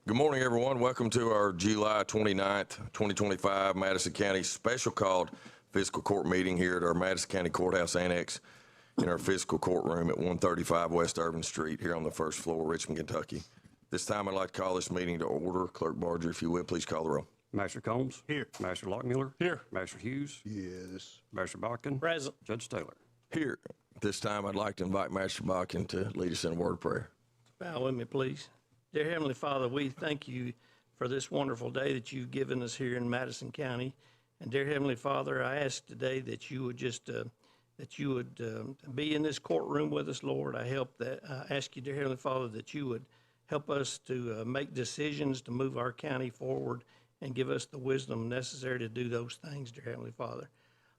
Good morning, everyone. Welcome to our July 29th, 2025 Madison County special called Fiscal Court meeting here at our Madison County Courthouse Annex in our Fiscal Courtroom at 135 West Irvin Street here on the first floor, Richmond, Kentucky. This time I'd like to call this meeting to order. Clerk Barger, if you would, please call the roll. Master Combs. Here. Master Lockmuller. Here. Master Hughes. Yes. Master Botkin. Present. Judge Taylor. Here. This time I'd like to invite Master Botkin to lead us in a word of prayer. Bow with me, please. Dear Heavenly Father, we thank you for this wonderful day that you've given us here in Madison County. And dear Heavenly Father, I ask today that you would just be in this courtroom with us, Lord. I ask you, dear Heavenly Father, that you would help us to make decisions to move our county forward and give us the wisdom necessary to do those things, dear Heavenly Father.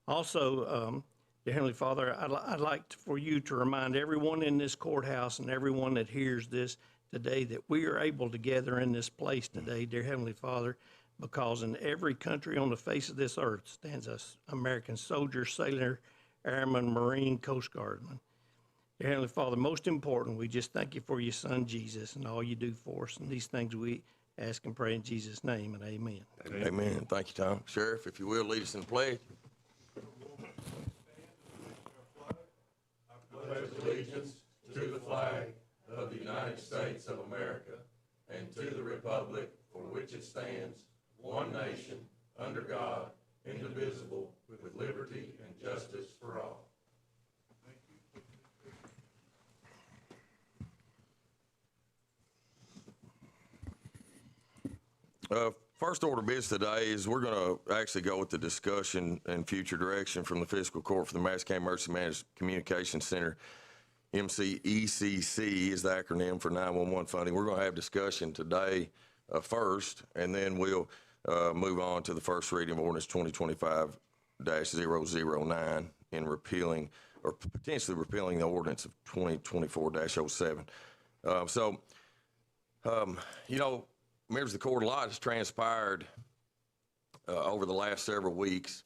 Also, dear Heavenly Father, I'd like for you to remind everyone in this courthouse and everyone that hears this today that we are able to gather in this place today, dear Heavenly Father, because in every country on the face of this earth stands an American soldier, sailor, airman, Marine, Coast Guardman. Dear Heavenly Father, most important, we just thank you for your Son, Jesus, and all you do for us. And these things we ask and pray in Jesus' name, and amen. Amen. Amen. Thank you, Tom. Sheriff, if you will, lead us in the pledge. I pledge allegiance to the flag of the United States of America and to the republic for which it stands, one nation, under God, indivisible, with liberty and justice for all. First order of business today is we're going to actually go with the discussion and future direction from the Fiscal Court for the Madison County Emergency Management Communications Center. MCECC is the acronym for 911 funding. We're going to have discussion today first, and then we'll move on to the first reading of Ordinance 2025-009 in repealing or potentially repealing the ordinance of 2024-07. You know, members of the court, a lot has transpired over the last several weeks.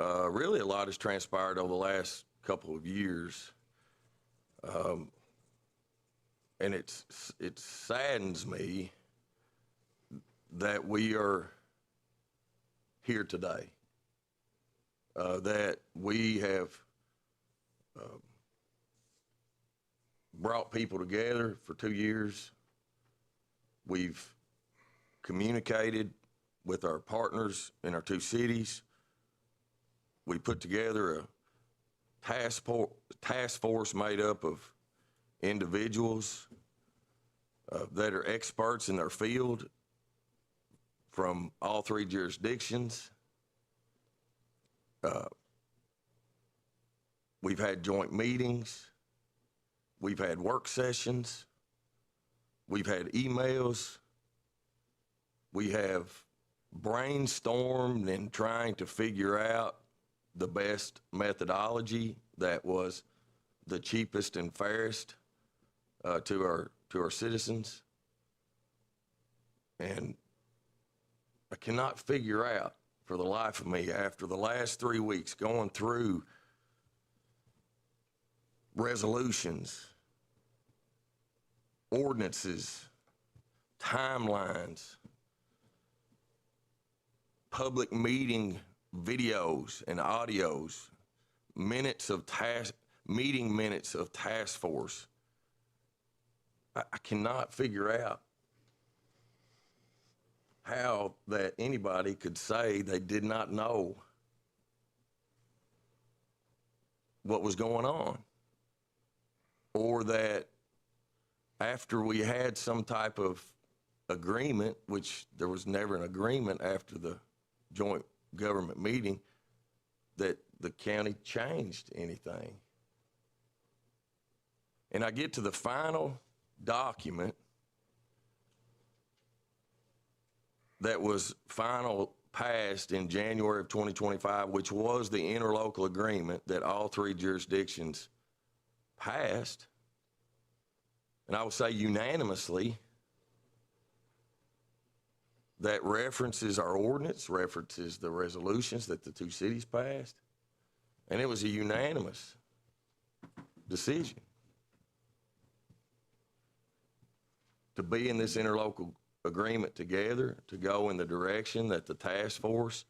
Really, a lot has transpired over the last couple of years. And it saddens me that we are here today, that we have brought people together for 2 years. We've communicated with our partners in our two cities. We put together a task force made up of individuals that are experts in their field from all three jurisdictions. We've had joint meetings. We've had work sessions. We've had emails. We have brainstormed and trying to figure out the best methodology that was the cheapest and fairest to our citizens. And I cannot figure out for the life of me, after the last 3 weeks going through resolutions, ordinances, timelines, public meeting videos and audios, meeting minutes of task force. I cannot figure out how that anybody could say they did not know what was going on, or that after we had some type of agreement, which there was never an agreement after the joint government meeting, that the county changed anything. And I get to the final document that was passed in January of 2025, which was the interlocal agreement that all three jurisdictions passed, and I will say unanimously, that references our ordinance, references the resolutions that the two cities passed, and it was a unanimous decision to be in this interlocal agreement together to go in the direction that the task force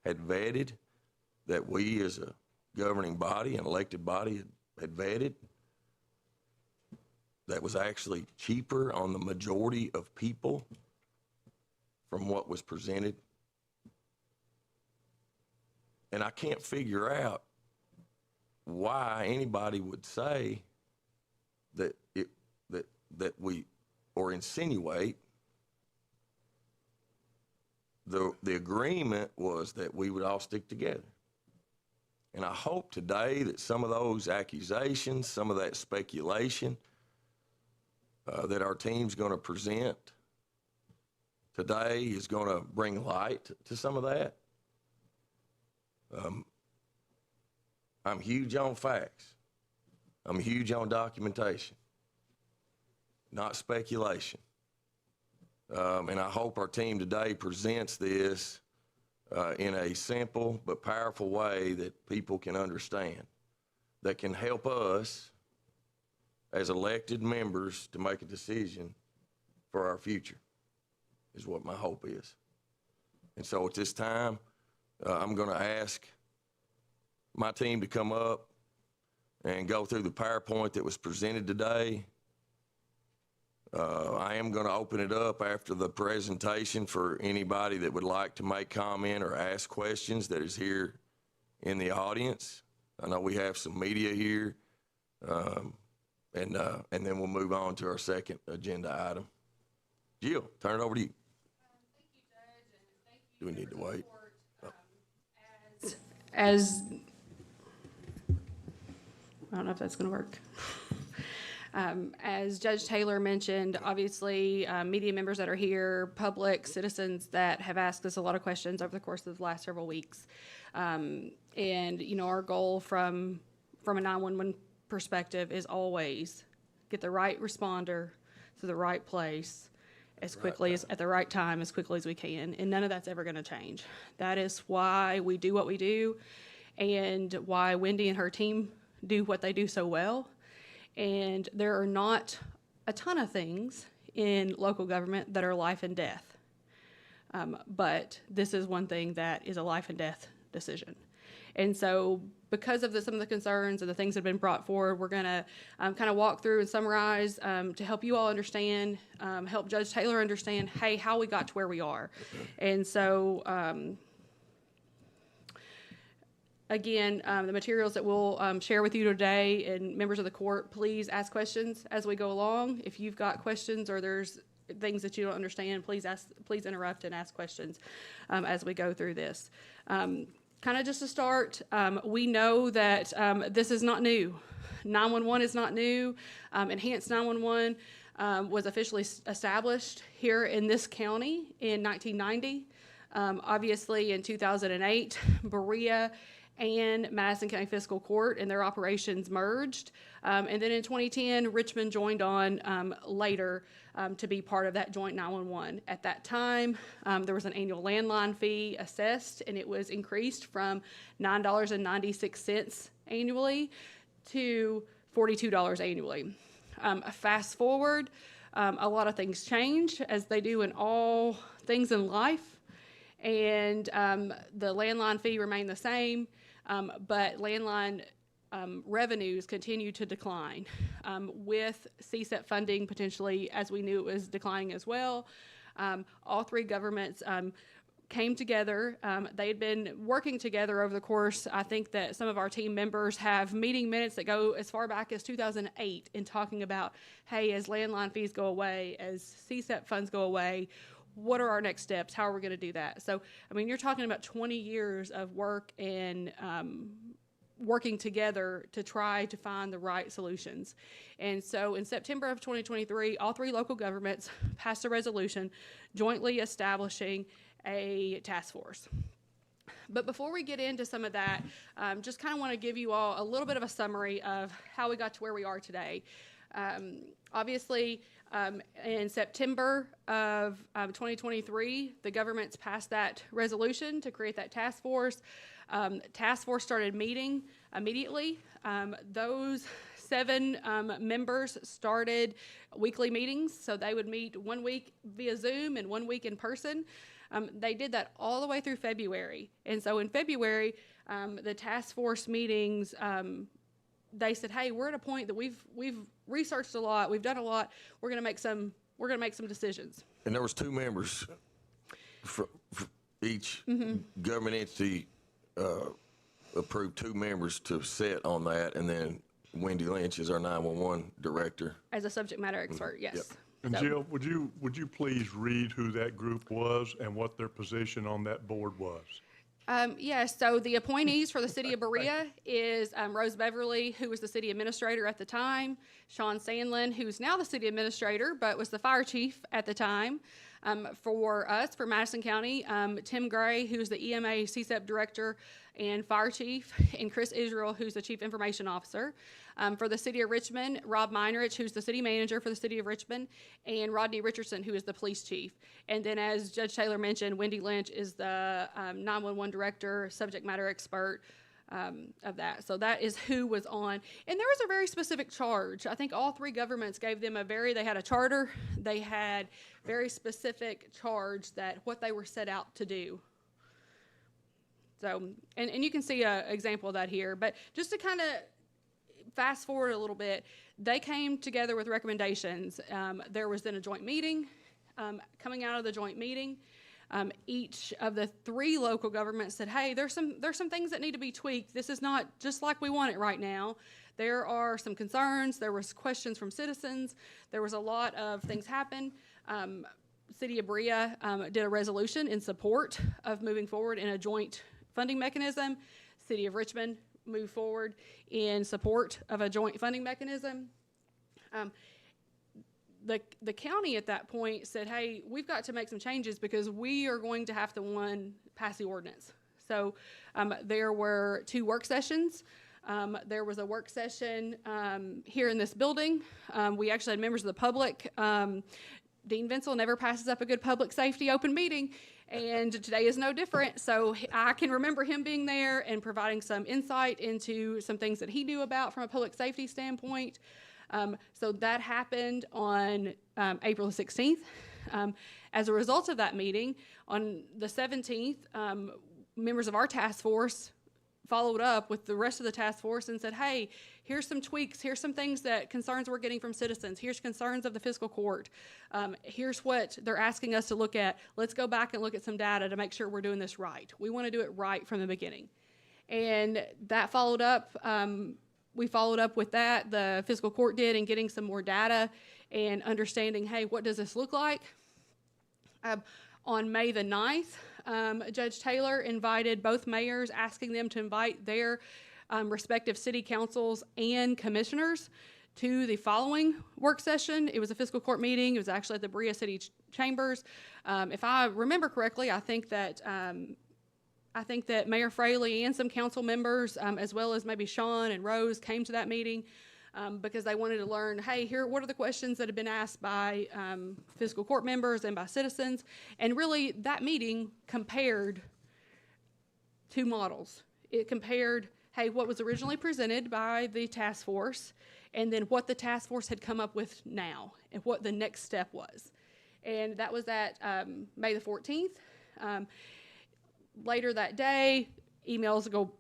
had vetted, that we as a governing body, an elected body, had vetted, that was actually cheaper on the majority of people from what was presented. And I can't figure out why anybody would say that we, or insinuate the agreement was that we would all stick together. And I hope today that some of those accusations, some of that speculation that our team's going to present today is going to bring light to some of that. I'm huge on facts. I'm huge on documentation, not speculation. And I hope our team today presents this in a simple but powerful way that people can understand, that can help us as elected members to make a decision for our future, is what my hope is. And so at this time, I'm going to ask my team to come up and go through the PowerPoint that was presented today. I am going to open it up after the presentation for anybody that would like to make comment or ask questions that is here in the audience. I know we have some media here, and then we'll move on to our second agenda item. Jill, turn it over to you. Thank you, Judge, and thank you. Do we need to wait? As I don't know if that's going to work. As Judge Taylor mentioned, obviously, media members that are here, public citizens that have asked us a lot of questions over the course of the last several weeks. And, you know, our goal from a 911 perspective is always get the right responder to the right place as quickly as, at the right time, as quickly as we can. And none of that's ever going to change. That is why we do what we do and why Wendy and her team do what they do so well. And there are not a ton of things in local government that are life and death. But this is one thing that is a life and death decision. And so because of some of the concerns and the things that have been brought forward, we're going to kind of walk through and summarize to help you all understand, help Judge Taylor understand, hey, how we got to where we are. And so again, the materials that we'll share with you today, and members of the court, please ask questions as we go along. If you've got questions or there's things that you don't understand, please interrupt and ask questions as we go through this. Kind of just to start, we know that this is not new. 911 is not new. Enhanced 911 was officially established here in this county in 1990. Obviously, in 2008, Berea and Madison County Fiscal Court and their operations merged. And then in 2010, Richmond joined on later to be part of that joint 911. At that time, there was an annual landline fee assessed, and it was increased from $9.96 annually to $42 annually. Fast forward, a lot of things change, as they do in all things in life, and the landline fee remained the same. But landline revenues continue to decline with CSEP funding potentially, as we knew it was declining as well. All three governments came together. They had been working together over the course. I think that some of our team members have meeting minutes that go as far back as 2008 in talking about, hey, as landline fees go away, as CSEP funds go away, what are our next steps? How are we going to do that? So, I mean, you're talking about 20 years of work and working together to try to find the right solutions. And so in September of 2023, all three local governments passed a resolution jointly establishing a task force. But before we get into some of that, just kind of want to give you all a little bit of a summary of how we got to where we are today. Obviously, in September of 2023, the governments passed that resolution to create that task force. Task force started meeting immediately. Those 7 members started weekly meetings. So they would meet 1 week via Zoom and 1 week in person. They did that all the way through February. And so in February, the task force meetings, they said, hey, we're at a point that we've researched a lot, we've done a lot, we're gonna make some decisions. And there was 2 members for each government entity approved 2 members to sit on that, and then Wendy Lynch is our 911 director. As a subject matter expert, yes. Yep. And So- Jill, would you please read who that group was and what their position on that board was? Yes, so the appointees for the city of Berea is Rose Beverly, who was the city administrator at the time, Sean Sandlin, who's now the city administrator, but was the fire chief at the time. For us, for Madison County, Tim Gray, who's the EMA CSEP director and fire chief, and Chris Israel, who's the chief information officer. For the city of Richmond, Rob Meinerich, who's the city manager for the city of Richmond, and Rodney Richardson, who is the police chief. And then, as Judge Taylor mentioned, Wendy Lynch is the 911 director, subject matter expert of that. So that is who was on. And there was a very specific charge. I think all 3 governments gave them they had a charter, they had very specific charge that what they were set out to do. So, and you can see an example of that here. But just to kind of fast forward a little bit, they came together with recommendations. There was then a joint meeting. Coming out of the joint meeting, each of the 3 local governments said, hey, there's some things that need to be tweaked. This is not just like we want it right now. There are some concerns. There was questions from citizens. There was a lot of things happen. City of Berea did a resolution in support of moving forward in a joint funding mechanism. City of Richmond moved forward in support of a joint funding mechanism. The county at that point said, hey, we've got to make some changes because we are going to have to, pass the ordinance. So there were 2 work sessions. There was a work session here in this building. We actually had members of the public. Dean Vinsel never passes up a good public safety open meeting, and today is no different. So I can remember him being there and providing some insight into some things that he knew about from a public safety standpoint. So that happened on April the 16th. As a result of that meeting, on the 17th, members of our task force followed up with the rest of the task force and said, hey, here's some tweaks, here's some things that concerns we're getting from citizens, here's concerns of the fiscal court, here's what they're asking us to look at. Let's go back and look at some data to make sure we're doing this right. We want to do it right from the beginning. And that followed up, we followed up with that, the fiscal court did, in getting some more data and understanding, hey, what does this look like? On May the 9th, Judge Taylor invited both mayors, asking them to invite their respective city councils and commissioners to the following work session. It was a fiscal court meeting. It was actually at the Berea City Chambers. If I remember correctly, I think that Mayor Fraley and some council members, as well as maybe Sean and Rose, came to that meeting because they wanted to learn, hey, what are the questions that have been asked by fiscal court members and by citizens? And really, that meeting compared 2 models. It compared, hey, what was originally presented by the task force, and then what the task force had come up with now, and what the next step was. And that was at May the 14th. Later that day, emails go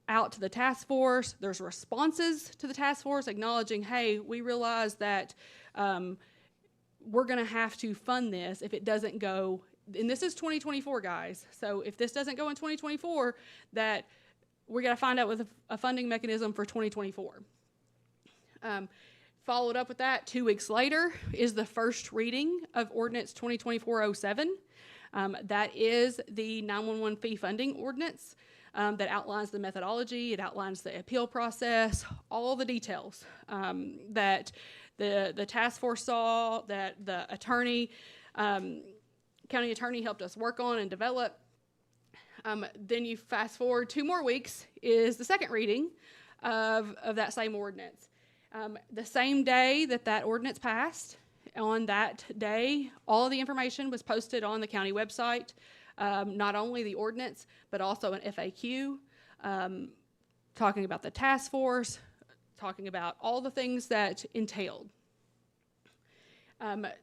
out to the task force. There's responses to the task force acknowledging, hey, we realize that we're going to have to fund this if it doesn't go, and this is 2024, guys. So if this doesn't go in 2024, that we got to find out with a funding mechanism for 2024. Followed up with that, 2 weeks later is the first reading of Ordinance 2024-07. That is the 911 fee funding ordinance that outlines the methodology, it outlines the appeal process, all the details that the task force saw, that the attorney, county attorney helped us work on and develop. Then you fast forward 2 more weeks is the second reading of that same ordinance. The same day that ordinance passed, on that day, all of the information was posted on the county website, not only the ordinance, but also an FAQ talking about the task force, talking about all the things that entailed.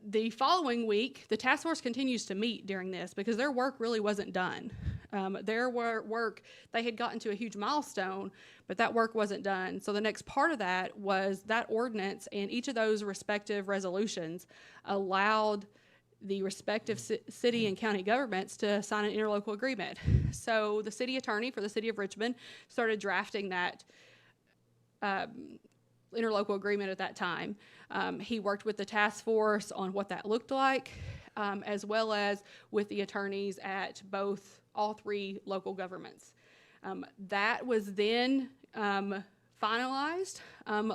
The following week, the task force continues to meet during this because their work really wasn't done. Their work, they had gotten to a huge milestone, but that work wasn't done. So the next part of that was that ordinance, and each of those respective resolutions allowed the respective city and county governments to sign an interlocal agreement. So the city attorney for the city of Richmond started drafting that interlocal agreement at that time. He worked with the task force on what that looked like, as well as with the attorneys at all three local governments. That was then finalized in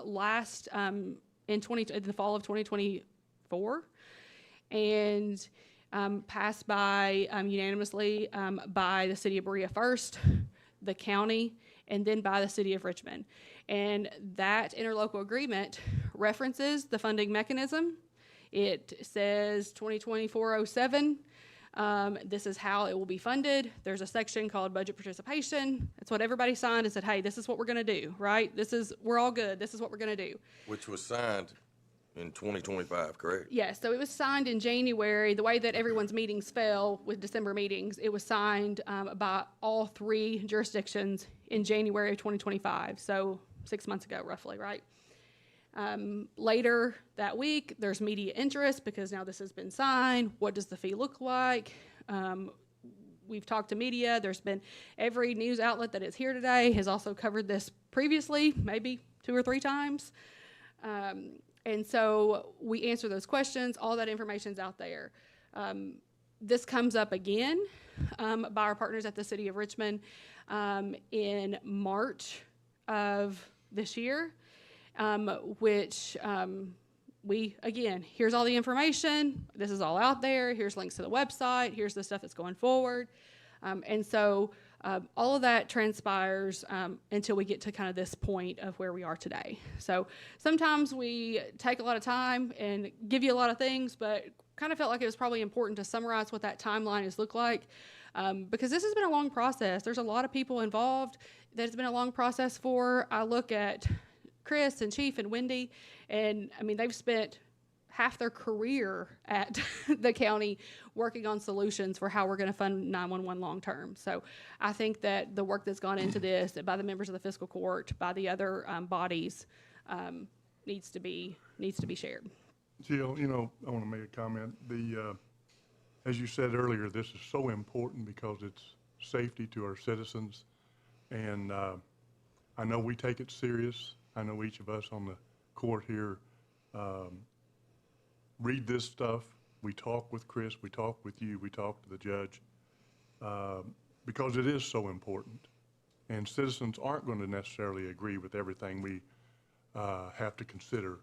the fall of 2024, and passed by unanimously by the city of Berea first, the county, and then by the city of Richmond. And that interlocal agreement references the funding mechanism. It says 2024-07. This is how it will be funded. There's a section called budget participation. That's what everybody signed and said, hey, this is what we're going to do, right? We're all good. This is what we're going to do. Which was signed in 2025, correct? Yes, so it was signed in January. The way that everyone's meetings fell with December meetings, it was signed by all three jurisdictions in January of 2025, so 6 months ago roughly, right? Later that week, there's media interest because now this has been signed. What does the fee look like? We've talked to media. There's been every news outlet that is here today has also covered this previously, maybe 2 or 3 times. And so we answer those questions. All that information's out there. This comes up again by our partners at the City of Richmond in March of this year, which here's all the information. This is all out there. Here's links to the website. Here's the stuff that's going forward. And so all of that transpires until we get to kind of this point of where we are today. So sometimes we take a lot of time and give you a lot of things, but kind of felt like it was probably important to summarize what that timeline has looked like, because this has been a long process. There's a lot of people involved that it's been a long process for. I look at Chris and Chief and Wendy, and I mean, they've spent half their career at the county working on solutions for how we're going to fund 911 long term. So I think that the work that's gone into this by the members of the Fiscal Court, by the other bodies, needs to be shared. Jill, I want to make a comment. As you said earlier, this is so important because it's safety to our citizens, and I know we take it serious. I know each of us on the court here read this stuff. We talk with Chris, we talk with you, we talk to the judge, because it is so important. And citizens aren't going to necessarily agree with everything we have to consider,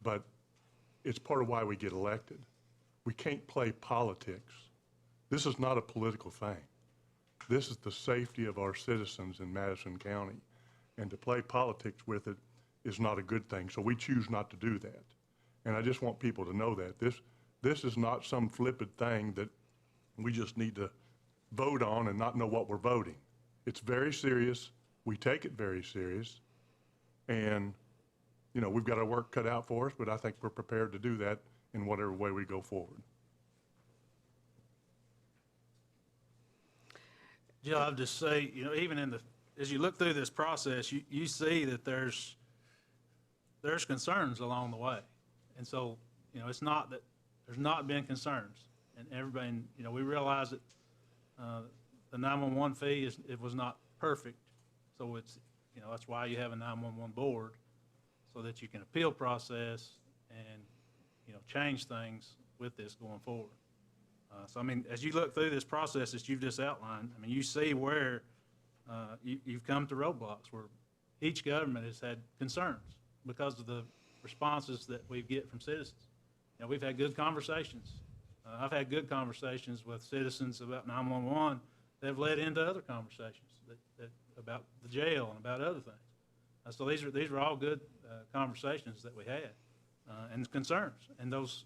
but it's part of why we get elected. We can't play politics. This is not a political thing. This is the safety of our citizens in Madison County. And to play politics with it is not a good thing. So we choose not to do that. And I just want people to know that. This is not some flippant thing that we just need to vote on and not know what we're voting. It's very serious. We take it very serious. And, we've got our work cut out for us, but I think we're prepared to do that in whatever way we go forward. Jill, I'll just say, even as you look through this process, you see that there's concerns along the way. And so, it's not that there's not been concerns. And everybody, we realize that the 911 fee it was not perfect. So it's, that's why you have a 911 board, so that you can appeal process and, change things with this going forward. So, as you look through this process that you've just outlined, you see where you've come to roadblocks, where each government has had concerns because of the responses that we get from citizens. We've had good conversations. I've had good conversations with citizens about 911 that have led into other conversations that about the jail and about other things. So these are all good conversations that we had and concerns. And those,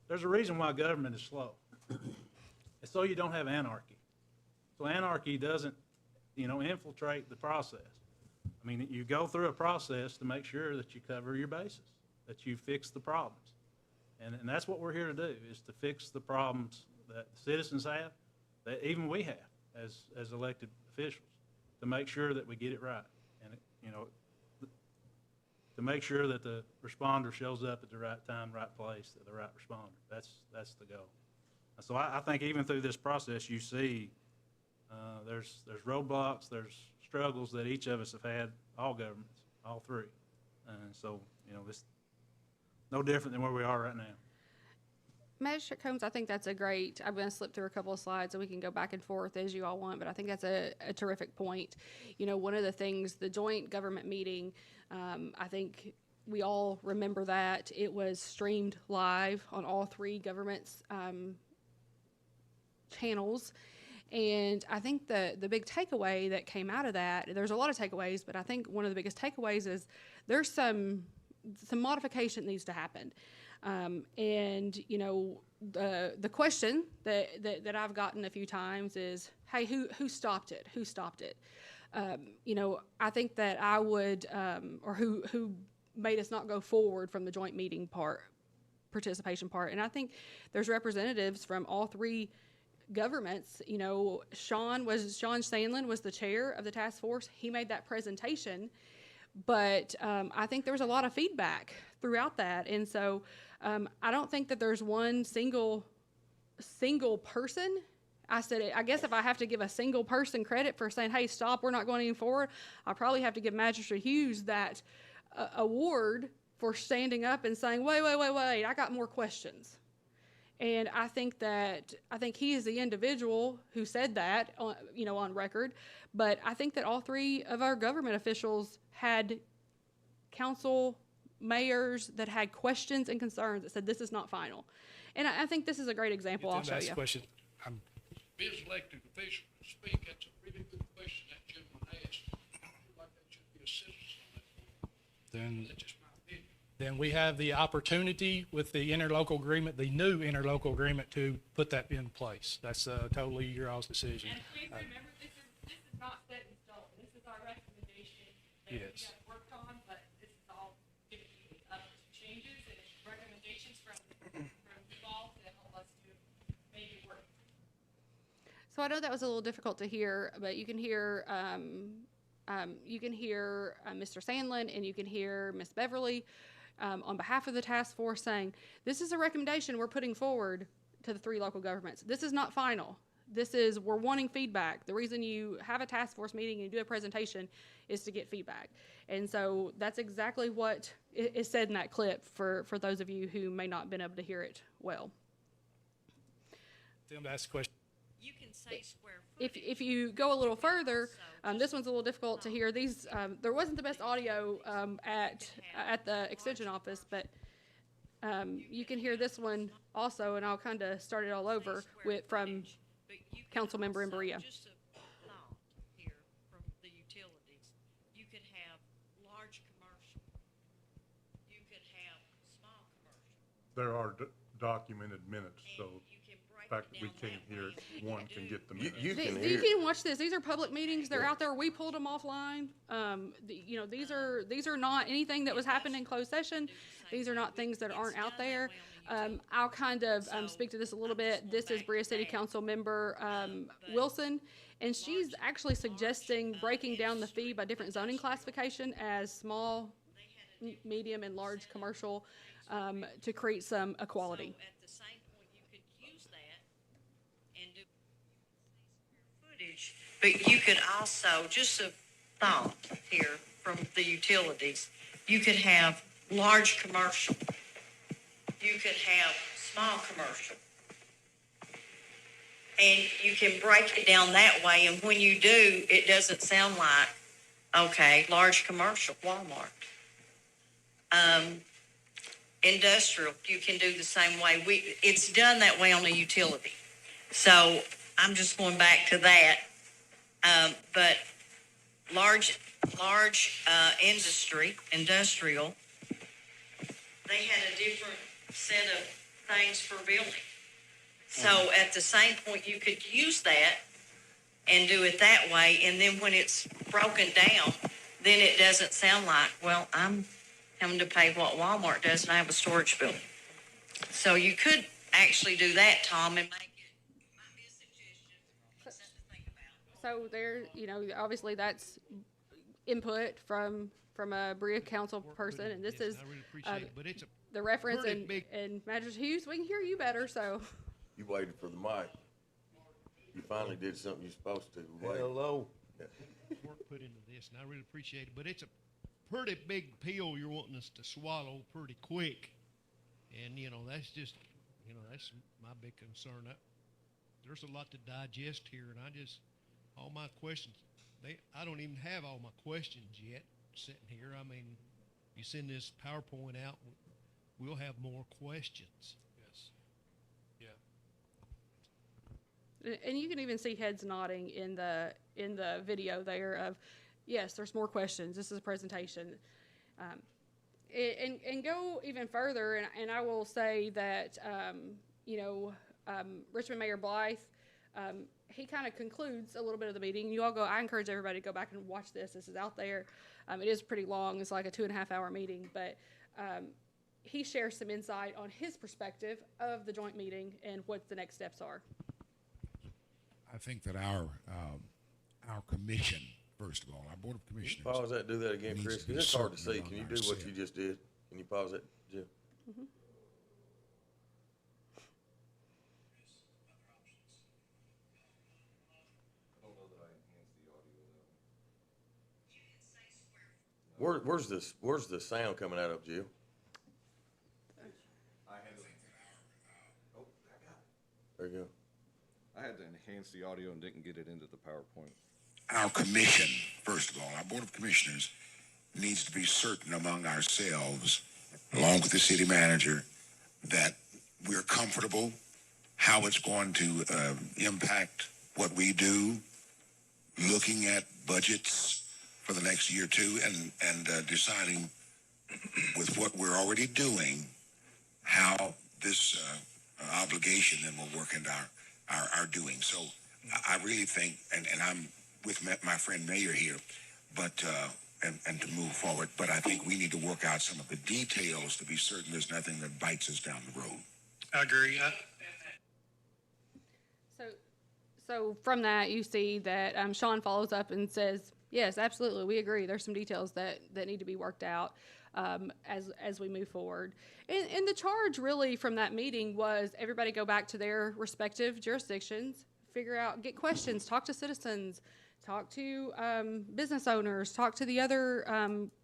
there's a reason why government is slow. It's so you don't have anarchy. So anarchy doesn't, infiltrate the process. mean, you go through a process to make sure that you cover your bases, that you fix the problems. And that's what we're here to do, is to fix the problems that citizens have, that even we have as elected officials, to make sure that we get it right. And, to make sure that the responder shows up at the right time, right place, at the right responder. That's the goal. And so I think even through this process, you see there's roadblocks, there's struggles that each of us have had, all governments, all three. And so, it's no different than where we are right now. Magistrate Combs, I think that's a great, I'm going to slip through a couple of slides so we can go back and forth as you all want, but I think that's a terrific point. One of the things, the joint government meeting, I think we all remember that. It was streamed live on all three governments' channels. And I think the big takeaway that came out of that, there's a lot of takeaways, but I think one of the biggest takeaways is there's some modification that needs to happen. And the question that I've gotten a few times is, hey, who stopped it? Who stopped it? I think that I would, or who made us not go forward from the joint meeting participation part. And I think there's representatives from all three governments. Sean Sandlin was the chair of the task force. He made that presentation, but I think there was a lot of feedback throughout that. And so I don't think that there's one single person. I guess if I have to give a single person credit for saying, hey, stop, we're not going any forward, I probably have to give Magistrate Hughes that award for standing up and saying, wait, I got more questions. And I think he is the individual who said that, on record. But I think that all three of our government officials had council mayors that had questions and concerns that said this is not final. And I think this is a great example. I'll show you. Question. Be as elected official to speak, that's a really good question that gentleman asked. I feel like that should be a citizen. That's just my opinion. Then we have the opportunity with the interlocal agreement, the new interlocal agreement, to put that in place. That's totally your all's decision. And please remember, this is not set in stone. This is our recommendation that we Yes. have worked on, but this is all going to be up to changes and recommendations from you all to help us to make it work. So I know that was a little difficult to hear, but you can hear Mr. Sandlin and you can hear Ms. Beverly on behalf of the task force saying, this is a recommendation we're putting forward to the three local governments. This is not final. We're wanting feedback. The reason you have a task force meeting and you do a presentation is to get feedback. And so that's exactly what is said in that clip for those of you who may not have been able to hear it well. Tim, ask a question. You can say square footage. If you go a little further, this one's a little difficult to hear. These there wasn't the best audio at the extension office, but you can hear this one also, and I'll kind of start it all over from Councilmember in Berea. Just a thought here from the utilities. You could have large commercial. You could have small commercial. There are documented minutes, so And you can break the fact it that we down can't that hear way. it, one can get the minutes. You can You hear. can watch this. These are public meetings. They're out there. We pulled them offline. These are not anything that was happening in closed session. These are not things that aren't out there. I'll kind of speak to this a little bit. This is Berea City Council member Wilson, and she's actually suggesting breaking down the fee by different zoning classification as small, medium, and large commercial to create some equality. So at the same point, you could use that and do footage, but you could also, just a thought here from the utilities, you could have large commercial. You could have small commercial. And you can break it down that way, and when you do, it doesn't sound like, okay, large commercial, Walmart. Industrial, you can do the same way. It's done that way on a utility. So I'm just going back to that. But large industrial, they had a different set of things for building. So at the same point, you could use that and do it that way. And then when it's broken down, then it doesn't sound like, well, I'm having to pay what Walmart does and I have a storage building. So you could actually do that, Tom, and make it, might be a suggestion, something to think about. So there, you know, obviously that's input from a Berea council person, and this is I really appreciate it, but it's a the reference pretty and, big- and Magistrate Hughes, we can hear you better, so. You waited for the mic. You finally did something you're supposed to. Wait. Hello. work put into this, and I really appreciate it, but it's a pretty big pill you're wanting us to swallow pretty quick. And, you know, that's just, you know, that's my big concern. There's a lot to digest here, and all my questions, I don't even have all my questions yet sitting here. I mean, you send this PowerPoint out, we'll have more questions. Yes. Yeah. And you can even see heads nodding in the video there of, yes, there's more questions. This is a presentation. And go even further, and I will say that, Richmond Mayor Blythe, he kind of concludes a little bit of the meeting. You all go, I encourage everybody to go back and watch this. This is out there. It is pretty long. It's like a 2.5 hour meeting, but he shares some insight on his perspective of the joint meeting and what the next steps are. I think that our commission, first of all, our Board of Commissioners. Pause that, do that again, needs Chris, to be 'cause it's hard to certain see. Can you among do what you ourselves. just did? Can you pause that, Jim? Where's the sound coming out of, Jill? There you go. I had to enhance the audio and didn't get it into the PowerPoint. Our commission, first of all, our Board of Commissioners needs to be certain among ourselves, along with the city manager, that we're comfortable how it's going to impact what we do, looking at budgets for the next year or two, and deciding with what we're already doing, how this obligation then will work into our doing. So I really think, and I'm with my friend Mayor here, but and to move forward, but I think we need to work out some of the details to be certain there's nothing that bites us down the road. I agree. So from that, you see that Sean follows up and says, yes, absolutely, we agree. There's some details that need to be worked out as we move forward. And the charge really from that meeting was everybody go back to their respective jurisdictions, figure out, get questions, talk to citizens, talk to business owners, talk to the other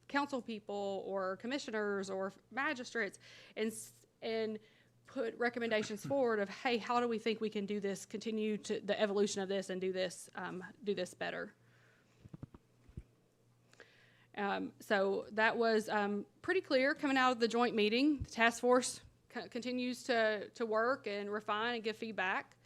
council people or commissioners or magistrates, and put recommendations forward of, hey, how do we think we can do this, continue to the evolution of this and do this better. So that was pretty clear coming out of the joint meeting. The task force continues to work and refine and give feedback.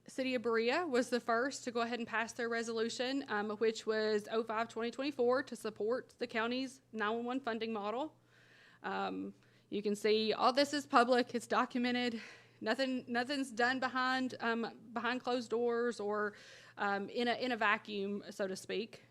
City of Berea was the first to go ahead and pass their resolution, which was 05-2024 to support the county's 911 funding model. You can see all this is public, it's documented. Nothing's done behind closed doors or in a vacuum, so to speak.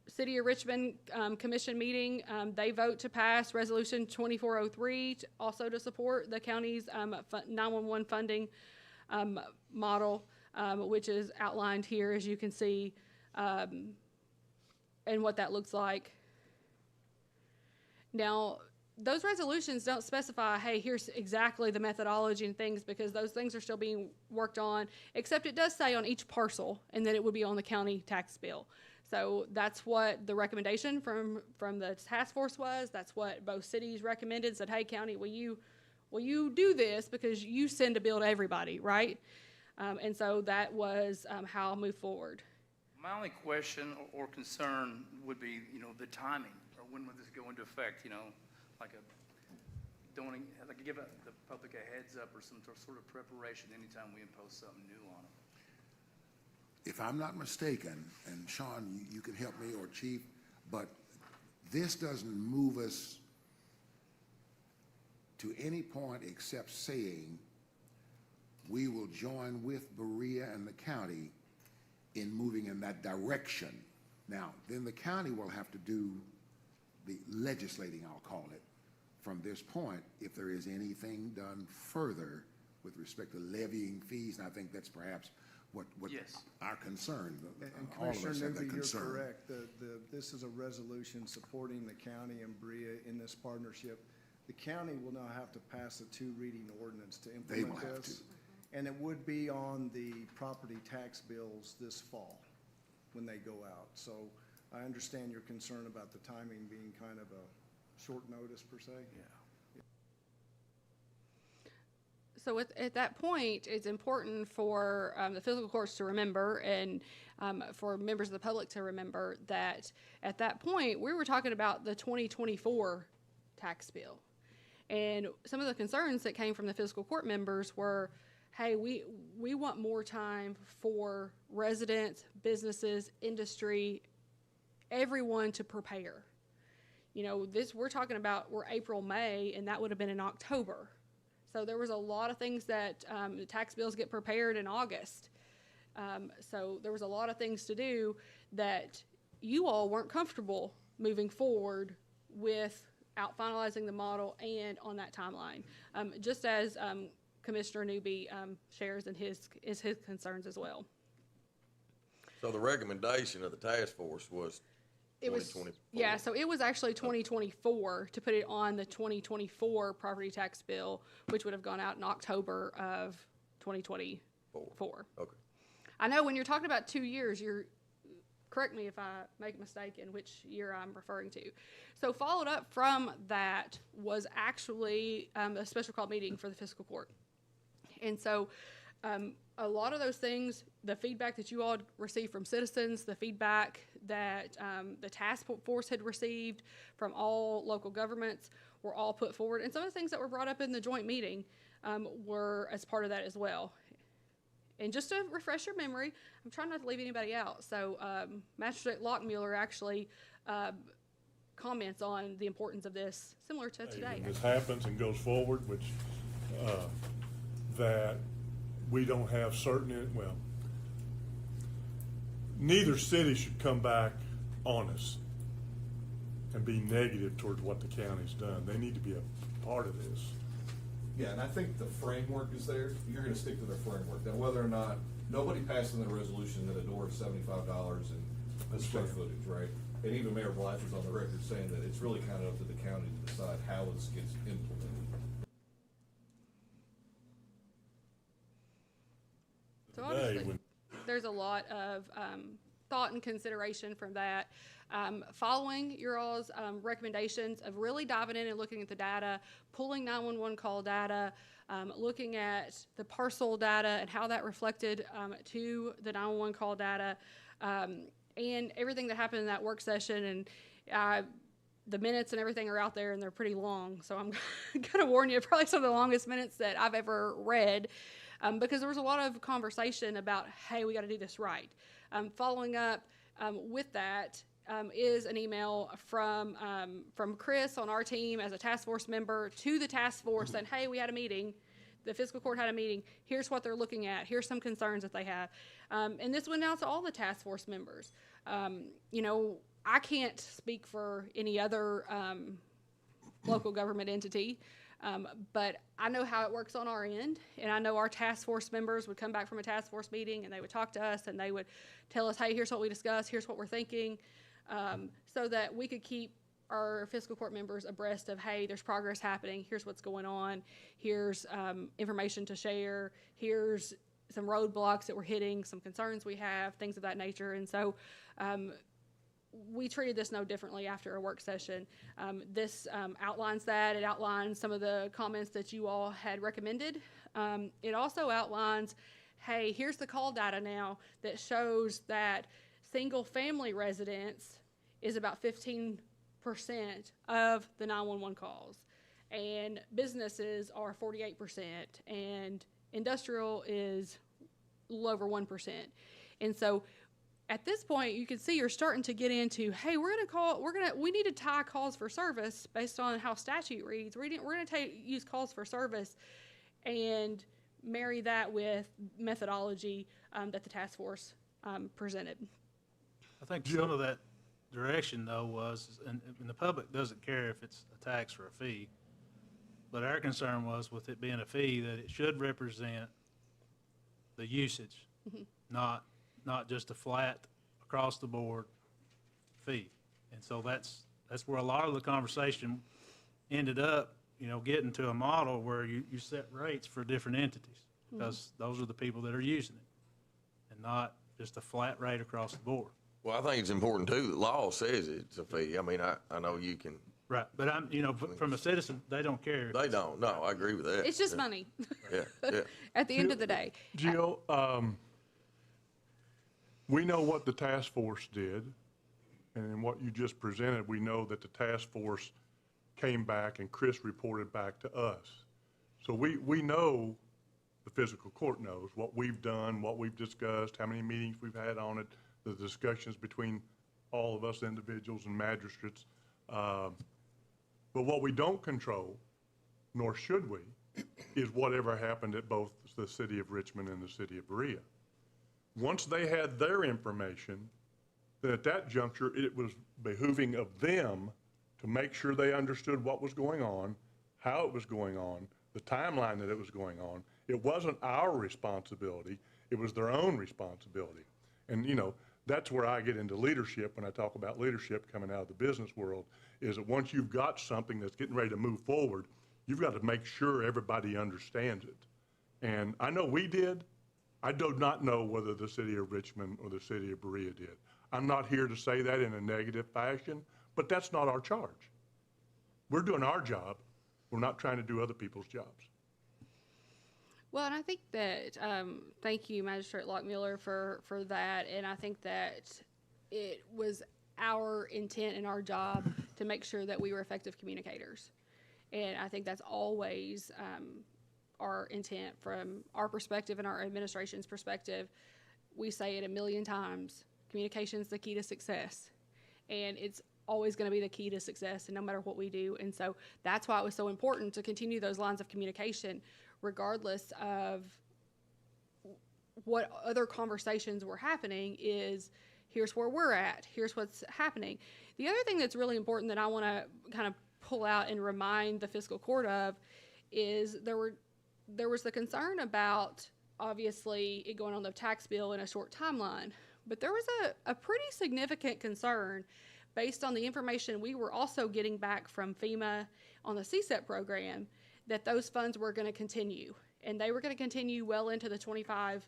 City of Richmond Commission meeting, they vote to pass Resolution 2403, also to support the county's 911 funding model, which is outlined here, as you can see, and what that looks like. Now, those resolutions don't specify, hey, here's exactly the methodology and things, because those things are still being worked on, except it does say on each parcel, and that it would be on the county tax bill. So that's what the recommendation from the task force was. That's what both cities recommended, said, hey, county, will you do this, because you send a bill to everybody, right? And so that was how I'll move forward. My only question or concern would be, the timing, or when would this go into effect, don't want to give the public a heads up or some sort of preparation anytime we impose something new on them. If I'm not mistaken, and Sean, you can help me, or Chief, but this doesn't move us to any point except saying we will join with Berea and the county in moving in that direction. Now, then the county will have to do the legislating, I'll call it, from this point, if there is anything done further with respect to levying fees, and I think that's perhaps what Yes. our concern, And all of us Commissioner have that Newby, you're concern. correct. This is a resolution supporting the county and Berea in this partnership. The county will now have to pass a 2-reading ordinance to They will implement have this. to. And it would be on the property tax bills this fall when they go out. So I understand your concern about the timing being kind of a short notice per se. Yeah. So at that point, it's important for the fiscal courts to remember and for members of the public to remember that at that point, we were talking about the 2024 tax bill. And some of the concerns that came from the fiscal court members were, hey, we want more time for residents, businesses, industry, everyone to prepare. You know, we're talking about, we're April, May, and that would have been in October. So there was a lot of things that the tax bills get prepared in August. So there was a lot of things to do that you all weren't comfortable moving forward without finalizing the model and on that timeline. Just as Commissioner Newby shares in his concerns as well. So the recommendation of the task force was It was, 2024. yeah, so it was actually 2024 to put it on the 2024 property tax bill, which would have gone out in October of 2024. Okay. I know when you're talking about 2 years, correct me if I make a mistake in which year I'm referring to. So followed up from that was actually a special call meeting for the fiscal court. And so a lot of those things, the feedback that you all received from citizens, the feedback that the task force had received from all local governments were all put forward. And some of the things that were brought up in the joint meeting were as part of that as well. And just to refresh your memory, I'm trying not to leave anybody out. So Magistrate Lockmuller actually comments on the importance of this, similar to today. When this happens and goes forward, which, that we don't have certain, well, neither city should come back on us and be negative towards what the county's done. They need to be a part of this. Yeah, and I think the framework is there. You're gonna stick to the framework. Now, whether or not, nobody passed in the resolution that a door is $75 and square footage, right? And even Mayor Blatcher's on the record saying that it's really kind of up to the county to decide how this gets implemented. So Today, obviously, when- there's a lot of thought and consideration from that. Following your all's recommendations of really diving in and looking at the data, pulling 911 call data, looking at the parcel data and how that reflected to the 911 call data, and everything that happened in that work session. And the minutes and everything are out there, and they're pretty long. So I'm going to warn you, probably some of the longest minutes that I've ever read. Because there was a lot of conversation about, hey, we got to do this right. Following up with that is an email from Chris on our team as a task force member to the task force saying, hey, we had a meeting. The fiscal court had a meeting. Here's what they're looking at. Here's some concerns that they have. And this went out to all the task force members. You know, I can't speak for any other local government entity. But I know how it works on our end, and I know our task force members would come back from a task force meeting and they would talk to us and they would tell us, hey, here's what we discussed, here's what we're thinking, so that we could keep our fiscal court members abreast of, hey, there's progress happening, here's what's going on, here's information to share, here's some roadblocks that we're hitting, some concerns we have, things of that nature. And so we treated this no differently after a work session. This outlines that. It outlines some of the comments that you all had recommended. It also outlines, hey, here's the call data now that shows that single-family residents is about 15% of the 911 calls, and businesses are 48%, and industrial is a little over 1%. And so at this point, you can see you're starting to get into, hey, we need to tie calls for service based on how statute reads. We're going to use calls for service and marry that with methodology that the task force presented. I think some of that direction, though, was, and the public doesn't care if it's a tax or a fee, but our concern was with it being a fee, that it should represent the usage, not just a flat, across-the-board fee. And so that's where a lot of the conversation ended up, getting to a model where you set rates for different entities, because those are the people that are using it, and not just a flat rate across the board. Well, I think it's important too, the law says it's a fee. I mean, I know you can, Right, but from a citizen, they don't care. they don't, no, I agree with that. It's just money Yeah, yeah. at the end of the day. Jill, we know what the task force did, and in what you just presented, we know that the task force came back and Chris reported back to us. So we know, the fiscal court knows what we've done, what we've discussed, how many meetings we've had on it, the discussions between all of us individuals and magistrates. But what we don't control, nor should we, is whatever happened at both the city of Richmond and the city of Berea. Once they had their information, then at that juncture, it was behooving of them to make sure they understood what was going on, how it was going on, the timeline that it was going on. It wasn't our responsibility, it was their own responsibility. And that's where I get into leadership when I talk about leadership coming out of the business world, is that once you've got something that's getting ready to move forward, you've got to make sure everybody understands it. And I know we did. I do not know whether the city of Richmond or the city of Berea did. I'm not here to say that in a negative fashion, but that's not our charge. We're doing our job. We're not trying to do other people's jobs. Well, and I think that, thank you, Magistrate Lockmiller, for that. And I think that it was our intent and our job to make sure that we were effective communicators. And I think that's always our intent from our perspective and our administration's perspective. We say it a million times, communication is the key to success. And it's always going to be the key to success, and no matter what we do. And so that's why it was so important to continue those lines of communication, regardless of what other conversations were happening. Is here's where we're at, here's what's happening. The other thing that's really important that I want to kind of pull out and remind the fiscal court of is there was the concern about obviously it going on the tax bill in a short timeline, but there was a pretty significant concern based on the information we were also getting back from FEMA on the CSEP program, that those funds were going to continue, and they were going to continue well into the 25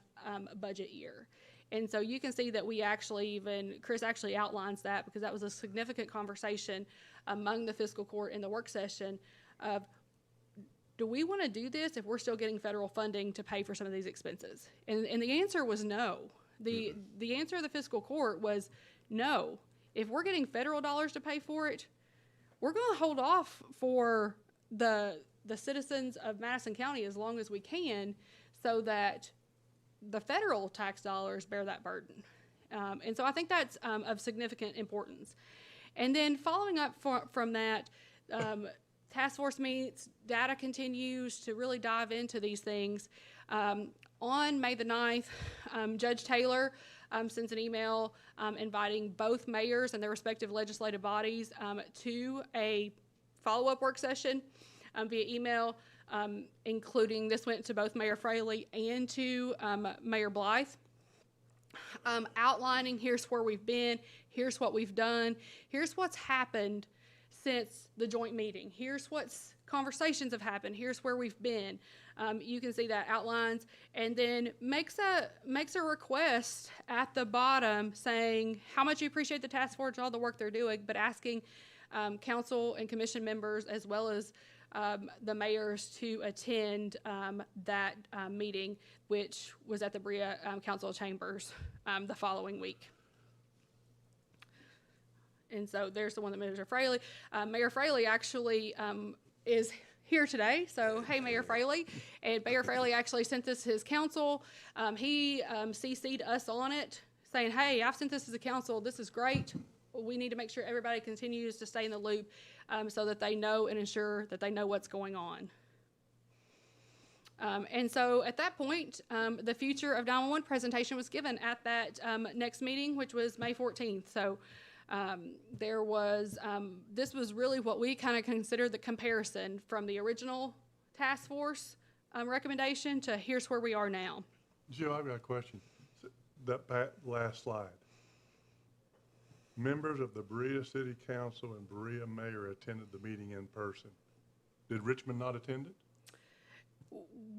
budget year. And so you can see that Chris actually outlines that, because that was a significant conversation among the fiscal court in the work session of, do we want to do this if we're still getting federal funding to pay for some of these expenses? And the answer was no. The answer of the fiscal court was no. If we're getting federal dollars to pay for it, we're going to hold off for the citizens of Madison County as long as we can, so that the federal tax dollars bear that burden. And so I think that's of significant importance. And then following up from that, task force meets, data continues to really dive into these things. On May the 9th, Judge Taylor sends an email inviting both mayors and their respective legislative bodies to a follow-up work session via email, including, this went to both Mayor Fraley and to Mayor Blythe, outlining here's where we've been, here's what we've done, here's what's happened since the joint meeting, here's what's conversations have happened, here's where we've been. You can see that outlines, and then makes a request at the bottom saying how much you appreciate the task force and all the work they're doing, but asking council and commission members as well as the mayors to attend that meeting, which was at the Berea Council Chambers the following week. And so there's the one that Mayor Fraley. Mayor Fraley actually is here today. So, hey, Mayor Fraley. And Mayor Fraley actually sent this to his council. He CC'd us on it, saying, hey, I've sent this to the council. This is great. We need to make sure everybody continues to stay in the loop so that they know and ensure that they know what's going on. And so at that point, the future of 911 presentation was given at that next meeting, which was May 14th. So there was, this was really what we kind of considered the comparison from the original task force recommendation to here's where we are now. Jill, I've got a question. That last slide. Members of the Berea City Council and Berea Mayor attended the meeting in person. Did Richmond not attend it?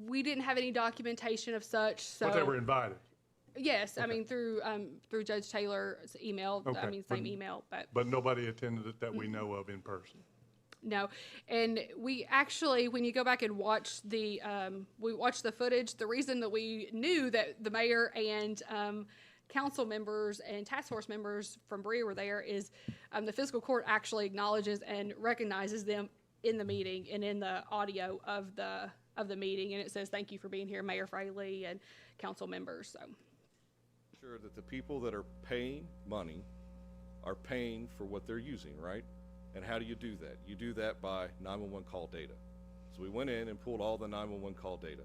We didn't have any documentation of such, so. But they were invited. Yes, I mean, through Judge Taylor's email, I Okay, mean, same email, but. But nobody attended it that we know of in person. No, and we actually, when you go back and watch we watched the footage, the reason that we knew that the mayor and council members and task force members from Berea were there is the fiscal court actually acknowledges and recognizes them in the meeting and in the audio of the meeting, and it says, "Thank you for being here, Mayor Fraley and council members." So. Sure that the people that are paying money are paying for what they're using, right? And how do you do that? You do that by 911 call data. So we went in and pulled all the 911 call data.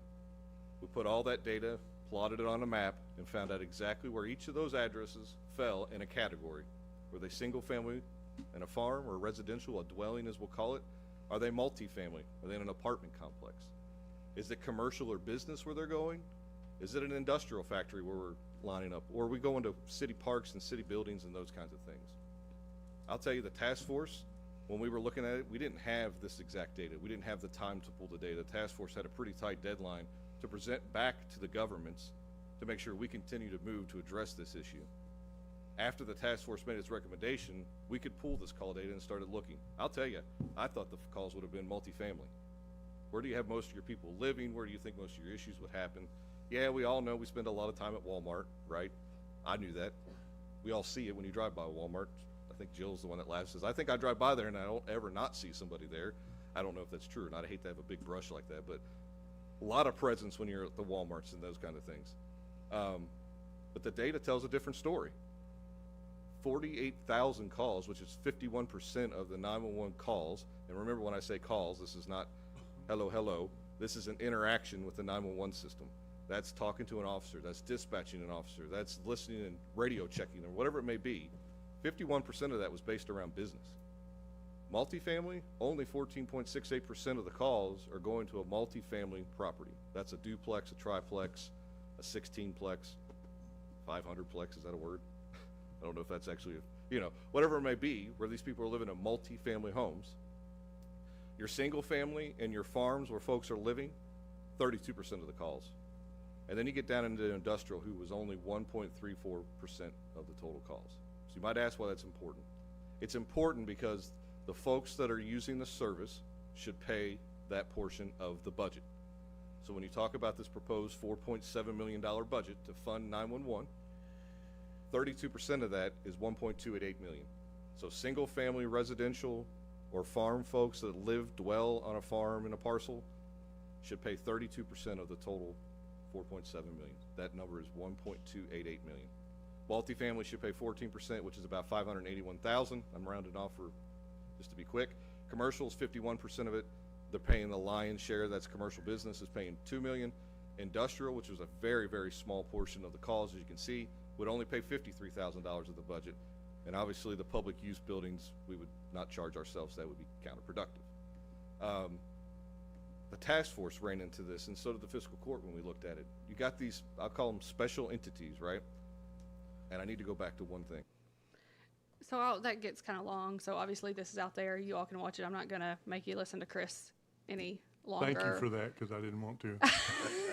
We put all that data, plotted it on a map, and found out exactly where each of those addresses fell in a category. Were they single family in a farm or residential, a dwelling as we'll call it? Are they multifamily? Are they in an apartment complex? Is it commercial or business where they're going? Is it an industrial factory where we're lining up? Or are we going to city parks and city buildings and those kinds of things? I'll tell you, the task force, when we were looking at it, we didn't have this exact data. We didn't have the time to pull the data. The task force had a pretty tight deadline to present back to the governments to make sure we continue to move to address this issue. After the task force made its recommendation, we could pull this call data and started looking. I'll tell you, I thought the calls would have been multifamily. Where do you have most of your people living? Where do you think most of your issues would happen? Yeah, we all know we spend a lot of time at Walmart, right? I knew that. We all see it when you drive by Walmart. I think Jill's the one that laughs, says, I think I drive by there and I don't ever not see somebody there. I don't know if that's true or not. I hate to have a big brush like that, but a lot of presence when you're at the Walmarts and those kind of things. But the data tells a different story. 48,000 calls, which is 51% of the 911 calls. And remember, when I say calls, this is not hello, hello. This is an interaction with the 911 system. That's talking to an officer. That's dispatching an officer. That's listening and radio checking or whatever it may be. 51% of that was based around business. Multifamily, only 14.68% of the calls are going to a multifamily property. That's a duplex, a triplex, a 16-plex, 500-plex, is that a word? I don't know if that's actually, whatever it may be, where these people are living in multifamily homes. Your single family and your farms where folks are living, 32% of the calls. And then you get down into industrial, who was only 1.34% of the total calls. So you might ask why that's important. It's important because the folks that are using the service should pay that portion of the budget. So when you talk about this proposed $4.7 million budget to fund 911, 32% of that is $1.288 million. So single family residential or farm folks that dwell on a farm in a parcel should pay 32% of the total $4.7 million. That number is $1.288 million. Multifamily should pay 14%, which is about $581,000. I'm rounding off for just to be quick. Commercial is 51% of it. They're paying the lion's share. That's commercial business is paying $2 million. Industrial, which was a very, very small portion of the calls, as you can see, would only pay $53,000 of the budget. And obviously the public use buildings, we would not charge ourselves. That would be counterproductive. The task force ran into this, and so did the fiscal court when we looked at it. You got these, I'll call them special entities, right? And I need to go back to one thing. So that gets kind of long. So obviously this is out there. You all can watch it. I'm not going to make you listen to Chris any longer. Thank you for that, because I didn't want to.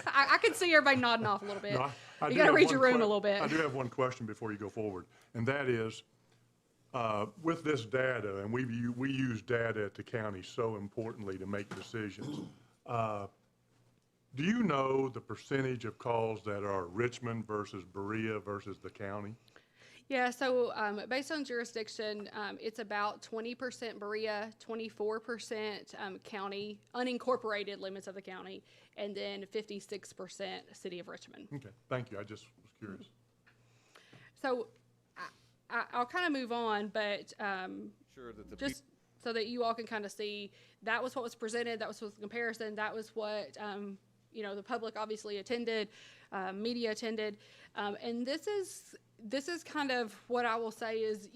I can see everybody nodding off a little bit. No, I You do got to have read one your room a little bit. I do have one question before you go forward, and that is, with this data, and we use data at the county so importantly to make decisions. Do you know the percentage of calls that are Richmond versus Berea versus the county? Yeah, so based on jurisdiction, it's about 20% Berea, 24% county, unincorporated limits of the county, and then 56% city of Richmond. Okay, thank you. I just was curious. So I'll kind of move on, but Sure that the just so that you all can kind of see, that was what was presented, that was what was the comparison, that was what the public obviously attended, media attended. And this is kind of what I will say is,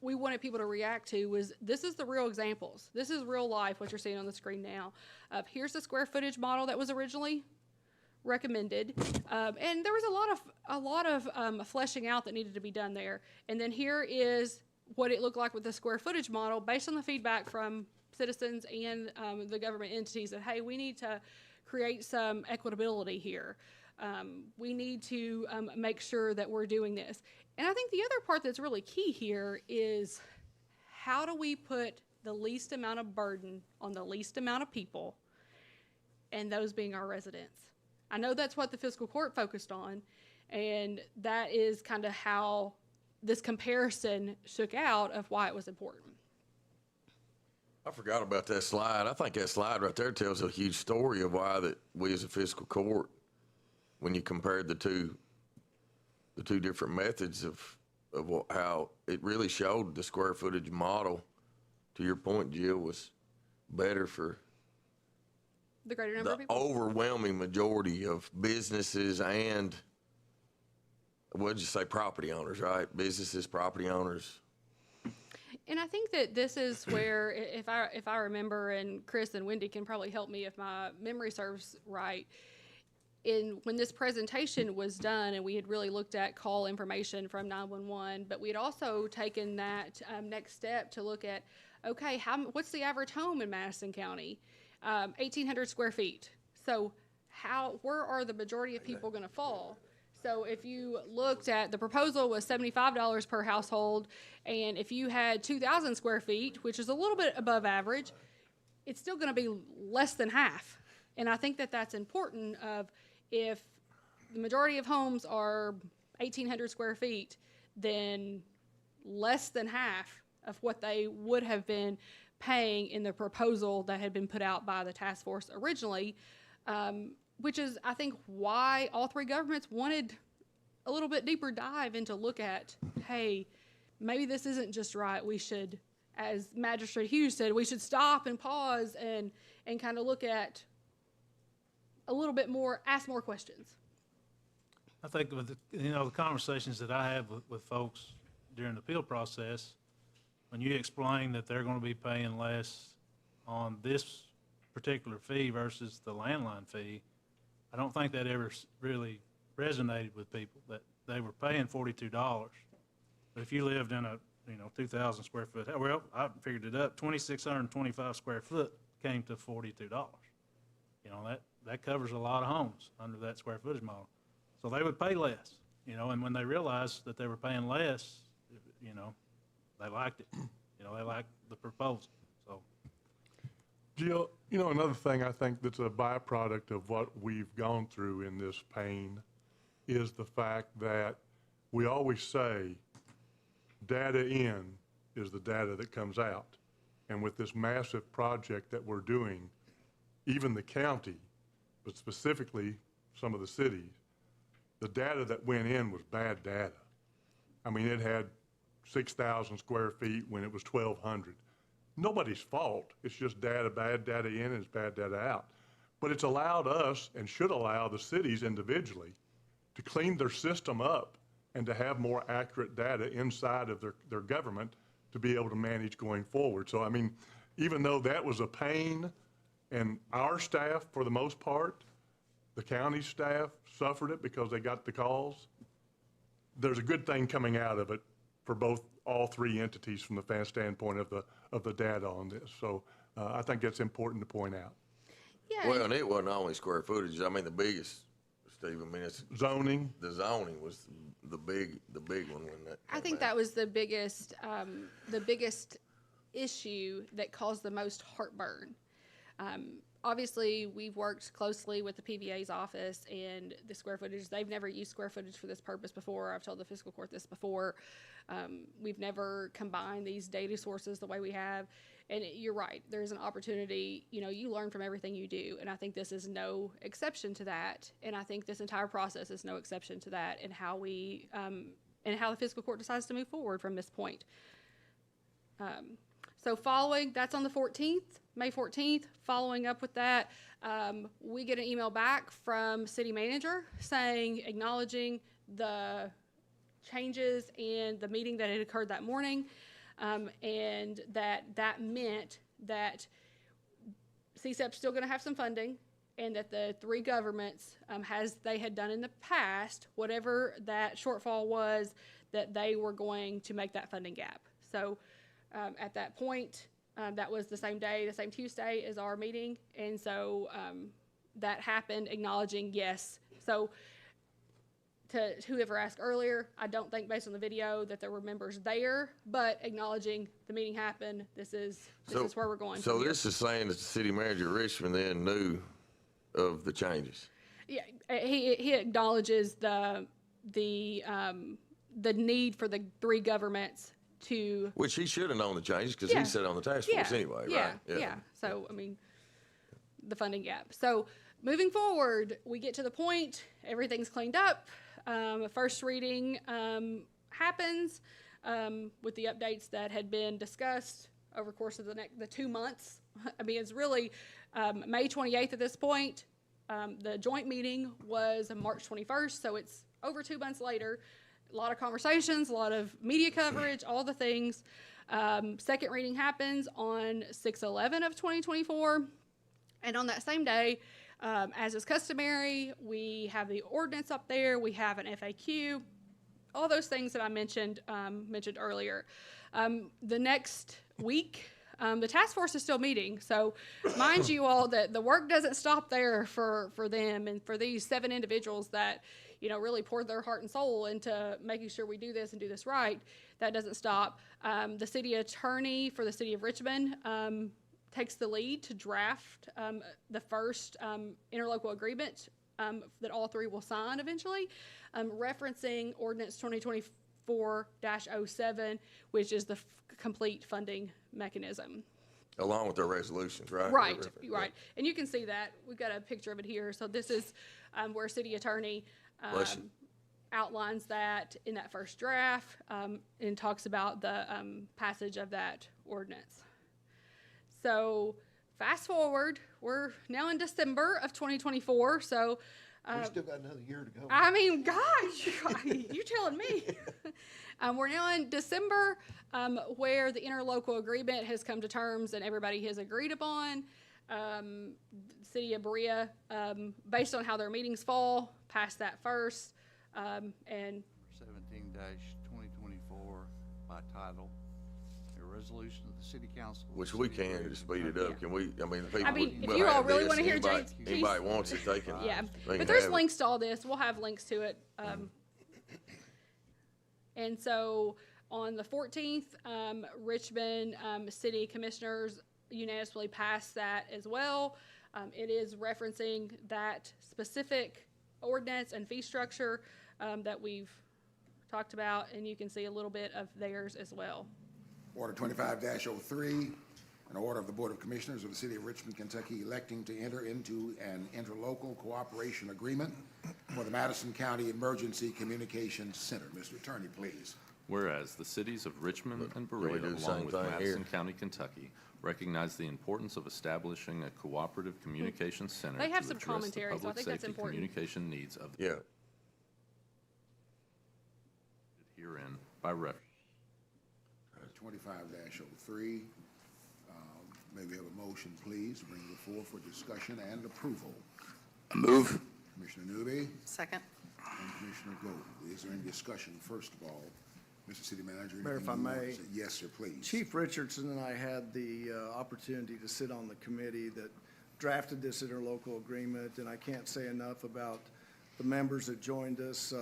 we wanted people to react to was this is the real examples. This is real life, what you're seeing on the screen now. Here's the square footage model that was originally recommended. And there was a lot of fleshing out that needed to be done there. And then here is what it looked like with the square footage model based on the feedback from citizens and the government entities that, hey, we need to create some equitability here. We need to make sure that we're doing this. And I think the other part that's really key here is how do we put the least amount of burden on the least amount of people, and those being our residents. I know that's what the fiscal court focused on, and that is kind of how this comparison shook out of why it was important. I forgot about that slide. I think that slide right there tells a huge story of why that we as a fiscal court, when you compared the two different methods of how it really showed the square footage model, to your point, Jill, was better for The greater number the of people. overwhelming majority of businesses and, what'd you say, property owners, right? Businesses, property owners. And I think that this is where, if I remember, and Chris and Wendy can probably help me if my memory serves right, when this presentation was done and we had really looked at call information from 911, but we had also taken that next step to look at, okay, what's the average home in Madison County? 1,800 square feet. So where are the majority of people going to fall? So if you looked at, the proposal was $75 per household, and if you had 2,000 square feet, which is a little bit above average, it's still going to be less than half. And I think that that's important of if the majority of homes are 1,800 square feet, then less than half of what they would have been paying in the proposal that had been put out by the task force originally, which is, I think, why all three governments wanted a little bit deeper dive into look at, hey, maybe this isn't just right. We should, as Magistrate Hughes said, we should stop and pause and kind of look at a little bit more, ask more questions. I think with the conversations that I have with folks during the appeal process, when you explain that they're going to be paying less on this particular fee versus the landline fee, I don't think that ever really resonated with people, that they were paying $42. But if you lived in a 2,000 square foot, well, I figured it up, 2,625 square foot came to $42. That covers a lot of homes under that square footage model. So they would pay less, and when they realized that they were paying less, they liked it. They liked the proposal. So, Jill, another thing I think that's a byproduct of what we've gone through in this pain is the fact that we always say data in is the data that comes out. And with this massive project that we're doing, even the county, but specifically some of the cities, the data that went in was bad data. I mean, it had 6,000 square feet when it was 1,200. Nobody's fault. It's just bad data in and it's bad data out. But it's allowed us, and should allow the cities individually, to clean their system up and to have more accurate data inside of their government to be able to manage going forward. So, I mean, even though that was a pain, and our staff, for the most part, the county staff suffered it because they got the calls, there's a good thing coming out of it for all three entities from the standpoint of the data on this. So I think that's important to point out. Yeah. Well, and it wasn't only square footage. I mean, the biggest, Steve, it's zoning. The zoning was the big one when that. I think that was the biggest issue that caused the most heartburn. Obviously, we've worked closely with the PVA's office and the square footage. They've never used square footage for this purpose before. I've told the fiscal court this before. We've never combined these data sources the way we have. And you're right, there's an opportunity, you learn from everything you do. And I think this is no exception to that. And I think this entire process is no exception to that, and how and how the fiscal court decides to move forward from this point. So following, that's on the 14th, May 14th, following up with that, we get an email back from city manager saying, acknowledging the changes in the meeting that had occurred that morning, and that meant that CSEP's still gonna have some funding, and that the three governments, as they had done in the past, whatever that shortfall was, that they were going to make that funding gap. So at that point, that was the same day, the same Tuesday as our meeting, and so that happened, acknowledging yes. So to whoever asked earlier, I don't think based on the video that there were members there, but acknowledging the meeting happened, this is where we're going. So from here. this is saying that the city manager of Richmond then knew of the changes. Yeah, he acknowledges the need for the three governments to. Which he should have known the changes because Yeah. he sat on the task force anyway, yeah, right? Yeah. So, I mean, the funding gap. So, moving forward, we get to the point, everything's cleaned up. First reading happens with the updates that had been discussed over the course of the 2 months. I mean, it's really May 28th at this point. The joint meeting was March 21st, so it's over 2 months later. A lot of conversations, a lot of media coverage, all the things. Second reading happens on 6/11 of 2024. And on that same day, as is customary, we have the ordinance up there, we have an FAQ, all those things that I mentioned earlier. The next week, the task force is still meeting, so mind you all that the work doesn't stop there for them and for these 7 individuals that, you know, really poured their heart and soul into making sure we do this and do this right. That doesn't stop. The city attorney for the city of Richmond takes the lead to draft the first interlocal agreement that all 3 will sign eventually, referencing Ordinance 2024-07, which is the complete funding mechanism. Along with their resolutions, right? Right, right. And you can see that. We've got a picture of it here. So this is where city attorney outlines that in that first draft and talks about the passage of that ordinance. So fast forward, we're now in December of 2024. So We still got another year to go. I mean, gosh, you're telling me. We're now in December, where the interlocal agreement has come to terms and everybody has agreed upon. City of Berea, based on how their meetings fall, passed that first. And 17-2024 by title, a resolution of the city council. of the Which we city of can Richmond. just speed it up. Can we, I mean, the people. I mean, if will you all have really this. wanna hear Anybody- Jake's piece- Anybody wants it, they can. yeah, they can but there's have it. links to all this. We'll have links to it. And so on the 14th, Richmond City Commissioners unanimously passed that as well. It is referencing that specific ordinance and fee structure that we've talked about, and you can see a little bit of theirs as well. Order 25-03, an order of the Board of Commissioners of the City of Richmond, Kentucky, electing to enter into an interlocal cooperation agreement for the Madison County Emergency Communications Center. Mr. Attorney, please. Whereas the cities of Richmond and we Berea, do the along same with thing Madison here. County, Kentucky, recognize the importance of establishing a cooperative communications center They have to some address the commentary, so I public think that's safety important. communication needs of the Yeah. herein by reference. 25-03. May we have a motion, please, to bring before for discussion and approval? Move. Commissioner Newby Second. and Commissioner Gold. Is there any discussion, first of all? Mr. City Manager? Mayor, if anything I you want to may. say? Yes, sir, please. Chief Richardson and I had the opportunity to sit on the committee that drafted this interlocal agreement, and I can't say enough about the members that joined us,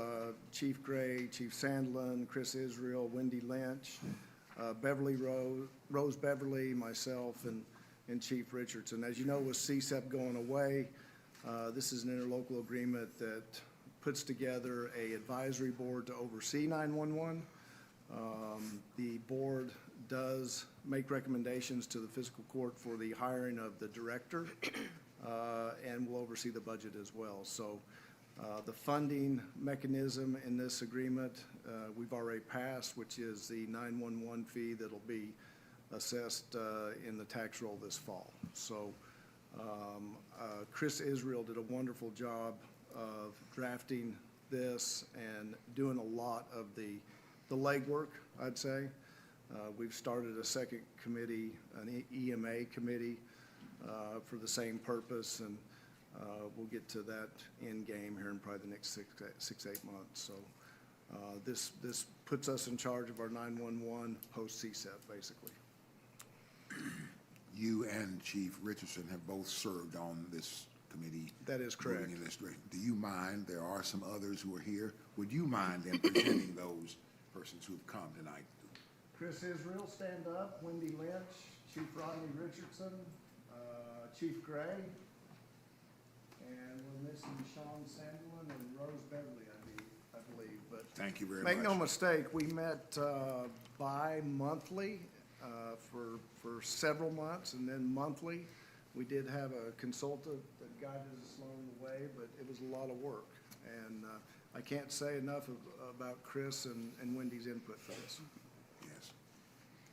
Chief Gray, Chief Sandlin, Chris Israel, Wendy Lynch, Beverly Rose Beverly, myself, and Chief Richardson. As you know, with CSEP going away, this is an interlocal agreement that puts together a advisory board to oversee 911. The board does make recommendations to the Fiscal Court for the hiring of the director, and will oversee the budget as well. So the funding mechanism in this agreement, we've already passed, which is the 911 fee that'll be assessed in the tax roll this fall. So Chris Israel did a wonderful job of drafting this and doing a lot of the legwork, I'd say. We've started a second committee, an EMA committee, for the same purpose, and we'll get to that end game here in probably the next 6-8 months. So this puts us in charge of our 911 post-CSEP, basically. You and Chief Richardson have both served on this committee. That is correct. Moving illustration. Do you mind, there are some others who are here, would you mind then presenting those persons who have come tonight? Chris Israel, stand up. Wendy Lynch, Chief Rodney Richardson, Chief Gray, and we're missing Sean Sandelin and Rose Beverly, I believe. But thank you very much. Make no mistake, we met bi-monthly for several months, and then monthly. We did have a consultant that guided us along the way, but it was a lot of work. And I can't say enough about Chris and Wendy's input for this. Yes.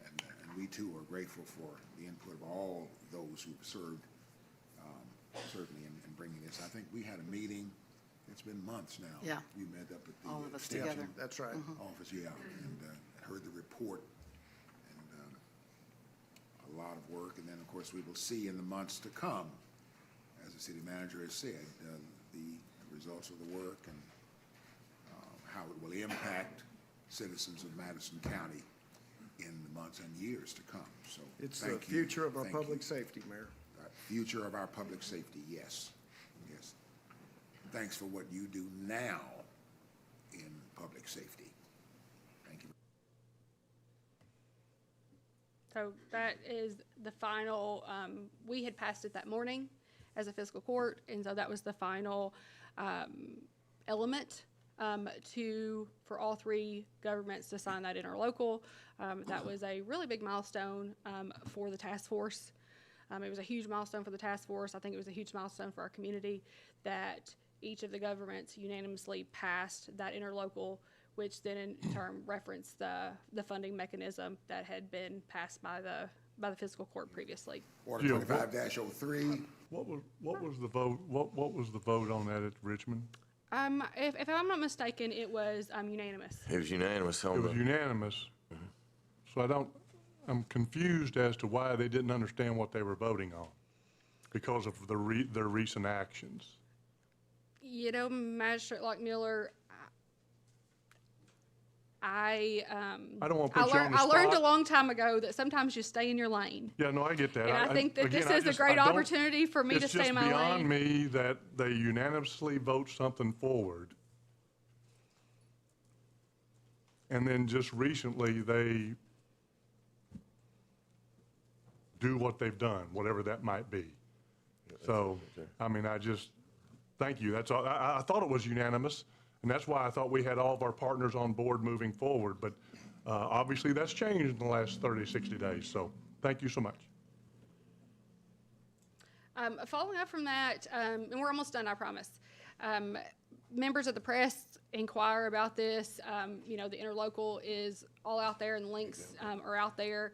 And we too are grateful for the input of all those who've served, certainly in bringing this. I think we had a meeting, it's been months now. Yeah. We met up at the All of us extension together. That's right. office, yeah, and heard the report, and a lot of work. And then, of course, we will see in the months to come, as the city manager has said, the results of the work and how it will impact citizens of Madison County in the months and years to come. So It's the thank you. future of our Thank public you. safety, Mayor. Future of our public safety, yes, yes. Thanks for what you do now in public safety. Thank you. So that is the final, we had passed it that morning as a fiscal court, and so that was the final element for all three governments to sign that interlocal. That was a really big milestone for the task force. It was a huge milestone for the task force. I think it was a huge milestone for our community that each of the governments unanimously passed that interlocal, which then in turn referenced the funding mechanism that had been passed by the fiscal court previously. Order 25-03. What was the vote? What was the vote on that at Richmond? If I'm not mistaken, it was unanimous. It was unanimous It on was the, unanimous. So I'm confused as to why they didn't understand what they were voting on because of their recent actions. You know, Magistrate Lockmiller, I don't want to put you on the I learned a spot. long time ago that sometimes you stay in your lane. Yeah, no, I get that. And I think that again, this is a great opportunity for me to stay in my It's just beyond lane. me that they unanimously vote something forward. And then just recently, they do what they've done, whatever that might be. So, I mean, thank you. That's all. I thought it was unanimous, and that's why I thought we had all of our partners on board moving forward. But obviously, that's changed in the last 30, 60 days. So, thank you so much. Following up from that, and we're almost done, I promise. Members of the press inquire about this. You know, the interlocal is all out there, and the links are out there.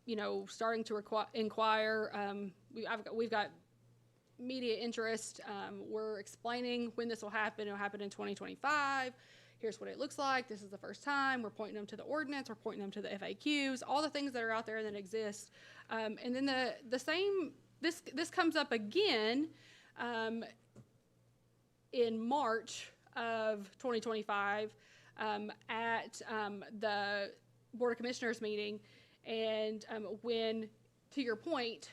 You know, starting to inquire. We've got media interest. We're explaining when this will happen. It'll happen in 2025. Here's what it looks like. This is the first time. We're pointing them to the ordinance. We're pointing them to the FAQs, all the things that are out there that exist. And then the same, this comes up again in March of 2025 at the Board of Commissioners meeting. And when, to your point,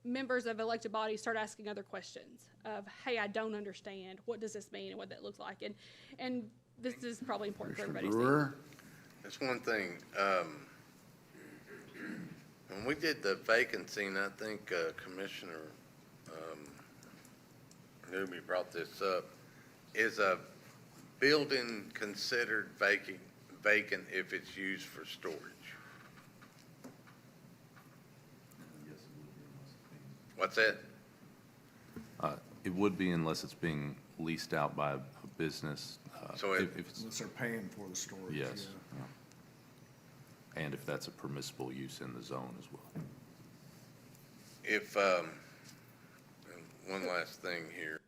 members of elected bodies start asking other questions of, hey, I don't understand, what does this mean and what that looks like? And this is probably important for everybody to see. That's one thing. When we did the vacancy, and I think Commissioner Newby brought this up, is a building considered vacant if it's used for storage? What's that? It would be unless it's being leased out by a business. So if it's, Unless they're paying for the storage. yes. and if that's a permissible use in the zone as well. If, one last thing here.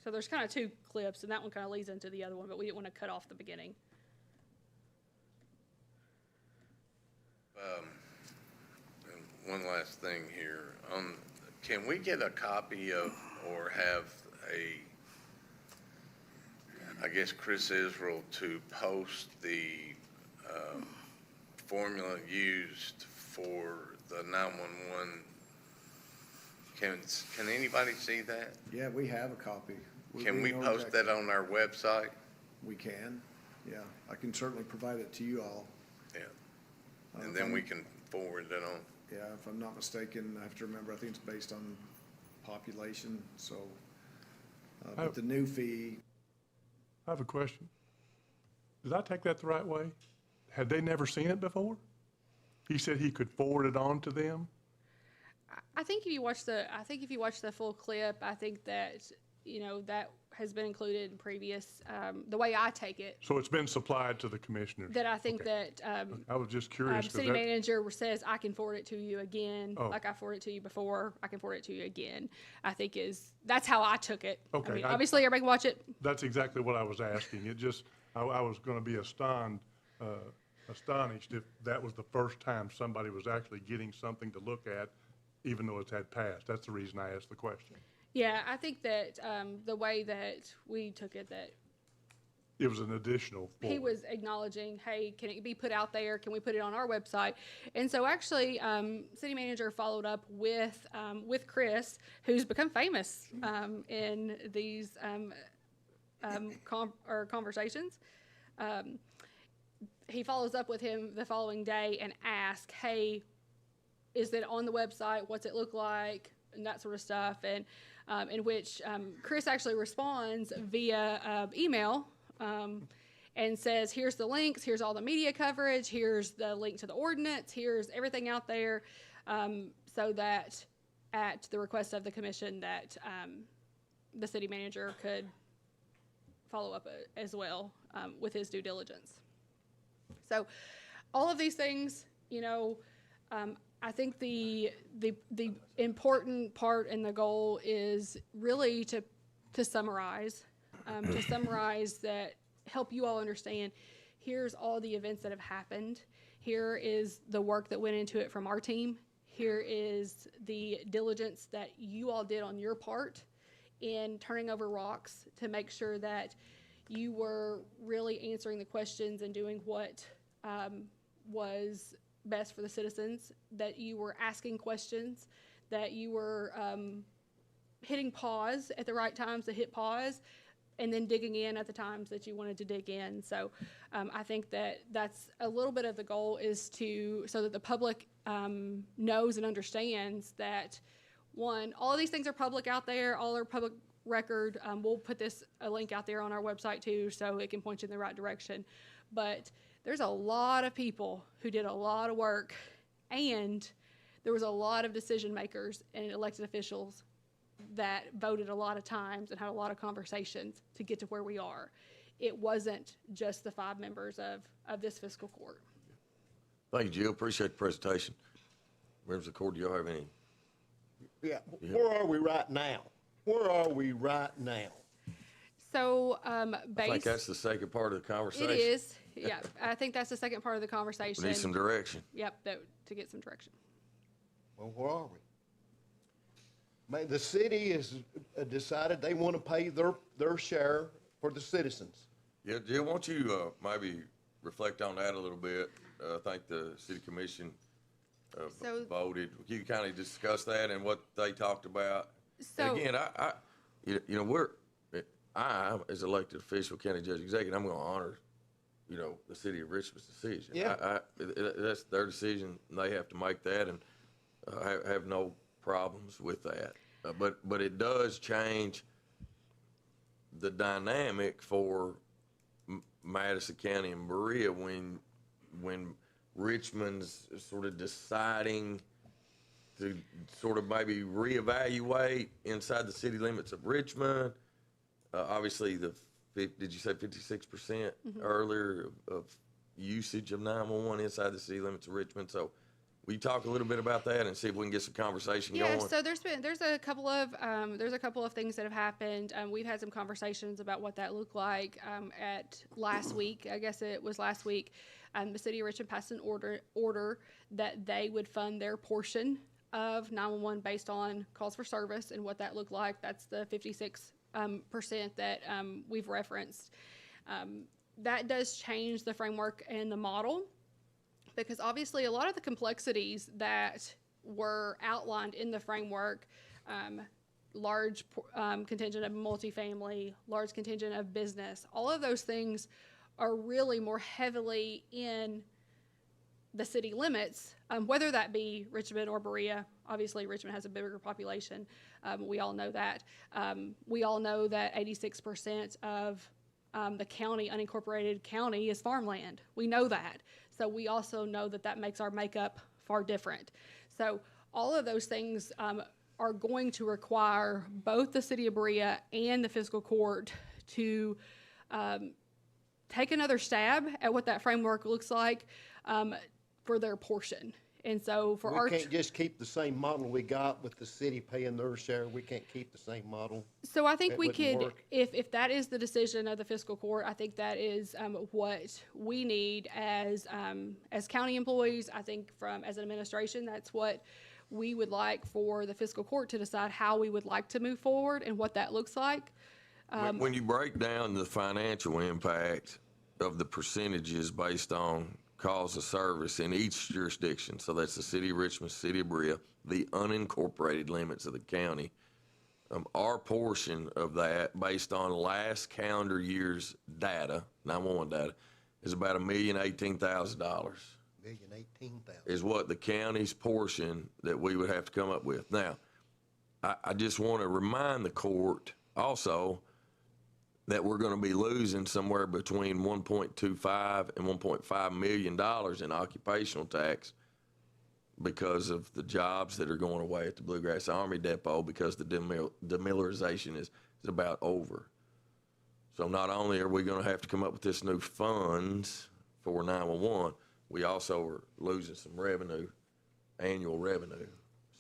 So there's kind of two clips, and that one kind of leads into the other one, but we didn't want to cut off the beginning. One last thing here. Can we get a copy of, or have I guess Chris Israel to post the formula used for the 911? Can anybody see that? Yeah, we have a copy. Can we know post exactly- that on our website? We can, yeah. I can certainly provide it to you all. Yeah. And then we can forward it on. Yeah, if I'm not mistaken, I have to remember, I think it's based on population, so, but the new fee, I have a question. Did I take that the right way? Had they never seen it before? He said he could forward it on to them? I think if you watch the full clip, I think that, you know, that has been included in previous, the way I take it, So it's been supplied to the commissioners? that I think Okay. that, I was just curious, 'cause city that, manager says, I can forward it to you again, Oh. like I forwarded it to you before, I can forward it to you again, I think that's how I took it. I Okay, mean, I- obviously, everybody can watch it. that's exactly what I was asking. It just, I was gonna be astonished if that was the first time somebody was actually getting something to look at, even though it's had passed. That's the reason I asked the question. Yeah, I think that, the way that we took it, that It was an additional he forward. was acknowledging, hey, can it be put out there? Can we put it on our website? And so actually, city manager followed up with Chris, who's become famous in these conversations. He follows up with him the following day and asks, hey, is it on the website? What's it look like? And that sort of stuff. And in which Chris actually responds via email and says, here's the links, here's all the media coverage, here's the link to the ordinance, here's everything out there, so that at the request of the commission that the city manager could follow up as well with his due diligence. So all of these things, you know, I think the important part and the goal is really to summarize, that, help you all understand, here's all the events that have happened. Here is the work that went into it from our team. Here is the diligence that you all did on your part in turning over rocks to make sure that you were really answering the questions and doing what was best for the citizens, that you were asking questions, that you were hitting pause at the right times to hit pause, and then digging in at the times that you wanted to dig in. So I think that that's a little bit of the goal, is so that the public knows and understands that, one, all of these things are public out there, all are public record. We'll put a link out there on our website too, so it can point you in the right direction. But there's a lot of people who did a lot of work, and there was a lot of decision makers and elected officials that voted a lot of times and had a lot of conversations to get to where we are. It wasn't just the 5 members of this fiscal court. Thank you, Jill. Appreciate the presentation. Members of the court, do y'all have any? Yeah, where are we right now? Where are we right now? So, I think that's the second part of the conversation. It is, yeah. I think that's the second part of the conversation. We need some direction. Yep, to get some direction. Well, where are we? Man, the city has decided they want to pay their share for the citizens. Yeah, Jill, won't you maybe reflect on that a little bit? I think the city commission voted. Can you kind of discuss that and what they talked about? So, and again, I, as elected official, county judge executive, I'm going to honor, the city of Richmond's decision. Yeah. That's their decision. They have to make that, and I have no problems with that. But it does change the dynamic for Madison County and Berea when Richmond's sort of deciding to sort of maybe reevaluate inside the city limits of Richmond. Obviously, did you say 56% earlier of usage of 911 inside the city limits of Richmond. So will you talk a little bit about that and see if we can get some conversation Yeah, going? so there's a couple of things that have happened. We've had some conversations about what that looked like at last week. I guess it was last week. The city of Richmond passed an order that they would fund their portion of 911 based on calls for service and what that looked like. That's the 56% that we've referenced. That does change the framework and the model, because obviously a lot of the complexities that were outlined in the framework, large contingent of multifamily, large contingent of business, all of those things are really more heavily in the city limits, whether that be Richmond or Berea. Obviously, Richmond has a bigger population. We all know that. We all know that 86% of the county, unincorporated county, is farmland. We know that. So we also know that that makes our makeup far different. So all of those things are going to require both the city of Berea and the fiscal court to take another stab at what that framework looks like for their portion. And so for We can't just keep the same model we got with the city paying their share. We can't keep the same model. So I think That we wouldn't could, work. if that is the decision of the fiscal court, I think that is what we need as county employees. I think as an administration, that's what we would like for the fiscal court to decide how we would like to move forward and what that looks like. When you break down the financial impact of the percentages based on calls of service in each jurisdiction, so that's the city of Richmond, city of Berea, the unincorporated limits of the county, our portion of that, based on last calendar year's data, 911 data, is about $1,018,000. $1,018,000. Is what the county's portion that we would have to come up with. Now, I just want to remind the court also that we're going to be losing somewhere between $1.25 and $1.5 million in occupational tax because of the jobs that are going away at the Bluegrass Army Depot, because the demilitarization is about over. So not only are we going to have to come up with this new funds for 911, we also are losing some revenue, annual revenue.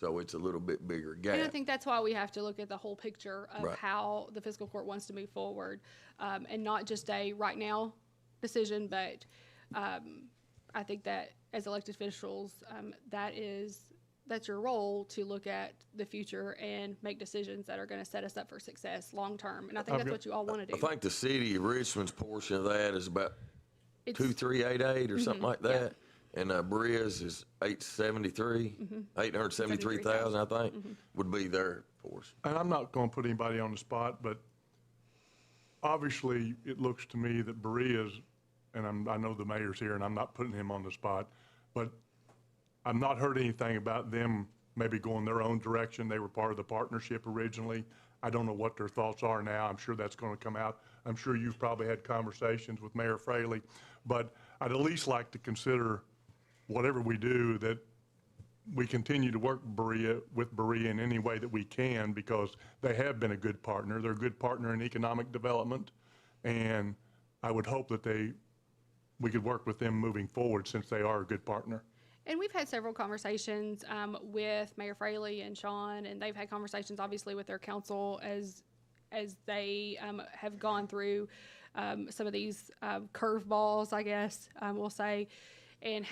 So it's a little bit bigger gap. And I think that's why we have to look at the whole picture of Right. how the fiscal court wants to move forward, and not just a right now decision, but I think that as elected officials, that's your role to look at the future and make decisions that are going to set us up for success long term. And I think that's what you all want to do. I think the city of Richmond's portion of that is about It's- 2,388 or something like that. And Berea's is 873, 873,000, I think, would be their portion. And I'm not going to put anybody on the spot, but obviously it looks to me that Berea's, and I know the mayor's here and I'm not putting him on the spot, but I've not heard anything about them maybe going their own direction. They were part of the partnership originally. I don't know what their thoughts are now. I'm sure that's going to come out. I'm sure you've probably had conversations with Mayor Fraley, but I'd at least like to consider whatever we do, that we continue to work with Berea in any way that we can, because they have been a good partner. They're a good partner in economic development, and I would hope that we could work with them moving forward, since they are a good partner. And we've had several conversations with Mayor Fraley and Sean, and they've had conversations obviously with their council as they have gone through some of these curveballs, I guess we'll say, and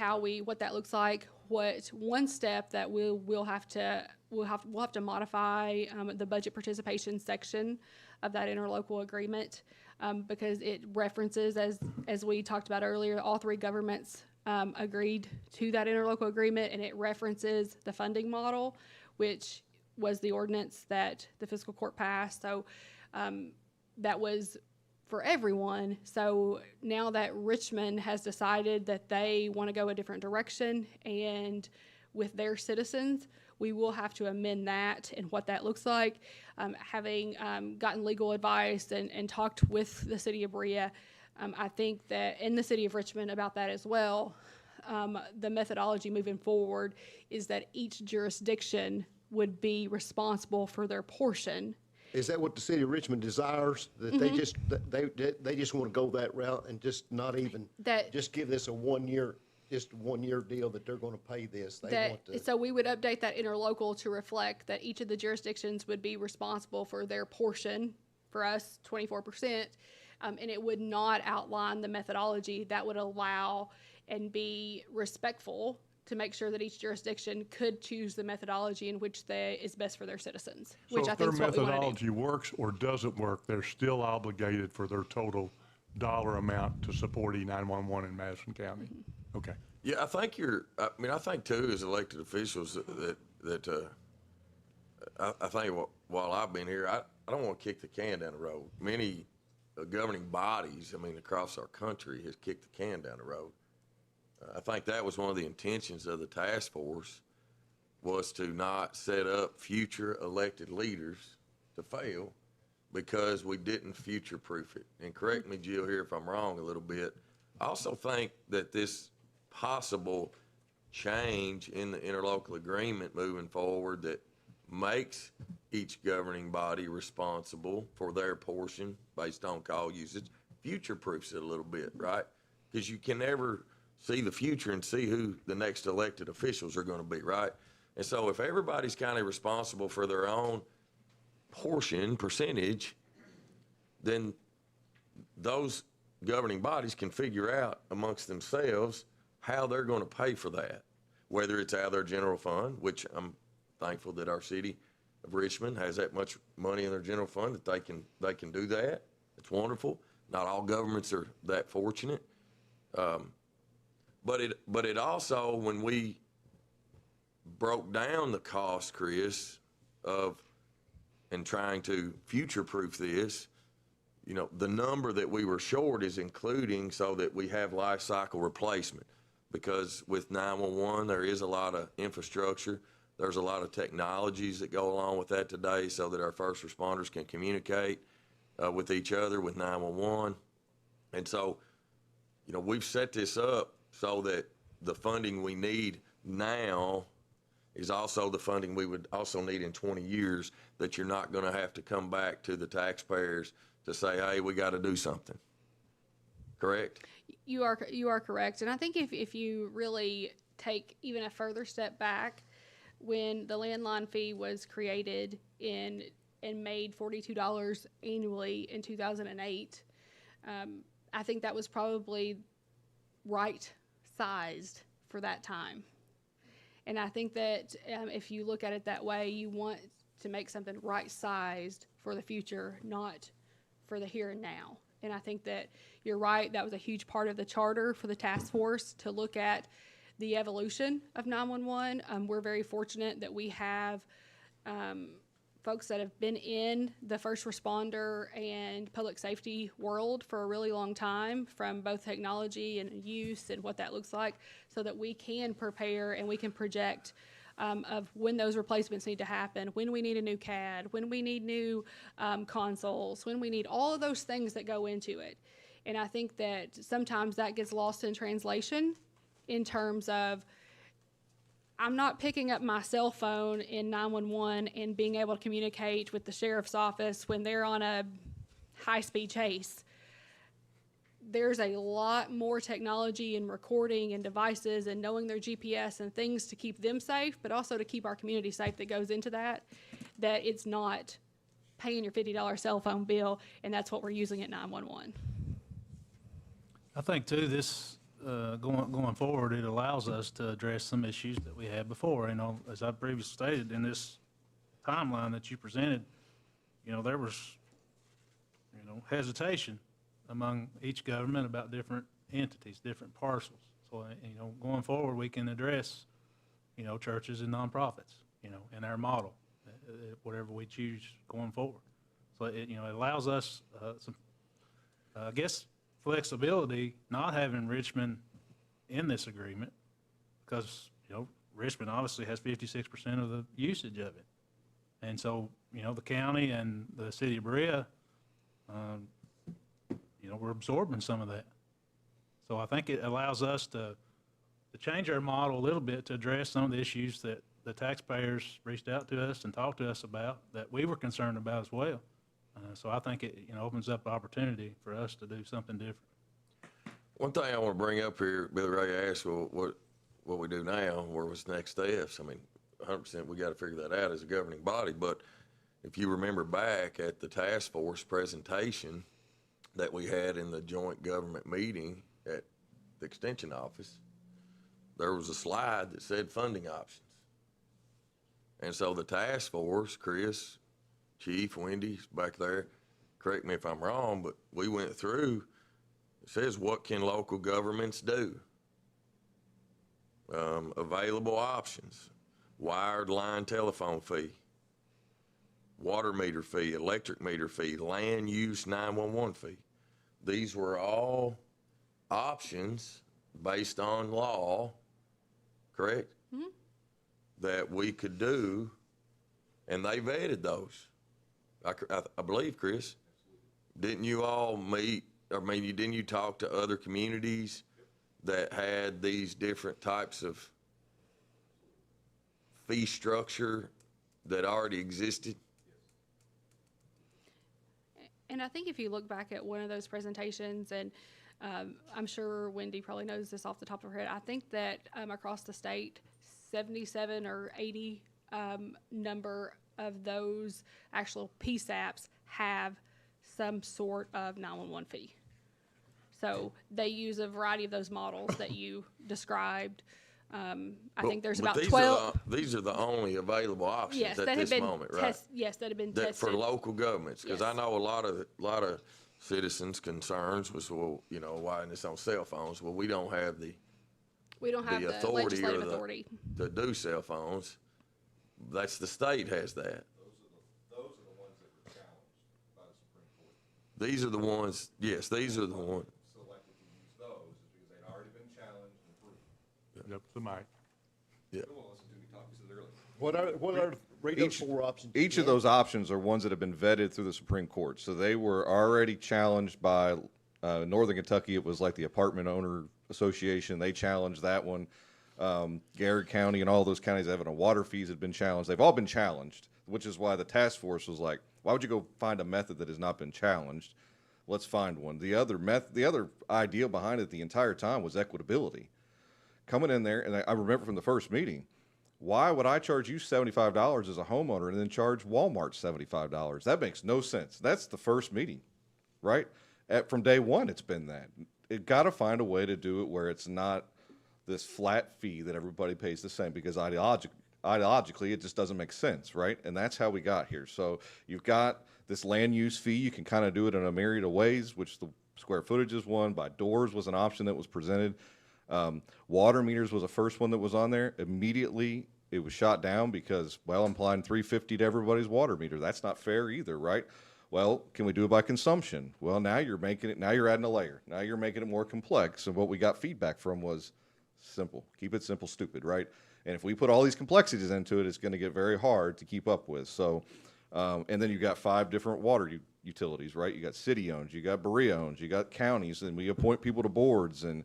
what that looks like. What one step that we'll have to modify the budget participation section of that interlocal agreement, because it references, as we talked about earlier, all three governments agreed to that interlocal agreement, and it references the funding model, which was the ordinance that the fiscal court passed. So that was for everyone. So now that Richmond has decided that they want to go a different direction, and with their citizens, we will have to amend that and what that looks like. Having gotten legal advice and talked with the city of Berea, I think that in the city of Richmond about that as well, the methodology moving forward is that each jurisdiction would be responsible for their portion, Is that what the city of Richmond desires? That they just want to go that route and just not even, just give this a 1 year, just 1 year deal that they're going to pay this? They want to. So we would update that interlocal to reflect that each of the jurisdictions would be responsible for their portion, for us, 24%, and it would not outline the methodology that would allow and be respectful to make sure that each jurisdiction could choose the methodology in which is best for their citizens, which I think is what we want to do. So if their methodology works or doesn't work, they're still obligated for their total dollar amount to support E911 in Madison County? Okay. Yeah, I think I think too, as elected officials, I think while I've been here, I don't want to kick the can down the road. Many governing bodies, across our country, has kicked the can down the road. I think that was one of the intentions of the task force, was to not set up future elected leaders to fail because we didn't future-proof it. And correct me, Jill, here if I'm wrong a little bit. I also think that this possible change in the interlocal agreement moving forward that makes each governing body responsible for their portion based on call usage future-proofs it a little bit, right? Because you can never see the future and see who the next elected officials are going to be, right? And so if everybody's kind of responsible for their own percentage, then those governing bodies can figure out amongst themselves how they're going to pay for that, whether it's out of their general fund, which I'm thankful that our city of Richmond has that much money in their general fund that they can do that. It's wonderful. Not all governments are that fortunate. But it also, when we broke down the cost, Chris, and trying to future-proof this, the number that we were short is including so that we have life cycle replacement. Because with 911, there is a lot of infrastructure. There's a lot of technologies that go along with that today so that our first responders can communicate with each other with 911. And so, we've set this up so that the funding we need now is also the funding we would also need in 20 years, that you're not going to have to come back to the taxpayers to say, hey, we got to do something. Correct? You are correct. And I think if you really take even a further step back, when the landline fee was created and made $42 annually in 2008, I think that was probably right-sized for that time. And I think that if you look at it that way, you want to make something right-sized for the future, not for the here and now. And I think that you're right. That was a huge part of the charter for the task force, to look at the evolution of 911. We're very fortunate that we have folks that have been in the first responder and public safety world for a really long time, from both technology and use and what that looks like, so that we can prepare and we can project of when those replacements need to happen, when we need a new CAD, when we need new consoles, when we need all of those things that go into it. And I think that sometimes that gets lost in translation, in terms of, I'm not picking up my cell phone in 911 and being able to communicate with the sheriff's office when they're on a high-speed chase. There's a lot more technology and recording and devices and knowing their GPS and things to keep them safe, but also to keep our community safe, that goes into that it's not paying your $50 cell phone bill, and that's what we're using at 911. I think too, this, going forward, it allows us to address some issues that we had before. As I previously stated, in this timeline that you presented, there was, hesitation among each government about different entities, different parcels. So, going forward, we can address, churches and nonprofits, in our model, whatever we choose going forward. So it allows us some, I guess, flexibility, not having Richmond in this agreement, because, Richmond obviously has 56% of the usage of it. And so, the county and the city of Berea, we're absorbing some of that. So I think it allows us to change our model a little bit to address some of the issues that the taxpayers reached out to us and talked to us about that we were concerned about as well. So I think it, opens up opportunity for us to do something different. One thing I want to bring up here, Billy Ray asked, well, what we do now, where was next steps? I mean, 100% we got to figure that out as a governing body, but if you remember back at the task force presentation that we had in the joint government meeting at the extension office, there was a slide that said funding options. And so the task force, Chris, Chief, Wendy's back there, correct me if I'm wrong, but we went through, it says what can local governments do? Available options, wired line telephone fee, water meter fee, electric meter fee, land use 911 fee. These were all options based on law, correct? Mm-hmm. That we could do, and they vetted those. I believe, Chris, didn't you all meet, didn't you talk to other communities that had these different types of fee structure that already existed? And I think if you look back at one of those presentations, and I'm sure Wendy probably knows this off the top of her head, I think that across the state, 77 or 80 number of those actual PSAPs have some sort of 911 fee. So they use a variety of those models that you described. I think there's about 12. These are the only available options at this moment, right? Yes, that have been that tested. for local governments, because Yes. I know a lot of citizens' concerns was, well, why isn't this on cell phones? Well, we don't have the authority legislative authority to do cell phones. That's the state has that. Those are the ones that were challenged by the Supreme Court. These are the ones. Yes, these are the ones. Selected to use those is because they'd already been challenged and approved. Yep, the mic. Yeah. What are those four options? Each of those options are ones that have been vetted through the Supreme Court. So they were already challenged by Northern Kentucky. It was like the Apartment Owner Association. They challenged that one. Garrett County and all those counties having a water fees had been challenged. They've all been challenged, which is why the task force was like, why would you go find a method that has not been challenged? Let's find one. The other idea behind it the entire time was equitability. Coming in there, and I remember from the first meeting, why would I charge you $75 as a homeowner and then charge Walmart $75? That makes no sense. That's the first meeting, right? From day one, it's been that. It got to find a way to do it where it's not this flat fee that everybody pays the same, because ideologically it just doesn't make sense, right? And that's how we got here. So you've got this land use fee. You can kind of do it in a myriad of ways, which the square footage is one. By doors was an option that was presented. Water meters was the first one that was on there. Immediately it was shot down because, well, I'm applying $350 to everybody's water meter. That's not fair either, right? Well, can we do it by consumption? Well, now you're adding a layer. Now you're making it more complex. And what we got feedback from was simple. Keep it simple, stupid, right? And if we put all these complexities into it, it's going to get very hard to keep up with. So, and then you got 5 different water utilities, right? You got city-owned, you got Berea-owned, you got counties, and we appoint people to boards. And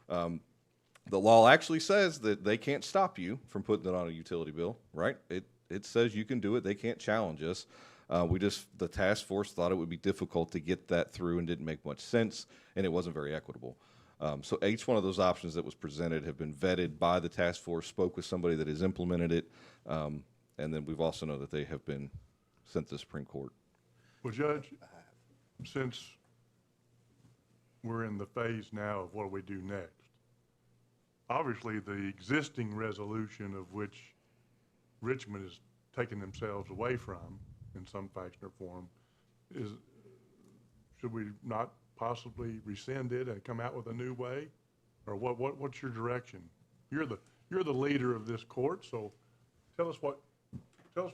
the law actually says that they can't stop you from putting it on a utility bill, right? It says you can do it. They can't challenge us. The task force thought it would be difficult to get that through and didn't make much sense, and it wasn't very equitable. So each one of those options that was presented have been vetted by the task force, spoke with somebody that has implemented it, and then we've also know that they have been sent to the Supreme Court. Well, Judge, since we're in the phase now of what do we do next, obviously the existing resolution of which Richmond is taking themselves away from in some fashion or form should we not possibly rescind it and come out with a new way? Or what's your direction? You're the leader of this court, so tell us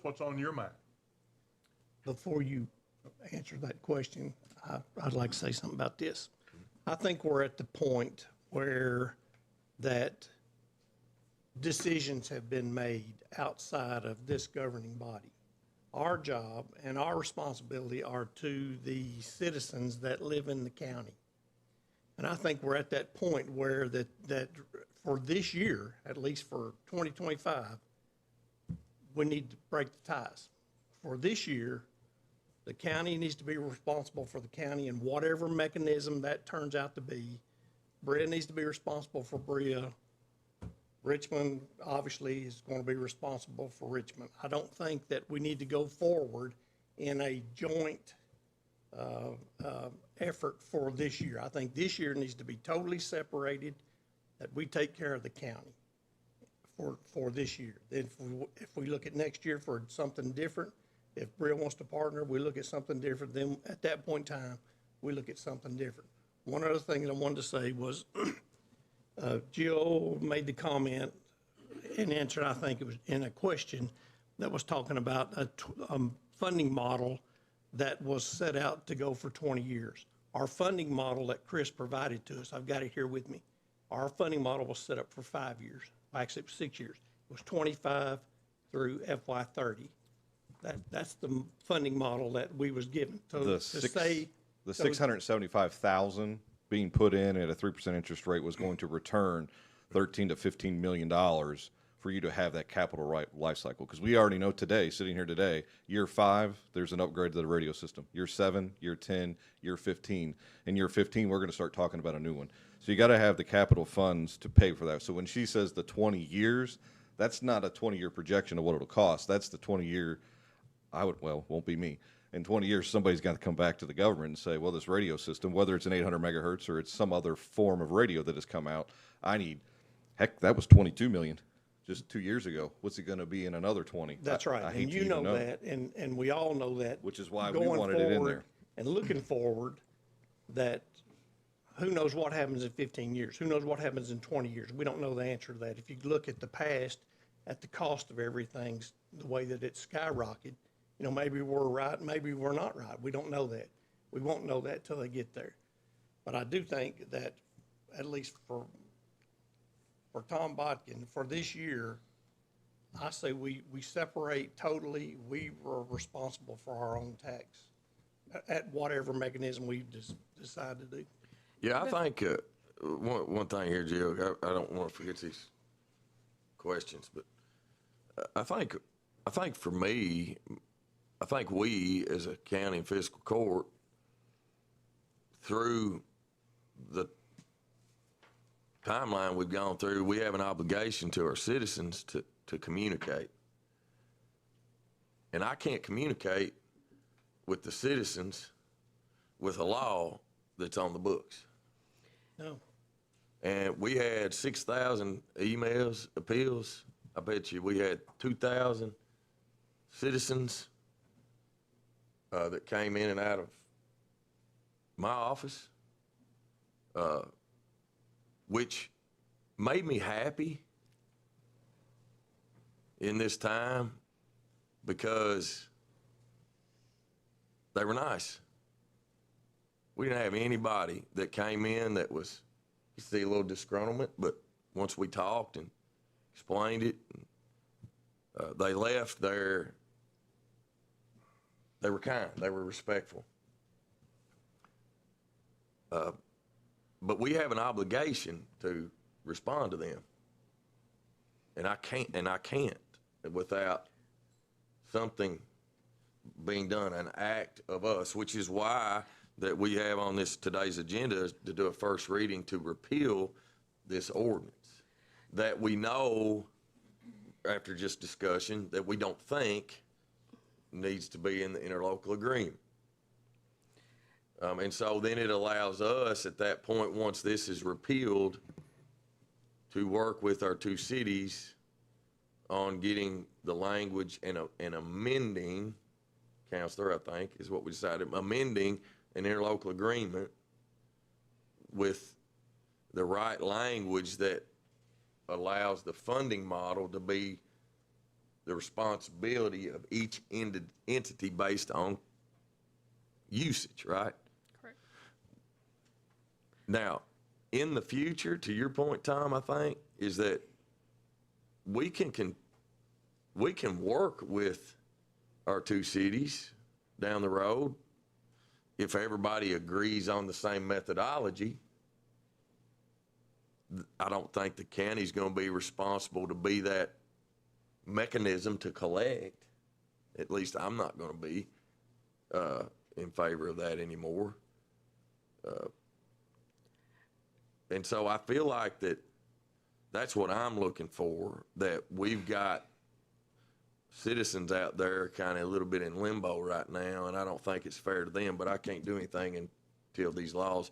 what's on your mind. Before you answer that question, I'd like to say something about this. I think we're at the point where that decisions have been made outside of this governing body. Our job and our responsibility are to the citizens that live in the county. And I think we're at that point where that for this year, at least for 2025, we need to break the ties. For this year, the county needs to be responsible for the county in whatever mechanism that turns out to be. Brea needs to be responsible for Brea. Richmond obviously is going to be responsible for Richmond. I don't think that we need to go forward in a joint effort for this year. I think this year needs to be totally separated, that we take care of the county for this year. If we look at next year for something different, if Brea wants to partner, we look at something different. Then at that point in time, we look at something different. One other thing that I wanted to say was, Jill made the comment in answer, I think it was in a question that was talking about a funding model that was set out to go for 20 years. Our funding model that Chris provided to us, I've got it here with me. Our funding model was set up for 5 years. Actually, it was 6 years. It was 25 through FY30. That's the funding model that we was given. So The to say the 675,000 being put in at a 3% interest rate was going to return $13 to $15 million for you to have that capital life cycle. Because we already know today, sitting here today, year 5, there's an upgrade to the radio system. Year 7, year 10, year 15. In year 15, we're going to start talking about a new one. So you got to have the capital funds to pay for that. So when she says the 20 years, that's not a 20-year projection of what it'll cost. That's the 20-year, won't be me. In 20 years, somebody's got to come back to the government and say, well, this radio system, whether it's an 800 megahertz or it's some other form of radio that has come out, that was 22 million just 2 years ago. What's it going to be in another 20? That's right. I hate And to you even know that, and we all know that. Which is why we going wanted it in forward there. And looking forward, that who knows what happens in 15 years? Who knows what happens in 20 years? We don't know the answer to that. If you look at the past, at the cost of everything, the way that it's skyrocketed, maybe we're right, maybe we're not right. We don't know that. We won't know that till they get there. But I do think that, at least for Tom Bodkin, for this year, I say we separate totally. We were responsible for our own tax at whatever mechanism we decide to do. Yeah, I think one thing here, Jill, I don't want to forget these questions, but I think for me, I think we as a county and fiscal court, through the timeline we've gone through, we have an obligation to our citizens to communicate. And I can't communicate with the citizens with a law that's on the books. No. And we had 6,000 emails, appeals. I bet you we had 2,000 citizens that came in and out of my office, which made me happy in this time because they were nice. We didn't have anybody that came in that was, you see a little disgruntlement, but once we talked and explained it, they left there. They were kind, they were respectful. But we have an obligation to respond to them. And I can't without something being done, an act of us, which is why that we have on today's agenda to do a first reading to repeal this ordinance that we know, after just discussion, that we don't think needs to be in the interlocal agreement. And so then it allows us at that point, once this is repealed, to work with our two cities on getting the language and amending, Counselor, I think, is what we decided, amending an interlocal agreement with the right language that allows the funding model to be the responsibility of each entity based on usage, right? Correct. Now, in the future, to your point, Tom, I think, is that we can work with our two cities down the road if everybody agrees on the same methodology. I don't think the county's going to be responsible to be that mechanism to collect, at least I'm not gonna be, in favor of that anymore. And so I feel like that's what I'm looking for, that we've got citizens out there kind of a little bit in limbo right now, and I don't think it's fair to them, but I can't do anything until these laws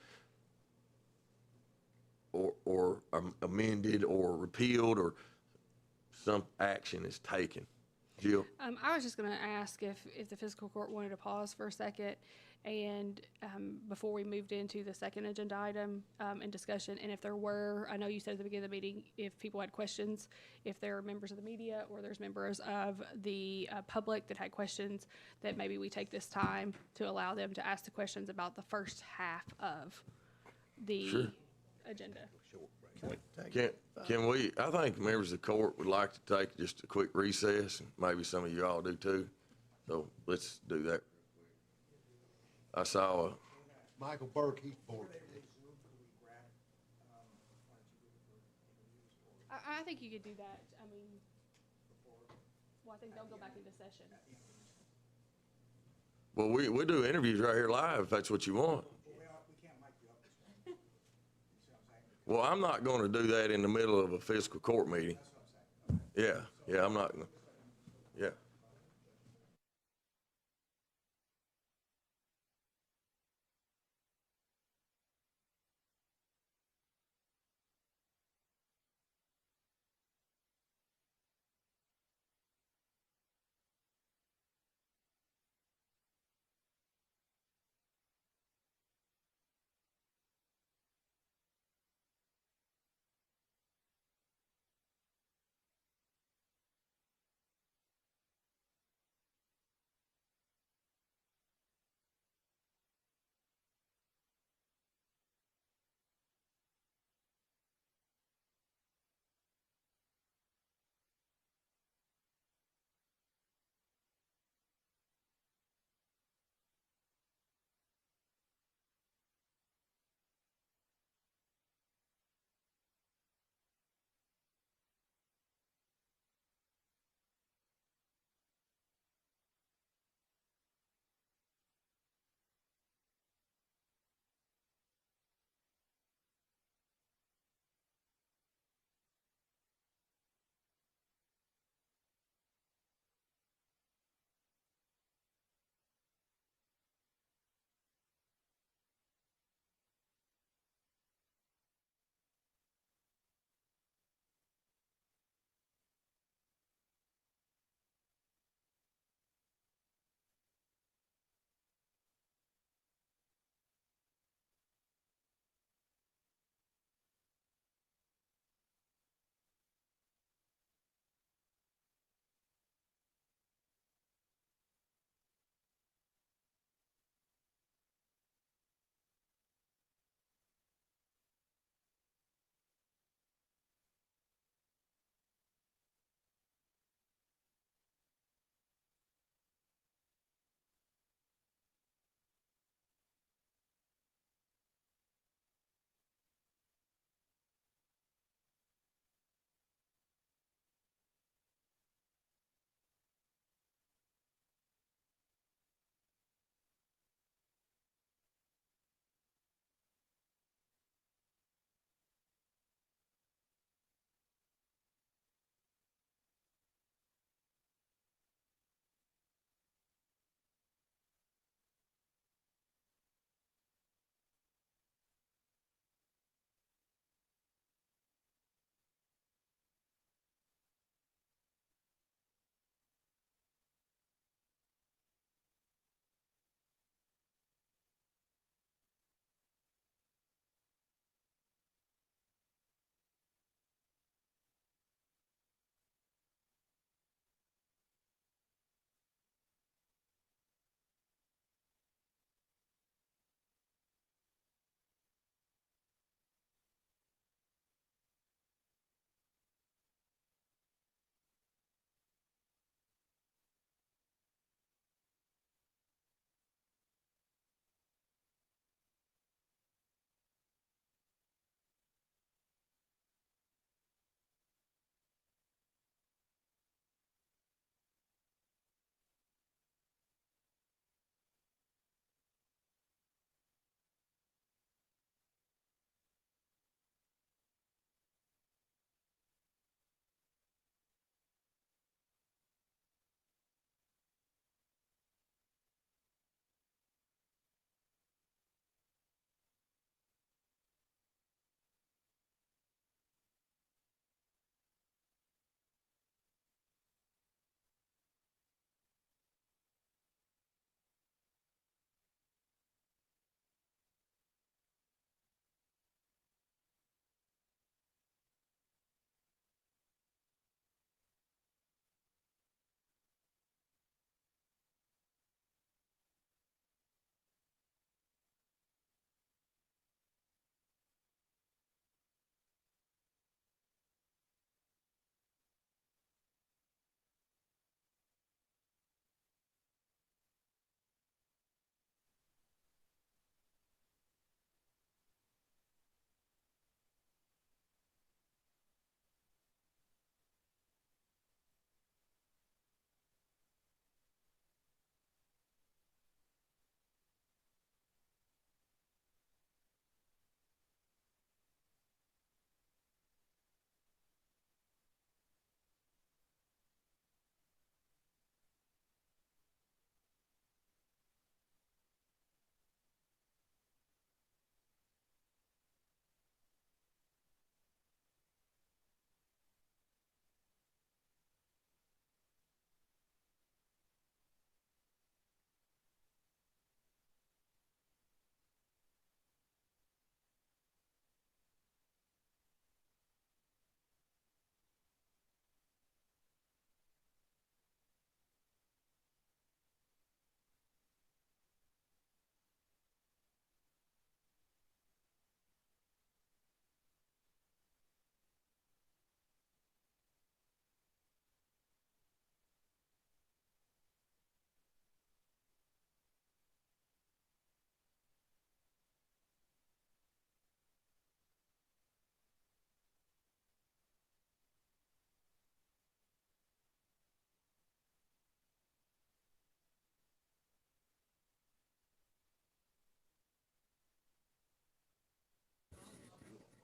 or amended or repealed or some action is taken. Jill? I was just going to ask if the fiscal court wanted to pause for a second and before we moved into the second agenda item and discussion, and if there were, I know you said at the beginning of the meeting, if people had questions, if there are members of the media or there's members of the public that had questions, that maybe we take this time to allow them to ask the questions about the first half of the agenda. Can we, I think members of the court would like to take just a quick recess, and maybe some of you all do too. So let's do that. I saw Michael Burke, he's bored. I think you could do that. I mean, well, I think they'll go back into session. well, we do interviews right here live if that's what you want. Well, I'm not going to do that in the middle of a fiscal court meeting. Yeah, I'm not, yeah.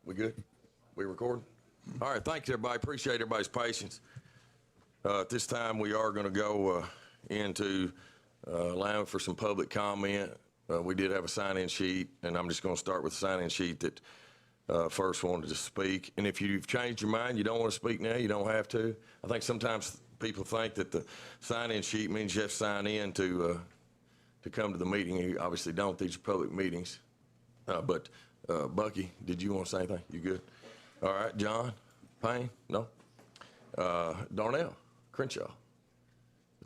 We good? We recording? All right, thank you, everybody. Appreciate everybody's patience. At this time, we are going to go into allowing for some public comment. We did have a sign-in sheet, and I'm just going to start with the sign-in sheet that first wanted to speak. And if you've changed your mind, you don't want to speak now, you don't have to. I think sometimes people think that the sign-in sheet means you have to sign in to come to the meeting. You obviously don't. These are public meetings. But Bucky, did you want to say anything? You good? All right, John Payne? No? Darnell Crenshaw,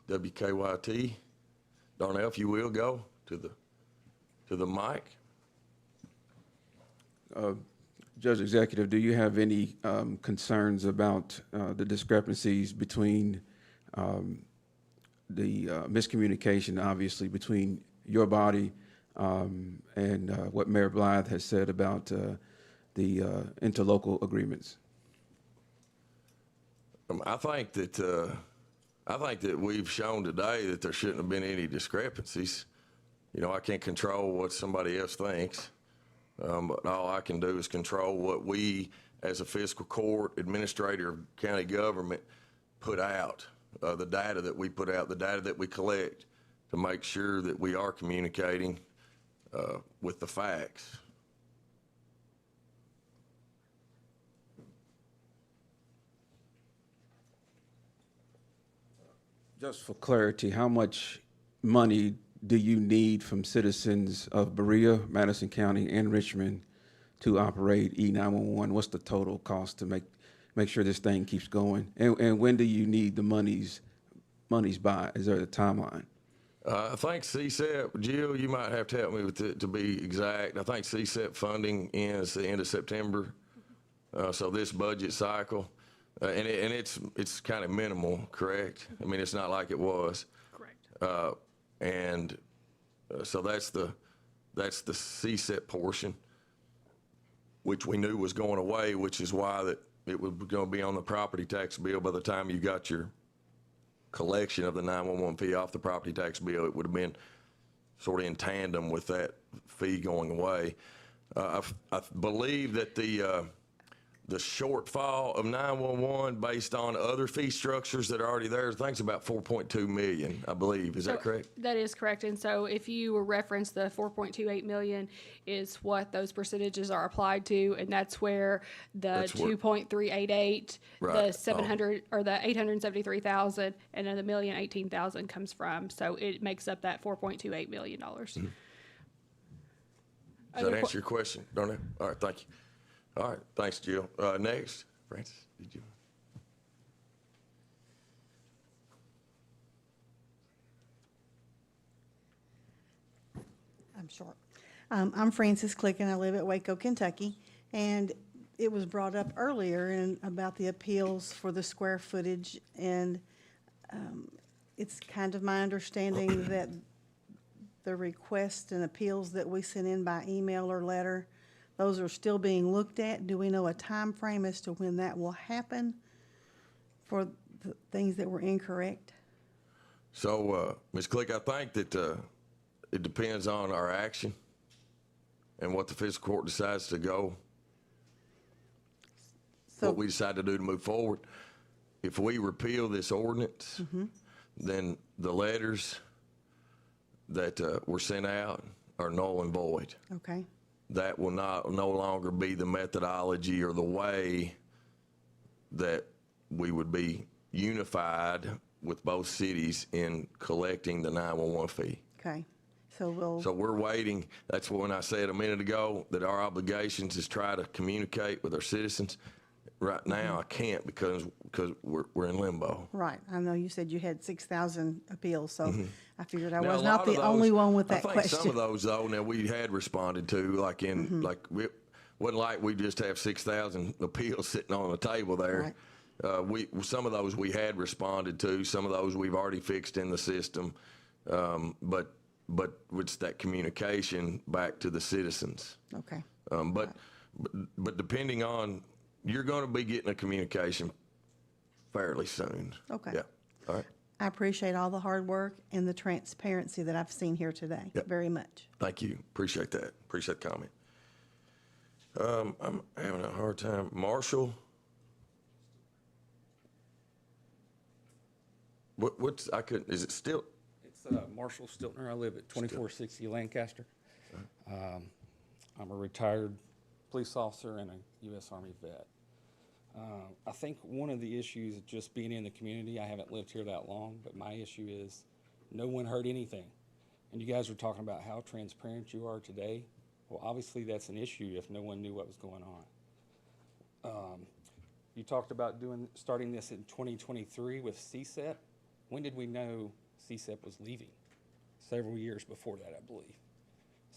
WKYT. Darnell, if you will, go to the mic. Judge Executive, do you have any concerns about the discrepancies between the miscommunication, obviously, between your body and what Mayor Blythe has said about the interlocal agreements? I think that we've shown today that there shouldn't have been any discrepancies. You know, I can't control what somebody else thinks, but all I can do is control what we, as a fiscal court, administrator of county government, put out, the data that we put out, the data that we collect to make sure that we are communicating with the facts. Just for clarity, how much money do you need from citizens of Berea, Madison County, and Richmond to operate E911? What's the total cost to make sure this thing keeps going? And when do you need the monies by? Is there a timeline? I think CSEP, Jill, you might have to help me with it to be exact. I think CSEP funding ends the end of September. So this budget cycle, and it's kind of minimal, correct? I mean, it's not like it was. Correct. And so that's the CSEP portion, which we knew was going away, which is why that it was going to be on the property tax bill. By the time you got your collection of the 911 fee off the property tax bill, it would have been sort of in tandem with that fee going away. I believe that the shortfall of 911 based on other fee structures that are already there, I think it's about 4.2 million, I believe. Is that correct? That is correct. And so if you reference the 4.28 million is what those percentages are applied to, and that's where the 2.388, Right. the 700 or the 873,000, and then the 1,018,000 comes from. So it makes up that 4.28 million dollars. Mm-hmm. Does that answer your question, Darnell? All right, thank you. All right, thanks, Jill. Next, Francis, did you? I'm short. I'm Frances Click, and I live at Waco, Kentucky. And it was brought up earlier about the appeals for the square footage, and it's kind of my understanding that the requests and appeals that we sent in by email or letter, those are still being looked at. Do we know a time frame as to when that will happen for the things that were incorrect? So, Ms. Click, I think that it depends on our action and what the fiscal court decides to go, what we decide to do to move forward. If we repeal this ordinance, then the letters that were sent out are null and void. Okay. That will no longer be the methodology or the way that we would be unified with both cities in collecting the 911 fee. Okay. So we're waiting. That's when I said a minute ago that our obligations is try to communicate with our citizens. Right now, I can't because we're in limbo. Right. I know you said you had 6,000 appeals, so I figured I Now, was not the only one with that I think question. some of those, though, now we had responded to, like it wasn't like we just have 6,000 appeals sitting on the table there. Right. Some of those we had responded to. Some of those we've already fixed in the system. But it's that communication back to the citizens. Okay. But depending on, you're going to be getting a communication fairly soon. Okay. Yeah. All right. I appreciate all the hard work and the transparency that I've seen here today. Yep. Very much. Thank you. Appreciate that. Appreciate the comment. I'm having a hard time. Marshall? Is it still? It's Marshall Stiltner. I live at 2460 Lancaster. I'm a retired police officer and a U.S. Army vet. I think one of the issues of just being in the community, I haven't lived here that long, but my issue is no one heard anything. And you guys were talking about how transparent you are today. Well, obviously that's an issue if no one knew what was going on. You talked about starting this in 2023 with CSEP. When did we know CSEP was leaving? Several years before that, I believe.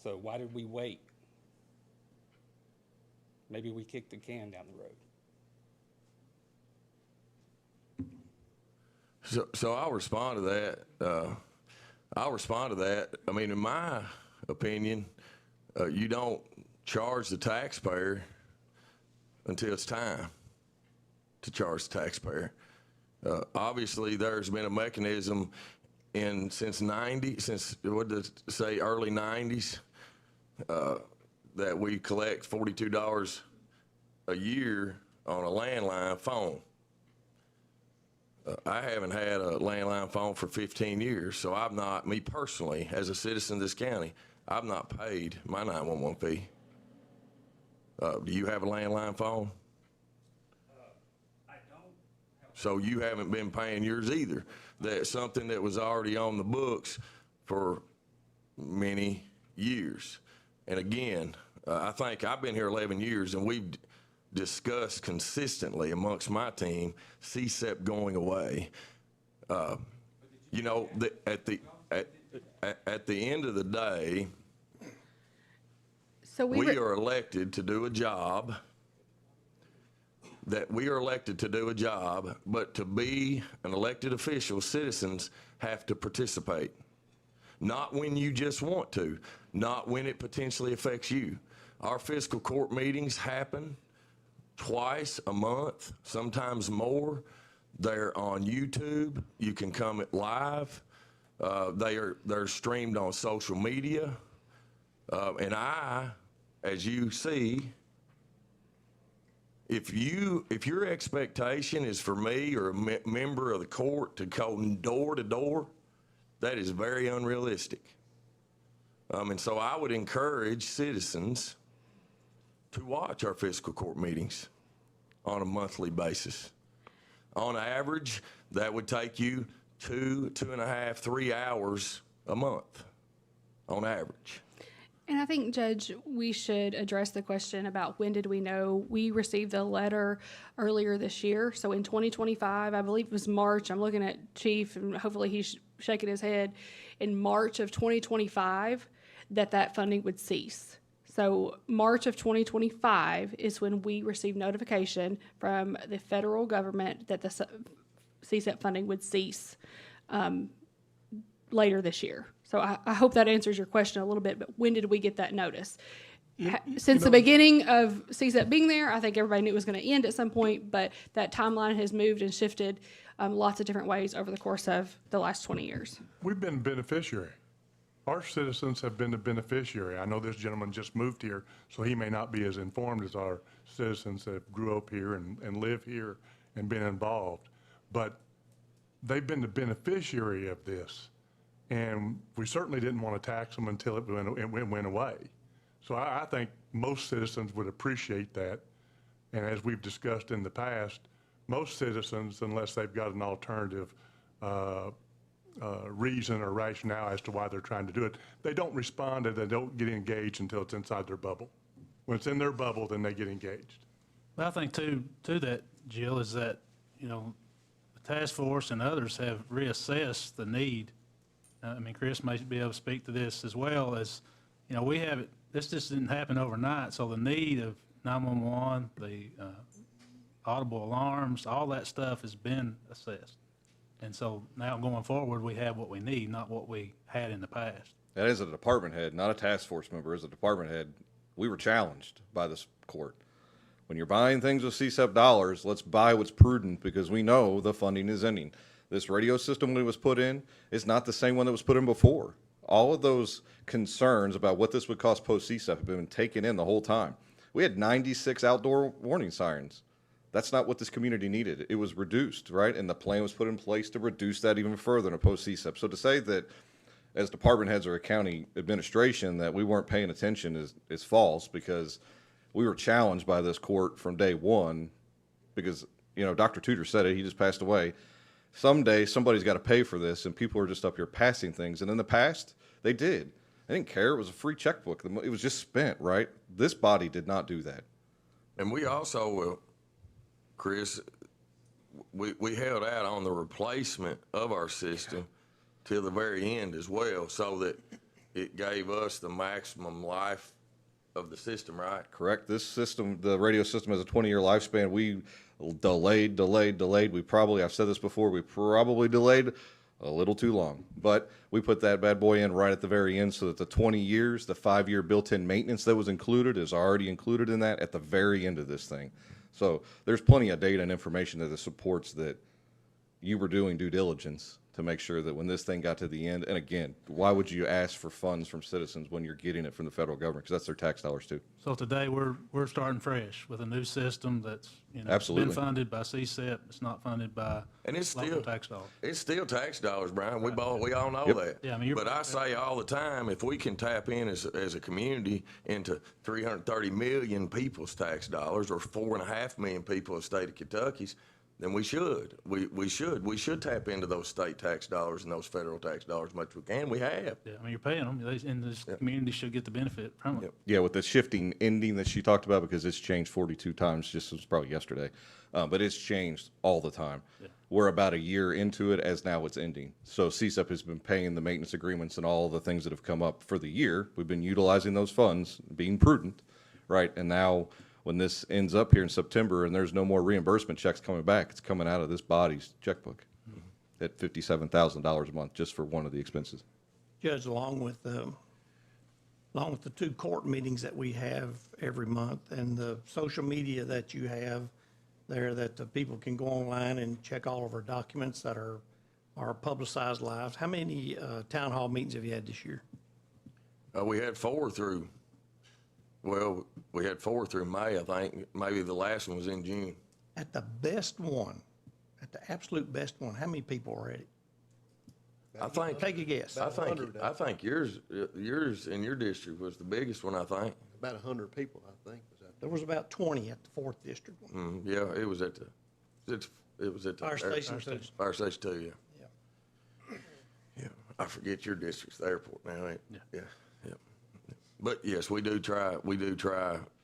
So why did we wait? Maybe we kicked the can down the road. So I'll respond to that. I mean, in my opinion, you don't charge the taxpayer until it's time to charge the taxpayer. Obviously, there's been a mechanism since early 90s, that we collect $42 a year on a landline phone. I haven't had a landline phone for 15 years, so I've not, me personally, as a citizen of this county, I've not paid my 911 fee. Do you have a landline phone? So you haven't been paying yours either. That's something that was already on the books for many years. And again, I think I've been here 11 years and we've discussed consistently amongst my team CSEP going away. You know, at the end of the day, so we are elected to do a job. But to be an elected official, citizens have to participate. Not when you just want to, not when it potentially affects you. Our fiscal court meetings happen twice a month, sometimes more. They're on YouTube. You can come at live. They're streamed on social media. And I, as you see, if your expectation is for me or a member of the court to go door to door, that is very unrealistic. And so I would encourage citizens to watch our fiscal court meetings on a monthly basis. On average, that would take you 2.5, 3 hours a month on average. And I think, Judge, we should address the question about when did we know. We received the letter earlier this year. So in 2025, I believe it was March. I'm looking at Chief, and hopefully he's shaking his head. In March of 2025, that funding would cease. So March of 2025 is when we received notification from the federal government that the CSEP funding would cease later this year. So I hope that answers your question a little bit, but when did we get that notice? Since the beginning of CSEP being there, I think everybody knew it was going to end at some point, but that timeline has moved and shifted lots of different ways over the course of the last 20 years. We've been beneficiary. Our citizens have been the beneficiary. I know this gentleman just moved here, so he may not be as informed as our citizens that grew up here and live here and been involved, but they've been the beneficiary of this. And we certainly didn't want to tax them until it went away. So I think most citizens would appreciate that. And as we've discussed in the past, most citizens, unless they've got an alternative reason or rationale as to why they're trying to do it, they don't respond and they don't get engaged until it's inside their bubble. When it's in their bubble, then they get engaged. Well, I think too that, Jill, is that, you know, the task force and others have reassessed the need. I mean, Chris may be able to speak to this as well as, you know, we have it, this just didn't happen overnight. So the need of 911, the audible alarms, all that stuff has been assessed. And so now going forward, we have what we need, not what we had in the past. And as a department head, not a task force member, as a department head, we were challenged by this court. When you're buying things with CSEP dollars, let's buy what's prudent because we know the funding is ending. This radio system when it was put in is not the same one that was put in before. All of those concerns about what this would cost post-CSEP have been taken in the whole time. We had 96 outdoor warning sirens. That's not what this community needed. It was reduced, right? And the plan was put in place to reduce that even further in a post-CSEP. So to say that as department heads or a county administration that we weren't paying attention is false, because we were challenged by this court from day one because, Dr. Tudor said it, he just passed away. Someday somebody's got to pay for this, and people are just up here passing things. And in the past, they did. They didn't care. It was a free checkbook. It was just spent, right? This body did not do that. And we also, Chris, we held out on the replacement of our system till the very end as well, so that it gave us the maximum life of the system, right? Correct. This system, the radio system, has a 20-year lifespan. We delayed. We probably, I've said this before, we probably delayed a little too long. But we put that bad boy in right at the very end so that the 20 years, the 5-year built-in maintenance that was included is already included in that at the very end of this thing. So there's plenty of data and information that supports that you were doing due diligence to make sure that when this thing got to the end, and again, why would you ask for funds from citizens when you're getting it from the federal government? Because that's their tax dollars too. So today, we're starting fresh with a new system that's, Absolutely. been funded by CSEP. It's not funded by And it's local still tax dollars. It's still tax dollars, Brian. We all know Yep. that. Yeah, I mean, but I say all the time, if we can tap in as a community into 330 million people's tax dollars, or 4.5 million people in the state of Kentucky's, then we should. We should tap into those state tax dollars and those federal tax dollars as much as we can. We have. Yeah, I mean, you're paying them, and this community should get the benefit from it. Yeah, with the shifting ending that she talked about, because it's changed 42 times, just it was probably yesterday, but it's changed all the time. Yeah. We're about a year into it as now it's ending. So CSEP has been paying the maintenance agreements and all the things that have come up for the year. We've been utilizing those funds, being prudent, right? And now when this ends up here in September and there's no more reimbursement checks coming back, it's coming out of this body's checkbook at $57,000 a month just for one of the expenses. Judge, along with the 2 court meetings that we have every month and the social media that you have there, that the people can go online and check all of our documents that are publicized live. How many town hall meetings have you had this year? We had 4 through. Well, we had 4 through May, I think. Maybe the last one was in June. At the best one, at the absolute best one, how many people are at it? I think. Take a guess. I think yours in your district was the biggest one. I think. About 100 people, I think. There was about 20 at the 4th district one. Yeah, it was at the. It was at the Fire station 2. Fire station 2. Yeah. Yeah. I forget your district's the airport now. Ain't it? Yeah. But yes, we do try.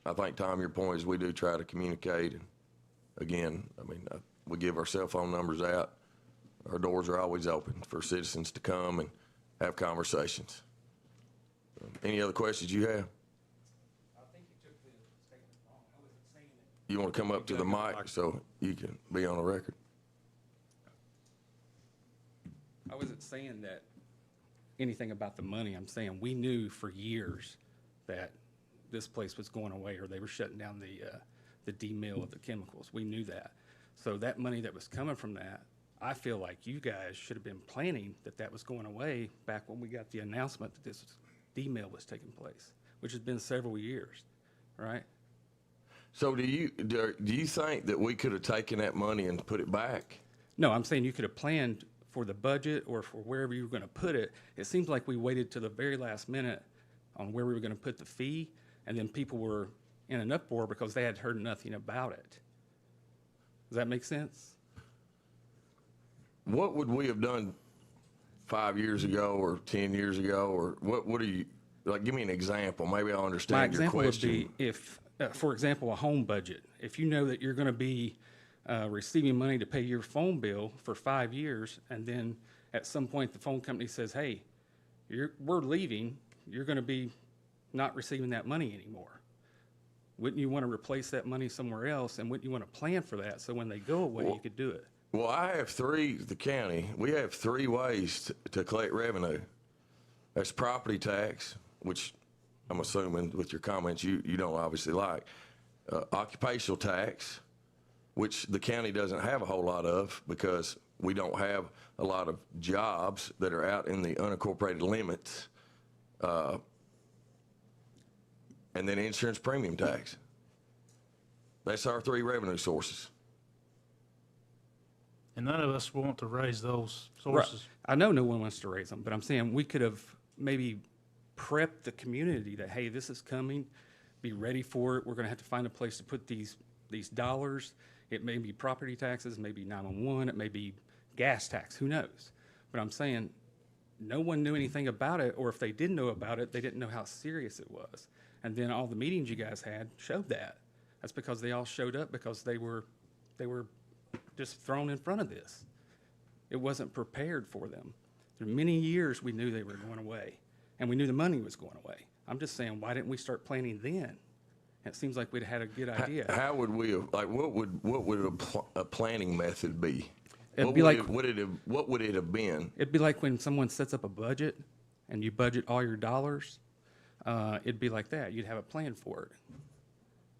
I think, Tom, your point is we do try to communicate. And again, I mean, we give our cell phone numbers out. Our doors are always open for citizens to come and have conversations. Any other questions you have? I think you took the statement wrong. I wasn't saying it. You want to come up to the mic so you can be on the record? I wasn't saying that anything about the money. I'm saying we knew for years that this place was going away, or they were shutting down the D-mill of the chemicals. We knew that. So that money that was coming from that, I feel like you guys should have been planning that was going away back when we got the announcement that this D-mill was taking place, which has been several years, right? So do you think that we could have taken that money and put it back? No, I'm saying you could have planned for the budget or for wherever you were going to put it. It seems like we waited to the very last minute on where we were going to put the fee, and then people were in an uproar because they had heard nothing about it. Does that make sense? What would we have done 5 years ago or 10 years ago, or what do you, like, give me an example. Maybe I'll understand your question. My example would be if, for example, a home budget. If you know that you're going to be receiving money to pay your phone bill for 5 years, and then at some point the phone company says, hey, we're leaving, you're going to be not receiving that money anymore. Wouldn't you want to replace that money somewhere else, and wouldn't you want to plan for that so when they go away, you could do it? Well, the county, we have 3 ways to collect revenue. That's property tax, which I'm assuming with your comments you don't obviously like. Occupational tax, which the county doesn't have a whole lot of because we don't have a lot of jobs that are out in the unincorporated limits. And then insurance premium tax. That's our three revenue sources. And none of us want to raise those Right. sources. I know no one wants to raise them, but I'm saying we could have maybe prepped the community that, hey, this is coming, be ready for it. We're gonna have to find a place to put these dollars. It may be property taxes, maybe 911, it may be gas tax, who knows? But I'm saying, no one knew anything about it, or if they did know about it, they didn't know how serious it was. And then all the meetings you guys had showed that. That's because they all showed up because they were just thrown in front of this. It wasn't prepared for them. For many years, we knew they were going away, and we knew the money was going away. I'm just saying, why didn't we start planning then? It seems like we'd had a good idea. How would we have, like, what would a planning method be? It'd be like, what would it have been? it'd be like when someone sets up a budget and you budget all your dollars. It'd be like that. You'd have a plan for it,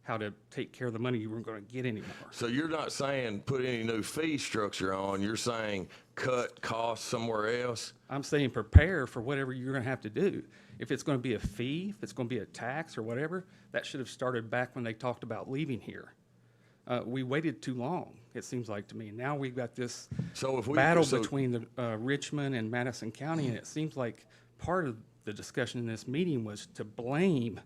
how to take care of the money you weren't going to get anymore. So you're not saying put any new fee structure on, you're saying cut costs somewhere else? I'm saying prepare for whatever you're going to have to do. If it's going to be a fee, if it's going to be a tax or whatever, that should have started back when they talked about leaving here. We waited too long, it seems like to me. Now we've got this battle between the Richmond and Madison County, and it seems like part of the discussion in this meeting was to blame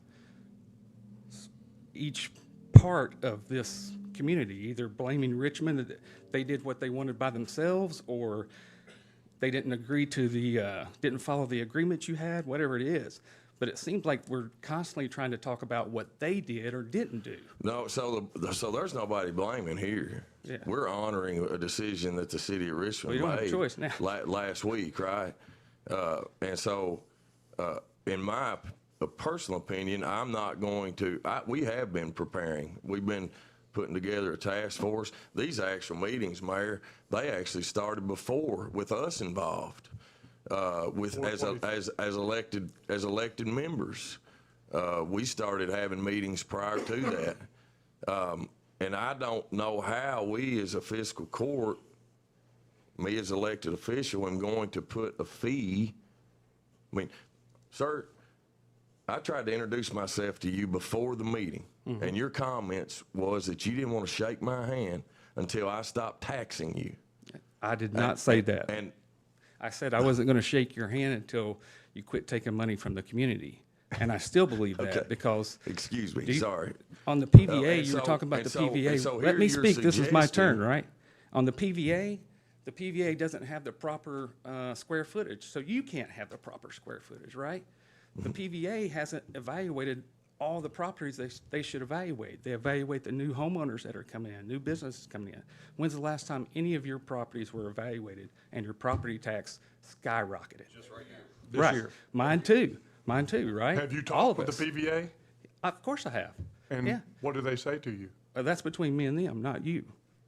each part of this community, either blaming Richmond that they did what they wanted by themselves, or they didn't agree to didn't follow the agreement you had, whatever it is. But it seems like we're constantly trying to talk about what they did or didn't do. No, so there's nobody blaming here. Yeah. We're honoring a decision that the city of Richmond We don't have a made choice now. last week, right? And so, in my personal opinion, I'm not going to. We have been preparing. We've been putting together a task force. These actual meetings, Mayor, they actually started before with us involved. As elected members, we started having meetings prior to that, and I don't know how we as a fiscal court, me as elected official, am going to put a fee. I mean, sir, I tried to introduce myself to you before the meeting, and your comments was that you didn't want to shake my hand until I stopped taxing you. I did not say that. And I said I wasn't going to shake your hand until you quit taking money from the community. And I still believe that Okay. because. Excuse me, sorry. On the PVA, and you were so- talking about and the so- PVA. and so Let here me you're speak. This is my turn, suggesting- right? On the PVA doesn't have the proper square footage, so you can't have the proper square footage, right? The PVA hasn't evaluated all the properties they should evaluate. They evaluate the new homeowners that are coming in, new businesses coming in. When's the last time any of your properties were evaluated and your property tax skyrocketed? Just right now. This Right. year. Mine too, right? Have you All talked of with the us. PVA? Of course I have. And Yeah. what do they say to you? That's between me and them, not you.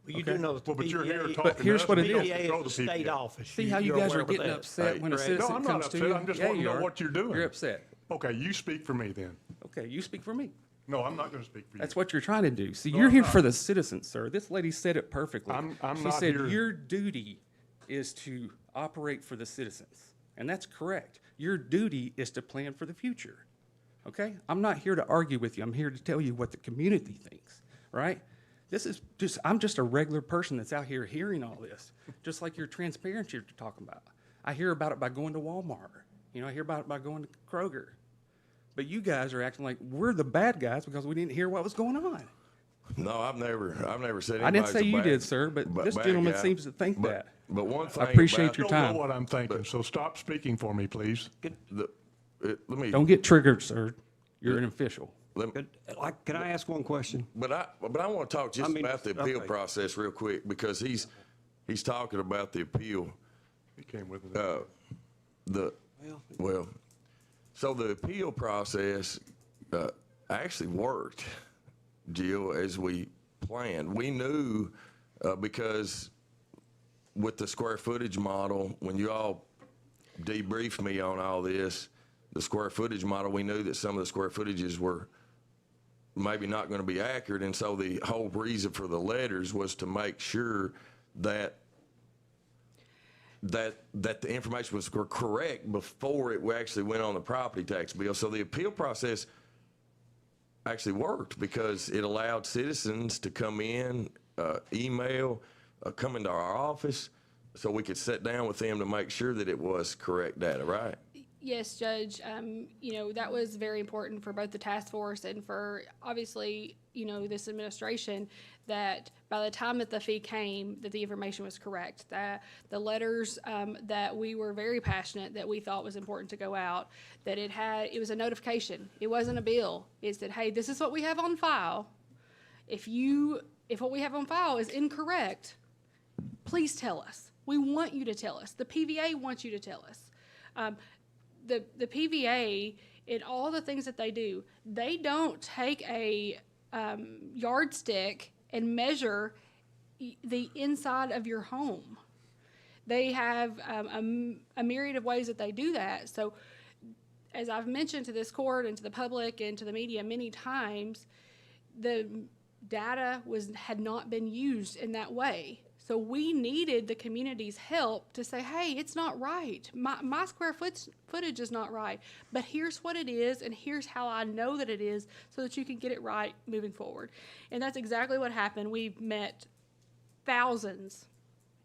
Well, you Okay? do know that the Well, but you're here PVA talking But here's to us, what and it we don't is. PVA control is the a state PVA. office. See how you You're guys aware are of getting that. upset when a No, citizen I'm not comes to upset. you? I'm just Yeah, wanting to you know are. what you're doing. You're upset. Okay, you speak for me then. Okay, you speak for me. No, I'm not going to speak for you. That's what you're trying to do. See, No, you're I'm here not. for the citizens, sir. This lady said it perfectly. I'm She not said here- your duty is to operate for the citizens. And that's correct. Your duty is to plan for the future. Okay? I'm not here to argue with you. I'm here to tell you what the community thinks, right? I'm just a regular person that's out here hearing all this, just like your transparency you're talking about. I hear about it by going to Walmart. I hear about it by going to Kroger. But you guys are acting like we're the bad guys because we didn't hear what was going on. No, I've never said. I didn't say anybody's a you bad- did, sir, but this bad gentleman guy. seems to think that. But one thing I appreciate about- your I don't time. know what I'm thinking, so stop speaking for me, please. Let me. Don't get triggered, sir. You're an official. Can I ask one question? But I want to talk just about the appeal okay. process real quick because he's talking about the appeal. He came with it. So the appeal process actually worked, Jill, as we planned. We knew because with the square footage model, when you all debriefed me on all this, the square footage model, we knew that some of the square footages were maybe not going to be accurate. And so the whole reason for the letters was to make sure that the information was correct before it actually went on the property tax bill. So the appeal process actually worked because it allowed citizens to come in, email, come into our office, so we could sit down with them to make sure that it was correct data, right? Yes, Judge. You know, that was very important for both the task force and for, obviously, you know, this administration, that by the time that the fee came, that the information was correct. That the letters that we were very passionate that we thought was important to go out, that it was a notification. It wasn't a bill. It said, hey, this is what we have on file. If what we have on file is incorrect, please tell us. We want you to tell us. The PVA wants you to tell us. The PVA, in all the things that they do, they don't take a yardstick and measure the inside of your home. They have a myriad of ways that they do that. So as I've mentioned to this court and to the public and to the media many times, the data had not been used in that way. So we needed the community's help to say, hey, it's not right. My square footage is not right. But here's what it is, and here's how I know that it is, so that you can get it right moving forward. And that's exactly what happened. We've met thousands,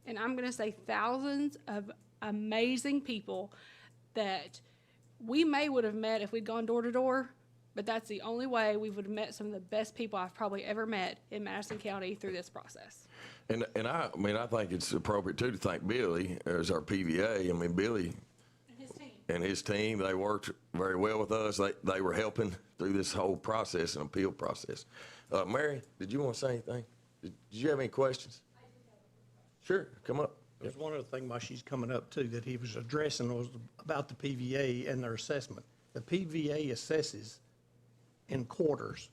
and I'm going to say thousands of amazing people that we would have met if we'd gone door to door, but that's the only way we would have met some of the best people I've probably ever met in Madison County through this process. And I mean, I think it's appropriate too to thank Billy as our PVA. I mean, Billy and his team, they worked very well with us. They were helping through this whole process and appeal process. Mary, did you want to say anything? Did you have any questions? Sure, come up. There's one other thing while she's coming up too that he was addressing was about the PVA and their assessment. The PVA assesses in quarters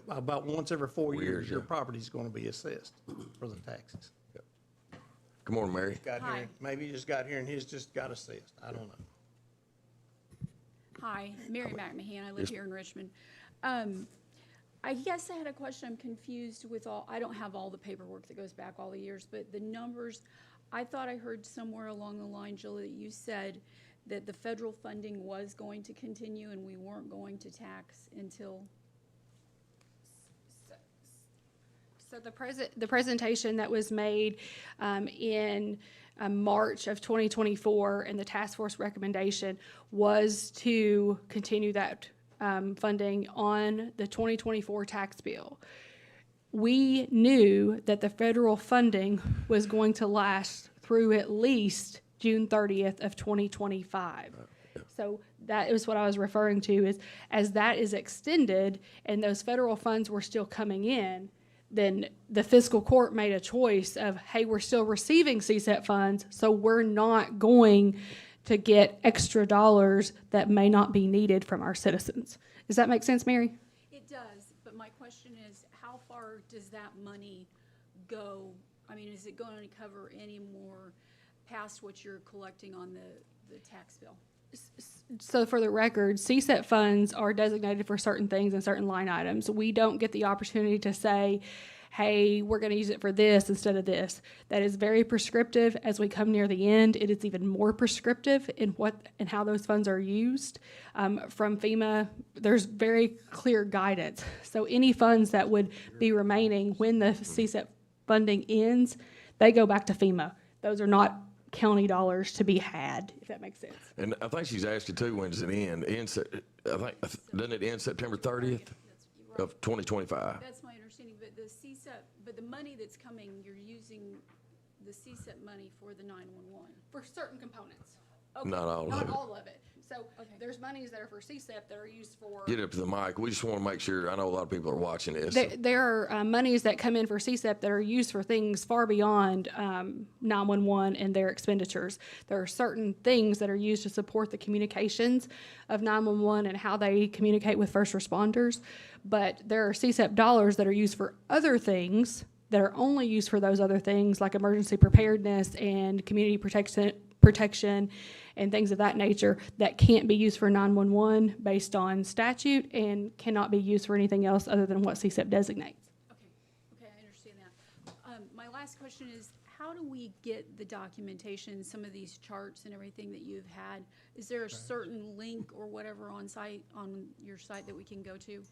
about once every 4 years, your property's going to be assessed for the taxes. Good morning, Mary. Maybe he just got here and his just got assessed. I don't know. Hi, Mary McMahon. I live here in Richmond. I guess I had a question. I'm confused with I don't have all the paperwork that goes back all the years, but the numbers, I thought I heard somewhere along the line, Jill, that you said that the federal funding was going to continue and we weren't going to tax until. So the presentation that was made in March of 2024 and the task force recommendation was to continue that funding on the 2024 tax bill. We knew that the federal funding was going to last through at least June 30th of 2025. So that is what I was referring to, is as that is extended and those federal funds were still coming in, then the fiscal court made a choice of, hey, we're still receiving CSEP funds, so we're not going to get extra dollars that may not be needed from our citizens. Does that make sense, Mary? It does, but my question is, how far does that money go? I mean, is it going to cover any more past what you're collecting on the tax bill? So for the record, CSEP funds are designated for certain things and certain line items. We don't get the opportunity to say, hey, we're going to use it for this instead of this. That is very prescriptive. As we come near the end, it is even more prescriptive in what and how those funds are used. From FEMA, there's very clear guidance. So any funds that would be remaining when the CSEP funding ends, they go back to FEMA. Those are not county dollars to be had, if that makes sense. And I think she's asked you too, when does it end? Doesn't it end September 30th of 2025? That's my understanding, but the CSEP, but the money that's coming, you're using the CSEP money for the 911? For certain components. Okay. Not all of it. Not all of it. So there's monies that are for CSEP that are used for. Get up to the mic. We just want to make sure. I know a lot of people are watching this. There are monies that come in for CSEP that are used for things far beyond 911 and their expenditures. There are certain things that are used to support the communications of 911 and how they communicate with first responders. But there are CSEP dollars that are used for other things that are only used for those other things, like emergency preparedness and community protection and things of that nature, that can't be used for 911 based on statute and cannot be used for anything else other than what CSEP designates. Okay, I understand that. My last question is, how do we get the documentation, some of these charts and everything that you've had? Is there a certain link or whatever on your site that we can go to?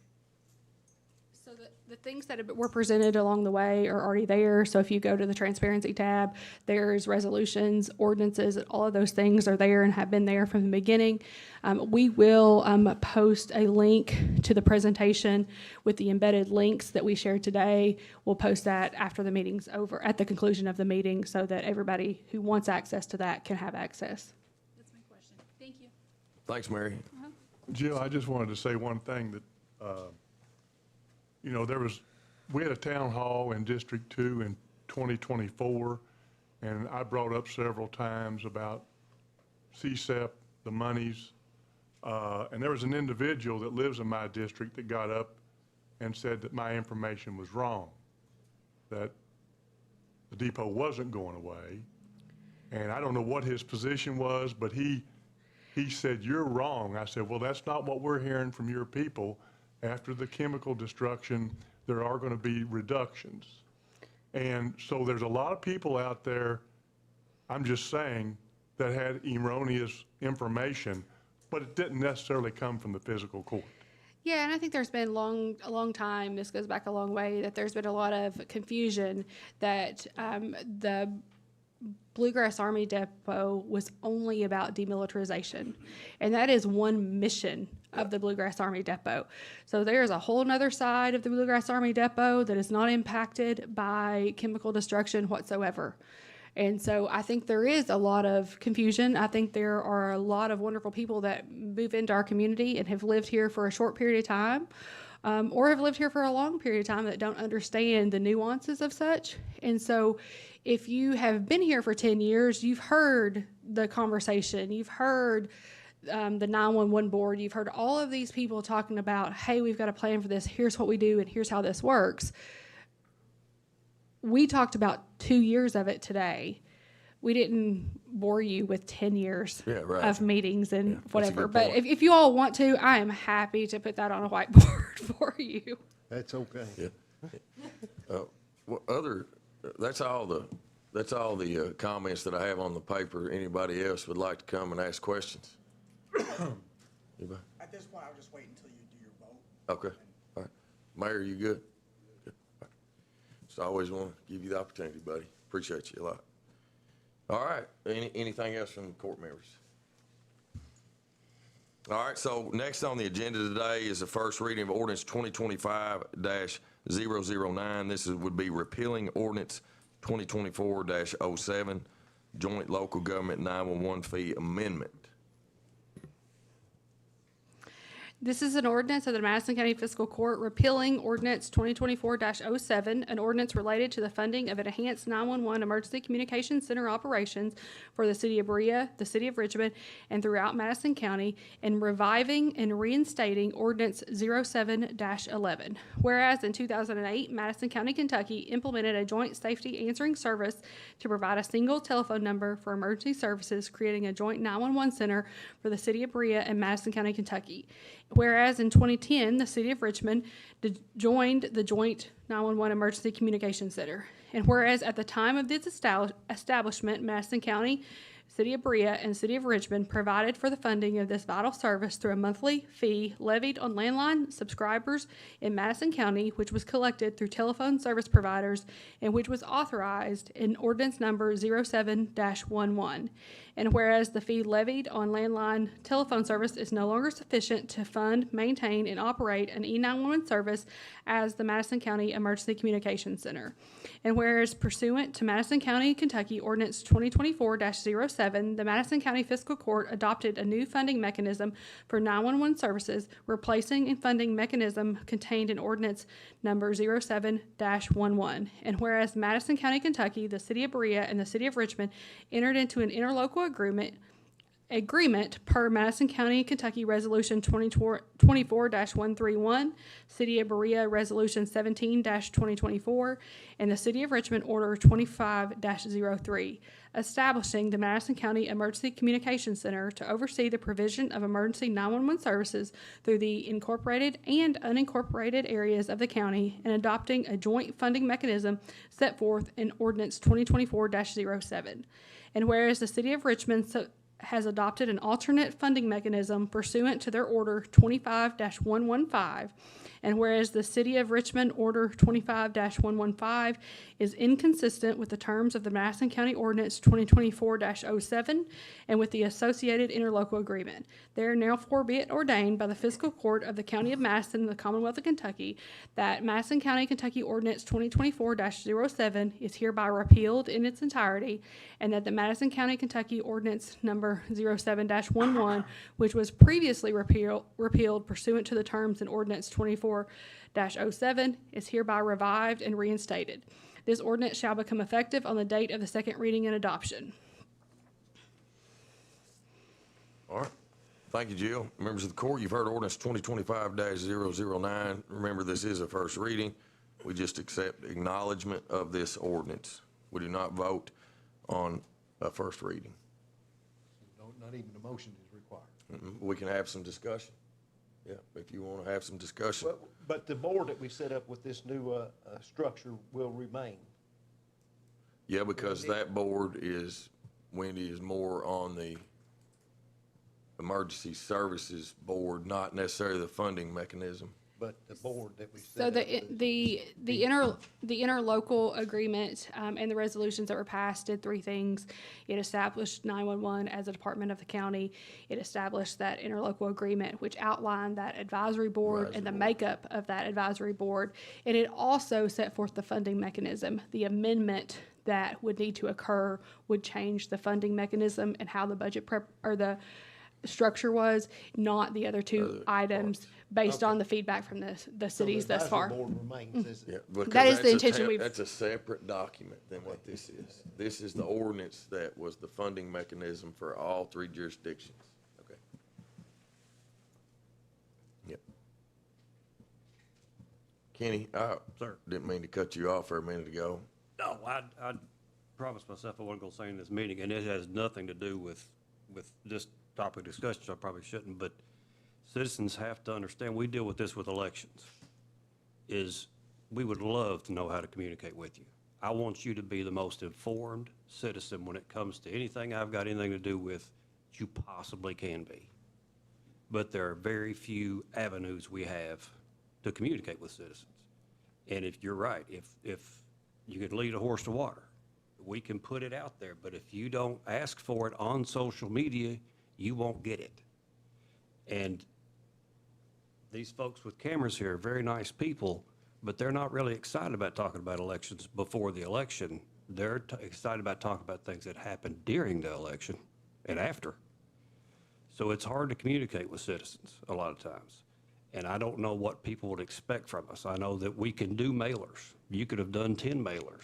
So the things that were presented along the way are already there. So if you go to the transparency tab, there's resolutions, ordinances, all of those things are there and have been there from the beginning. We will post a link to the presentation with the embedded links that we shared today. We'll post that after the meeting's over, at the conclusion of the meeting, so that everybody who wants access to that can have access. That's my question. Thank you. Thanks, Mary. Jill, I just wanted to say one thing that, you know, we had a town hall in District 2 in 2024, and I brought up several times about CSEP, the monies, and there was an individual that lives in my district that got up and said that my information was wrong, that the depot wasn't going away. And I don't know what his position was, but he said, "You're wrong." I said, "Well, that's not what we're hearing from your people. After the chemical destruction, there are going to be reductions." And so there's a lot of people out there, I'm just saying, that had erroneous information, but it didn't necessarily come from the fiscal court. Yeah, and I think there's been a long time, this goes back a long way, that there's been a lot of confusion that the Bluegrass Army Depot was only about demilitarization. And that is one mission of the Bluegrass Army Depot. So there's a whole nother side of the Bluegrass Army Depot that is not impacted by chemical destruction whatsoever. And so I think there is a lot of confusion. I think there are a lot of wonderful people that move into our community and have lived here for a short period of time, or have lived here for a long period of time that don't understand the nuances of such. And so if you have been here for 10 years, you've heard the conversation, you've heard the 911 board, you've heard all of these people talking about, hey, we've got a plan for this, here's what we do, and here's how this works. We talked about 2 years of it today. We didn't bore you with 10 years of meetings and whatever. But if you all want to, I am happy to put that on a whiteboard for you. That's okay. Yeah. That's all the comments that I have on the paper. Anybody else would like to come and ask questions? Anybody? At this point, I'll just wait until you do your vote. Okay. All right. Mayor, you good? Good. All right. Just always want to give you the opportunity, buddy. Appreciate you a lot. All right. Anything else from the court members? All right. So next on the agenda today is the first reading of Ordinance 2025-009. This would be repealing Ordinance 2024-07, Joint Local Government 911 Fee Amendment. This is an ordinance of the Madison County Fiscal Court repealing Ordinance 2024-07, an ordinance related to the funding of enhanced 911 emergency communication center operations for the city of Berea, the city of Richmond, and throughout Madison County, and reviving and reinstating Ordinance 07-11. Whereas in 2008, Madison County, Kentucky implemented a joint safety answering service to provide a single telephone number for emergency services, creating a joint 911 center for the city of Berea and Madison County, Kentucky. Whereas in 2010, the city of Richmond joined the Joint 911 Emergency Communication Center. And whereas at the time of this establishment, Madison County, City of Berea, and City of Richmond provided for the funding of this vital service through a monthly fee levied on landline subscribers in Madison County, which was collected through telephone service providers and which was authorized in Ordinance Number 07-11. And whereas the fee levied on landline telephone service is no longer sufficient to fund, maintain, and operate an E911 service as the Madison County Emergency Communication Center. And whereas pursuant to Madison County, Kentucky Ordinance 2024-07, the Madison County Fiscal Court adopted a new funding mechanism for 911 services, replacing a funding mechanism contained in Ordinance Number 07-11. And whereas Madison County, Kentucky, the City of Berea, and the City of Richmond entered into an interlocal agreement agreement per Madison County, Kentucky Resolution 24-131, City of Berea Resolution 17-2024, and the City of Richmond Order 25-03, establishing the Madison County Emergency Communications Center to oversee the provision of emergency 911 services through the incorporated and unincorporated areas of the county, and adopting a joint funding mechanism set forth in Ordinance 2024-07. And whereas the City of Richmond has adopted an alternate funding mechanism pursuant to their Order 25-115, and whereas the City of Richmond Order 25-115 is inconsistent with the terms of the Madison County Ordinance 2024-07 and with the associated interlocal agreement, therefore be it ordained by the Fiscal Court of the County of Madison in the Commonwealth of Kentucky that Madison County, Kentucky Ordinance 2024-07 is hereby repealed in its entirety, and that the Madison County, Kentucky Ordinance number 07-11, which was previously repealed pursuant to the terms in Ordinance 24-07, is hereby revived and reinstated. This ordinance shall become effective on the date of the second reading and adoption. All right. Thank you, Jill. Members of the court, you've heard ordinance 2025-009. Remember, this is a first reading. We just accept acknowledgement of this ordinance. We do not vote on a first reading. Not even a motion is required. We can have some discussion. Yeah, if you want to have some discussion. But the board that we set up with this new structure will remain. Yeah, because that board is, Wendy, is more on the emergency services board, not necessarily the funding mechanism. But the board that we set So up. the interlocal agreement and the resolutions that were passed did three things. It established 911 as a department of the county. It established that interlocal agreement, which outlined that advisory board and the makeup of that advisory board. And it also set forth the funding mechanism. The amendment that would need to occur would change the funding mechanism and how the budget or the structure was, not the other two items based on the feedback from the cities thus far. So the advisory board remains, Yeah, because That is the that's intention that's a separate document than what this is. This is the ordinance that was the funding mechanism for all three jurisdictions. Okay. Yep. Kenny, Sir. didn't mean to cut you off for a minute ago. No, I promised myself I wasn't gonna say in this meeting, and it has nothing to do with this topic of discussion, so I probably shouldn't, but citizens have to understand, we deal with this with elections, is we would love to know how to communicate with you. I want you to be the most informed citizen when it comes to anything I've got anything to do with that you possibly can be. But there are very few avenues we have to communicate with citizens. And if you're right, if you could lead a horse to water, we can put it out there, but if you don't ask for it on social media, you won't get it. And these folks with cameras here are very nice people, but they're not really excited about talking about elections before the election. They're excited about talking about things that happen during the election and after. So it's hard to communicate with citizens a lot of times. And I don't know what people would expect from us. I know that we can do mailers. You could have done 10 mailers.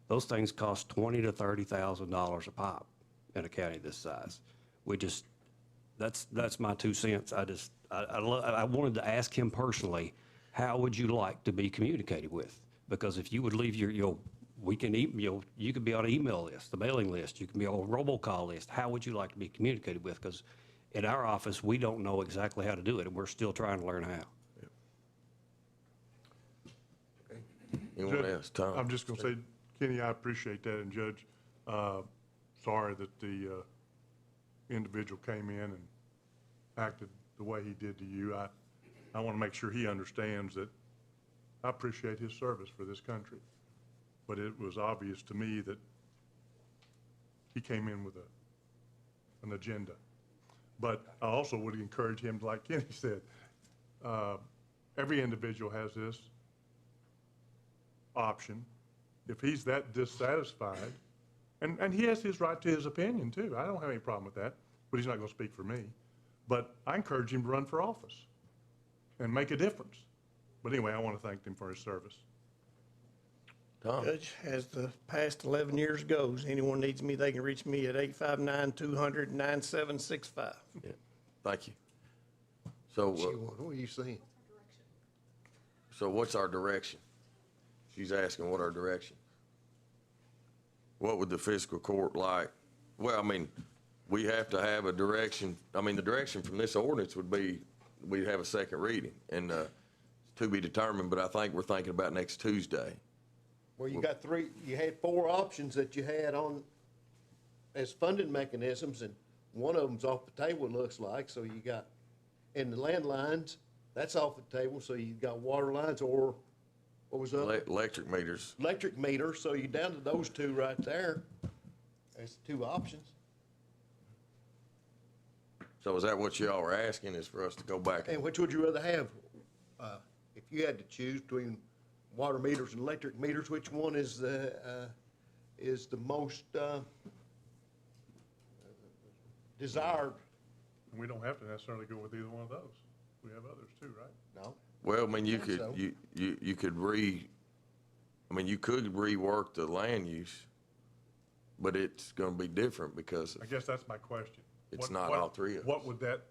Those things cost $20,000 to $30,000 a pop in a county this size. That's my 2 cents. I wanted to ask him personally, how would you like to be communicated with? Because if you would leave you could be on an email list, the mailing list, you can be on a robocall list. How would you like to be communicated with? Because in our office, we don't know exactly how to do it, and we're still trying to learn how. Anyone else? Tom? I'm just gonna say, Kenny, I appreciate that, and Judge, sorry that the individual came in and acted the way he did to you. I want to make sure he understands that I appreciate his service for this country, but it was obvious to me that he came in with an agenda. But I also would encourage him, like Kenny said, every individual has this option. If he's that dissatisfied, and he has his right to his opinion too. I don't have any problem with that, but he's not going to speak for me. But I encourage him to run for office and make a difference. But anyway, I want to thank him for his service. Tom? Judge, as the past 11 years goes, anyone needs me, they can reach me at 859-200-9765. Yeah, thank you. So, What are you saying? so what's our direction? She's asking what our direction. What would the fiscal court like? Well, I mean, we have to have a direction. I mean, the direction from this ordinance would be, we'd have a second reading, and to be determined, but I think we're thinking about next Tuesday. Well, you had 4 options that you had on as funding mechanisms, and one of them's off the table, it looks like. So you got, and the landlines, that's off the table. So you got water lines, or what was that? Electric meters. Electric meters. So you're down to those 2 right there. There's 2 options. So is that what y'all are asking, is for us to go back? And which would you rather have? If you had to choose between water meters and electric meters, which one is the most desired? We don't have to necessarily go with either one of those. We have others too, right? No. Well, I mean, you could, so. you could you could rework the land use, but it's gonna be different because I guess that's my question. it's not all 3 of us. What would that,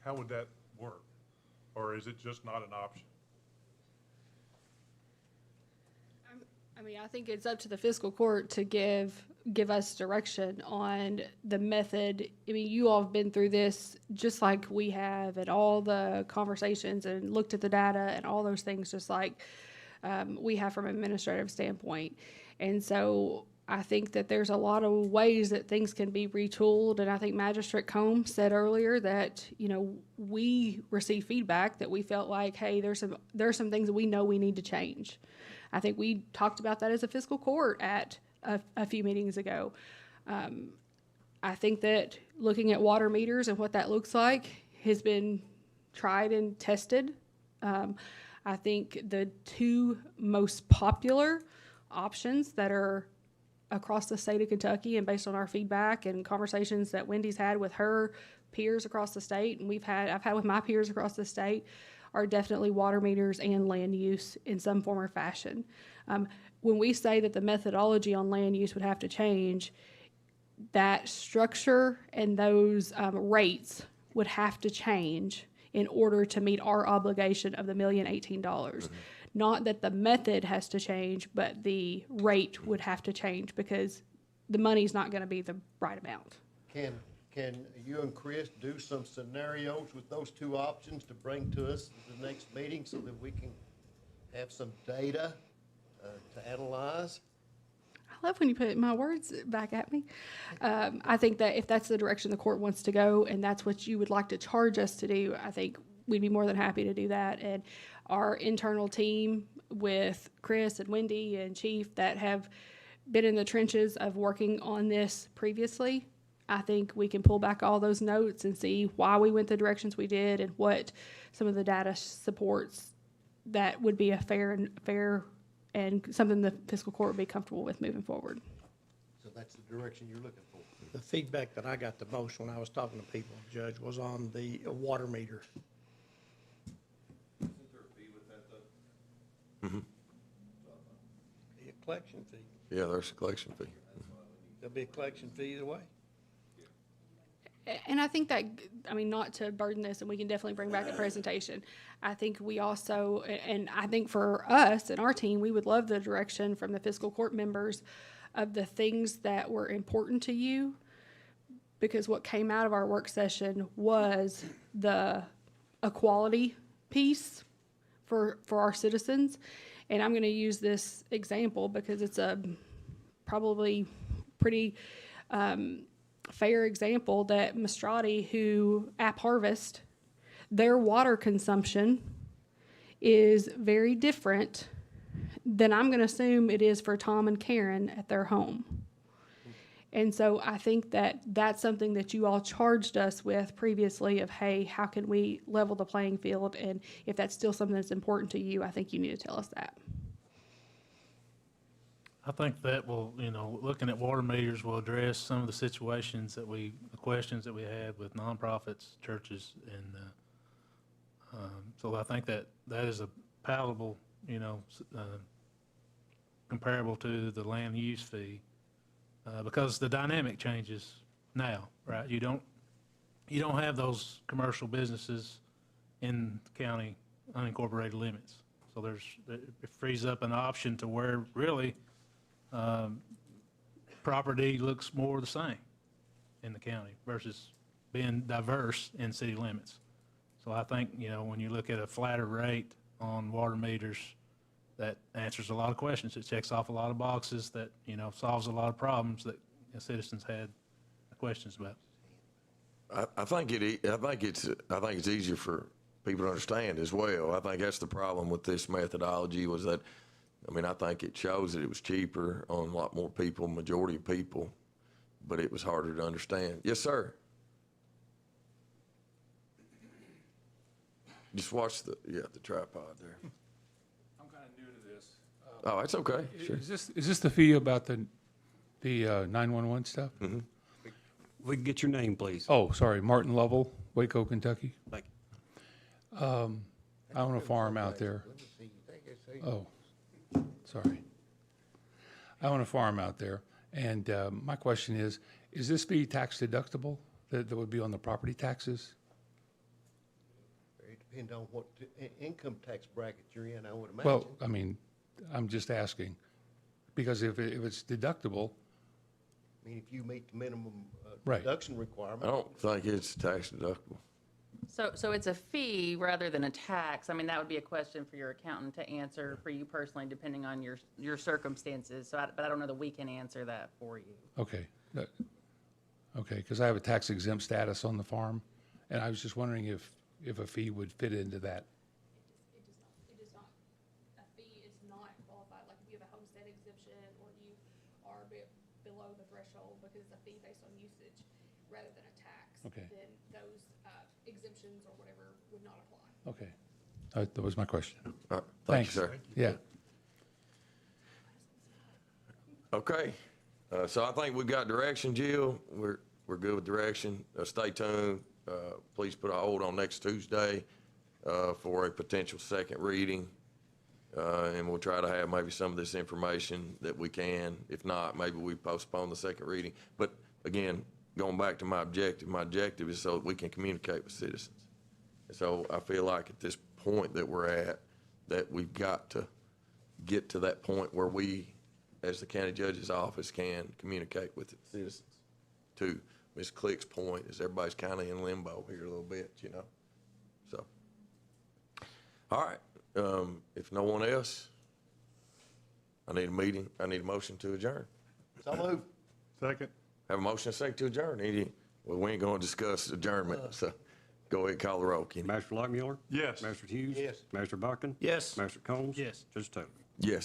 how would that work? Or is it just not an option? I mean, I think it's up to the fiscal court to give us direction on the method. I mean, you all have been through this just like we have, and all the conversations and looked at the data and all those things, just like we have from an administrative standpoint. And so I think that there's a lot of ways that things can be retooled. And I think Magistrate Combs said earlier that, you know, we received feedback that we felt like, hey, there's some things that we know we need to change. I think we talked about that as a fiscal court at a few meetings ago. I think that looking at water meters and what that looks like has been tried and tested. I think the 2 most popular options that are across the state of Kentucky, and based on our feedback and conversations that Wendy's had with her peers across the state, and I've had with my peers across the state, are definitely water meters and land use in some form or fashion. When we say that the methodology on land use would have to change, that structure and those rates would have to change in order to meet our obligation of the $1,018,018. Not that the method has to change, but the rate would have to change because the money's not going to be the right amount. Can you and Chris do some scenarios with those 2 options to bring to us at the next meeting so that we can have some data to analyze? I love when you put my words back at me. I think that if that's the direction the court wants to go and that's what you would like to charge us to do, I think we'd be more than happy to do that. And our internal team with Chris and Wendy and Chief that have been in the trenches of working on this previously, I think we can pull back all those notes and see why we went the directions we did and what some of the data supports that would be a fair and something the fiscal court would be comfortable with moving forward. So that's the direction you're looking for. The feedback that I got the most when I was talking to people, Judge, was on the water meter. Isn't there a fee with that though? Mm-hmm. Be a collection fee. Yeah, there's a collection fee. There'll be a collection fee either way. And I think that, I mean, not to burden this, and we can definitely bring back a presentation. I think we also, and I think for us and our team, we would love the direction from the fiscal court members of the things that were important to you, because what came out of our work session was the equality piece for our citizens. And I'm going to use this example because it's a probably pretty fair example that Mastrati, who App Harvest, their water consumption is very different than I'm going to assume it is for Tom and Karen at their home. And so I think that that's something that you all charged us with previously of, hey, how can we level the playing field? And if that's still something that's important to you, I think you need to tell us that. I think that will, looking at water meters will address some of the situations the questions that we had with nonprofits, churches, and so I think that is a palatable you know, comparable to the land use fee, because the dynamic changes now, right? You don't have those commercial businesses in county unincorporated limits. So it frees up an option to where really, property looks more the same in the county versus being diverse in city limits. So I think, you know, when you look at a flatter rate on water meters, that answers a lot of questions. It checks off a lot of boxes that, you know, solves a lot of problems that citizens had questions about. I think it's easier for people to understand as well. I think that's the problem with this methodology was that, I mean, I think it shows that it was cheaper on a lot more people, majority of people, but it was harder to understand. Yes, sir. Just watch the tripod there. I'm kind of new to this. Oh, it's okay. Sure. Is this the fee about the 911 stuff? Mm-hmm. We can get your name, please. Oh, sorry, Martin Lovell, Waco, Kentucky. Thank I own a farm out there. Oh, sorry. I own a farm out there, and my question is this fee tax deductible that would be on the property taxes? It depends on what income tax bracket you're in, I would imagine. Well, I mean, I'm just asking, because if it's deductible. I mean, if you meet the minimum Right. deduction requirement. I don't think it's tax deductible. So it's a fee rather than a tax. I mean, that would be a question for your accountant to answer for you personally, depending on your circumstances. But I don't know that we can answer that for you. Okay. Okay, because I have a tax exempt status on the farm, and I was just wondering if a fee would fit into that. It does not. A fee is not qualified, like if you have a homestead exemption or you are below the threshold, because it's a fee based on usage rather than a tax. Okay. Then those exemptions or whatever would not apply. Okay. That was my question. All right. Thank Thanks. you, sir. Yeah. Okay. So I think we've got direction, Jill. We're good with direction. Stay tuned. Please put a hold on next Tuesday for a potential second reading. And we'll try to have maybe some of this information that we can. If not, maybe we postpone the second reading. But again, going back to my objective is so that we can communicate with citizens. And so I feel like at this point that we're at, that we've got to get to that point where we, as the county judge's office, can communicate with the citizens. To Ms. Click's point, is everybody's kind of in limbo here a little bit, you know? So, all right. If no one else, I need a motion to adjourn. So moved. Second. Have a motion and a second to adjourn. Well, we ain't going to discuss adjournment, so go ahead, call the roll, Kenny. Master Lockmuir? Yes. Master Hughes? Yes. Master Buckin? Yes. Master Combs? Yes. Judge Taylor? Yes.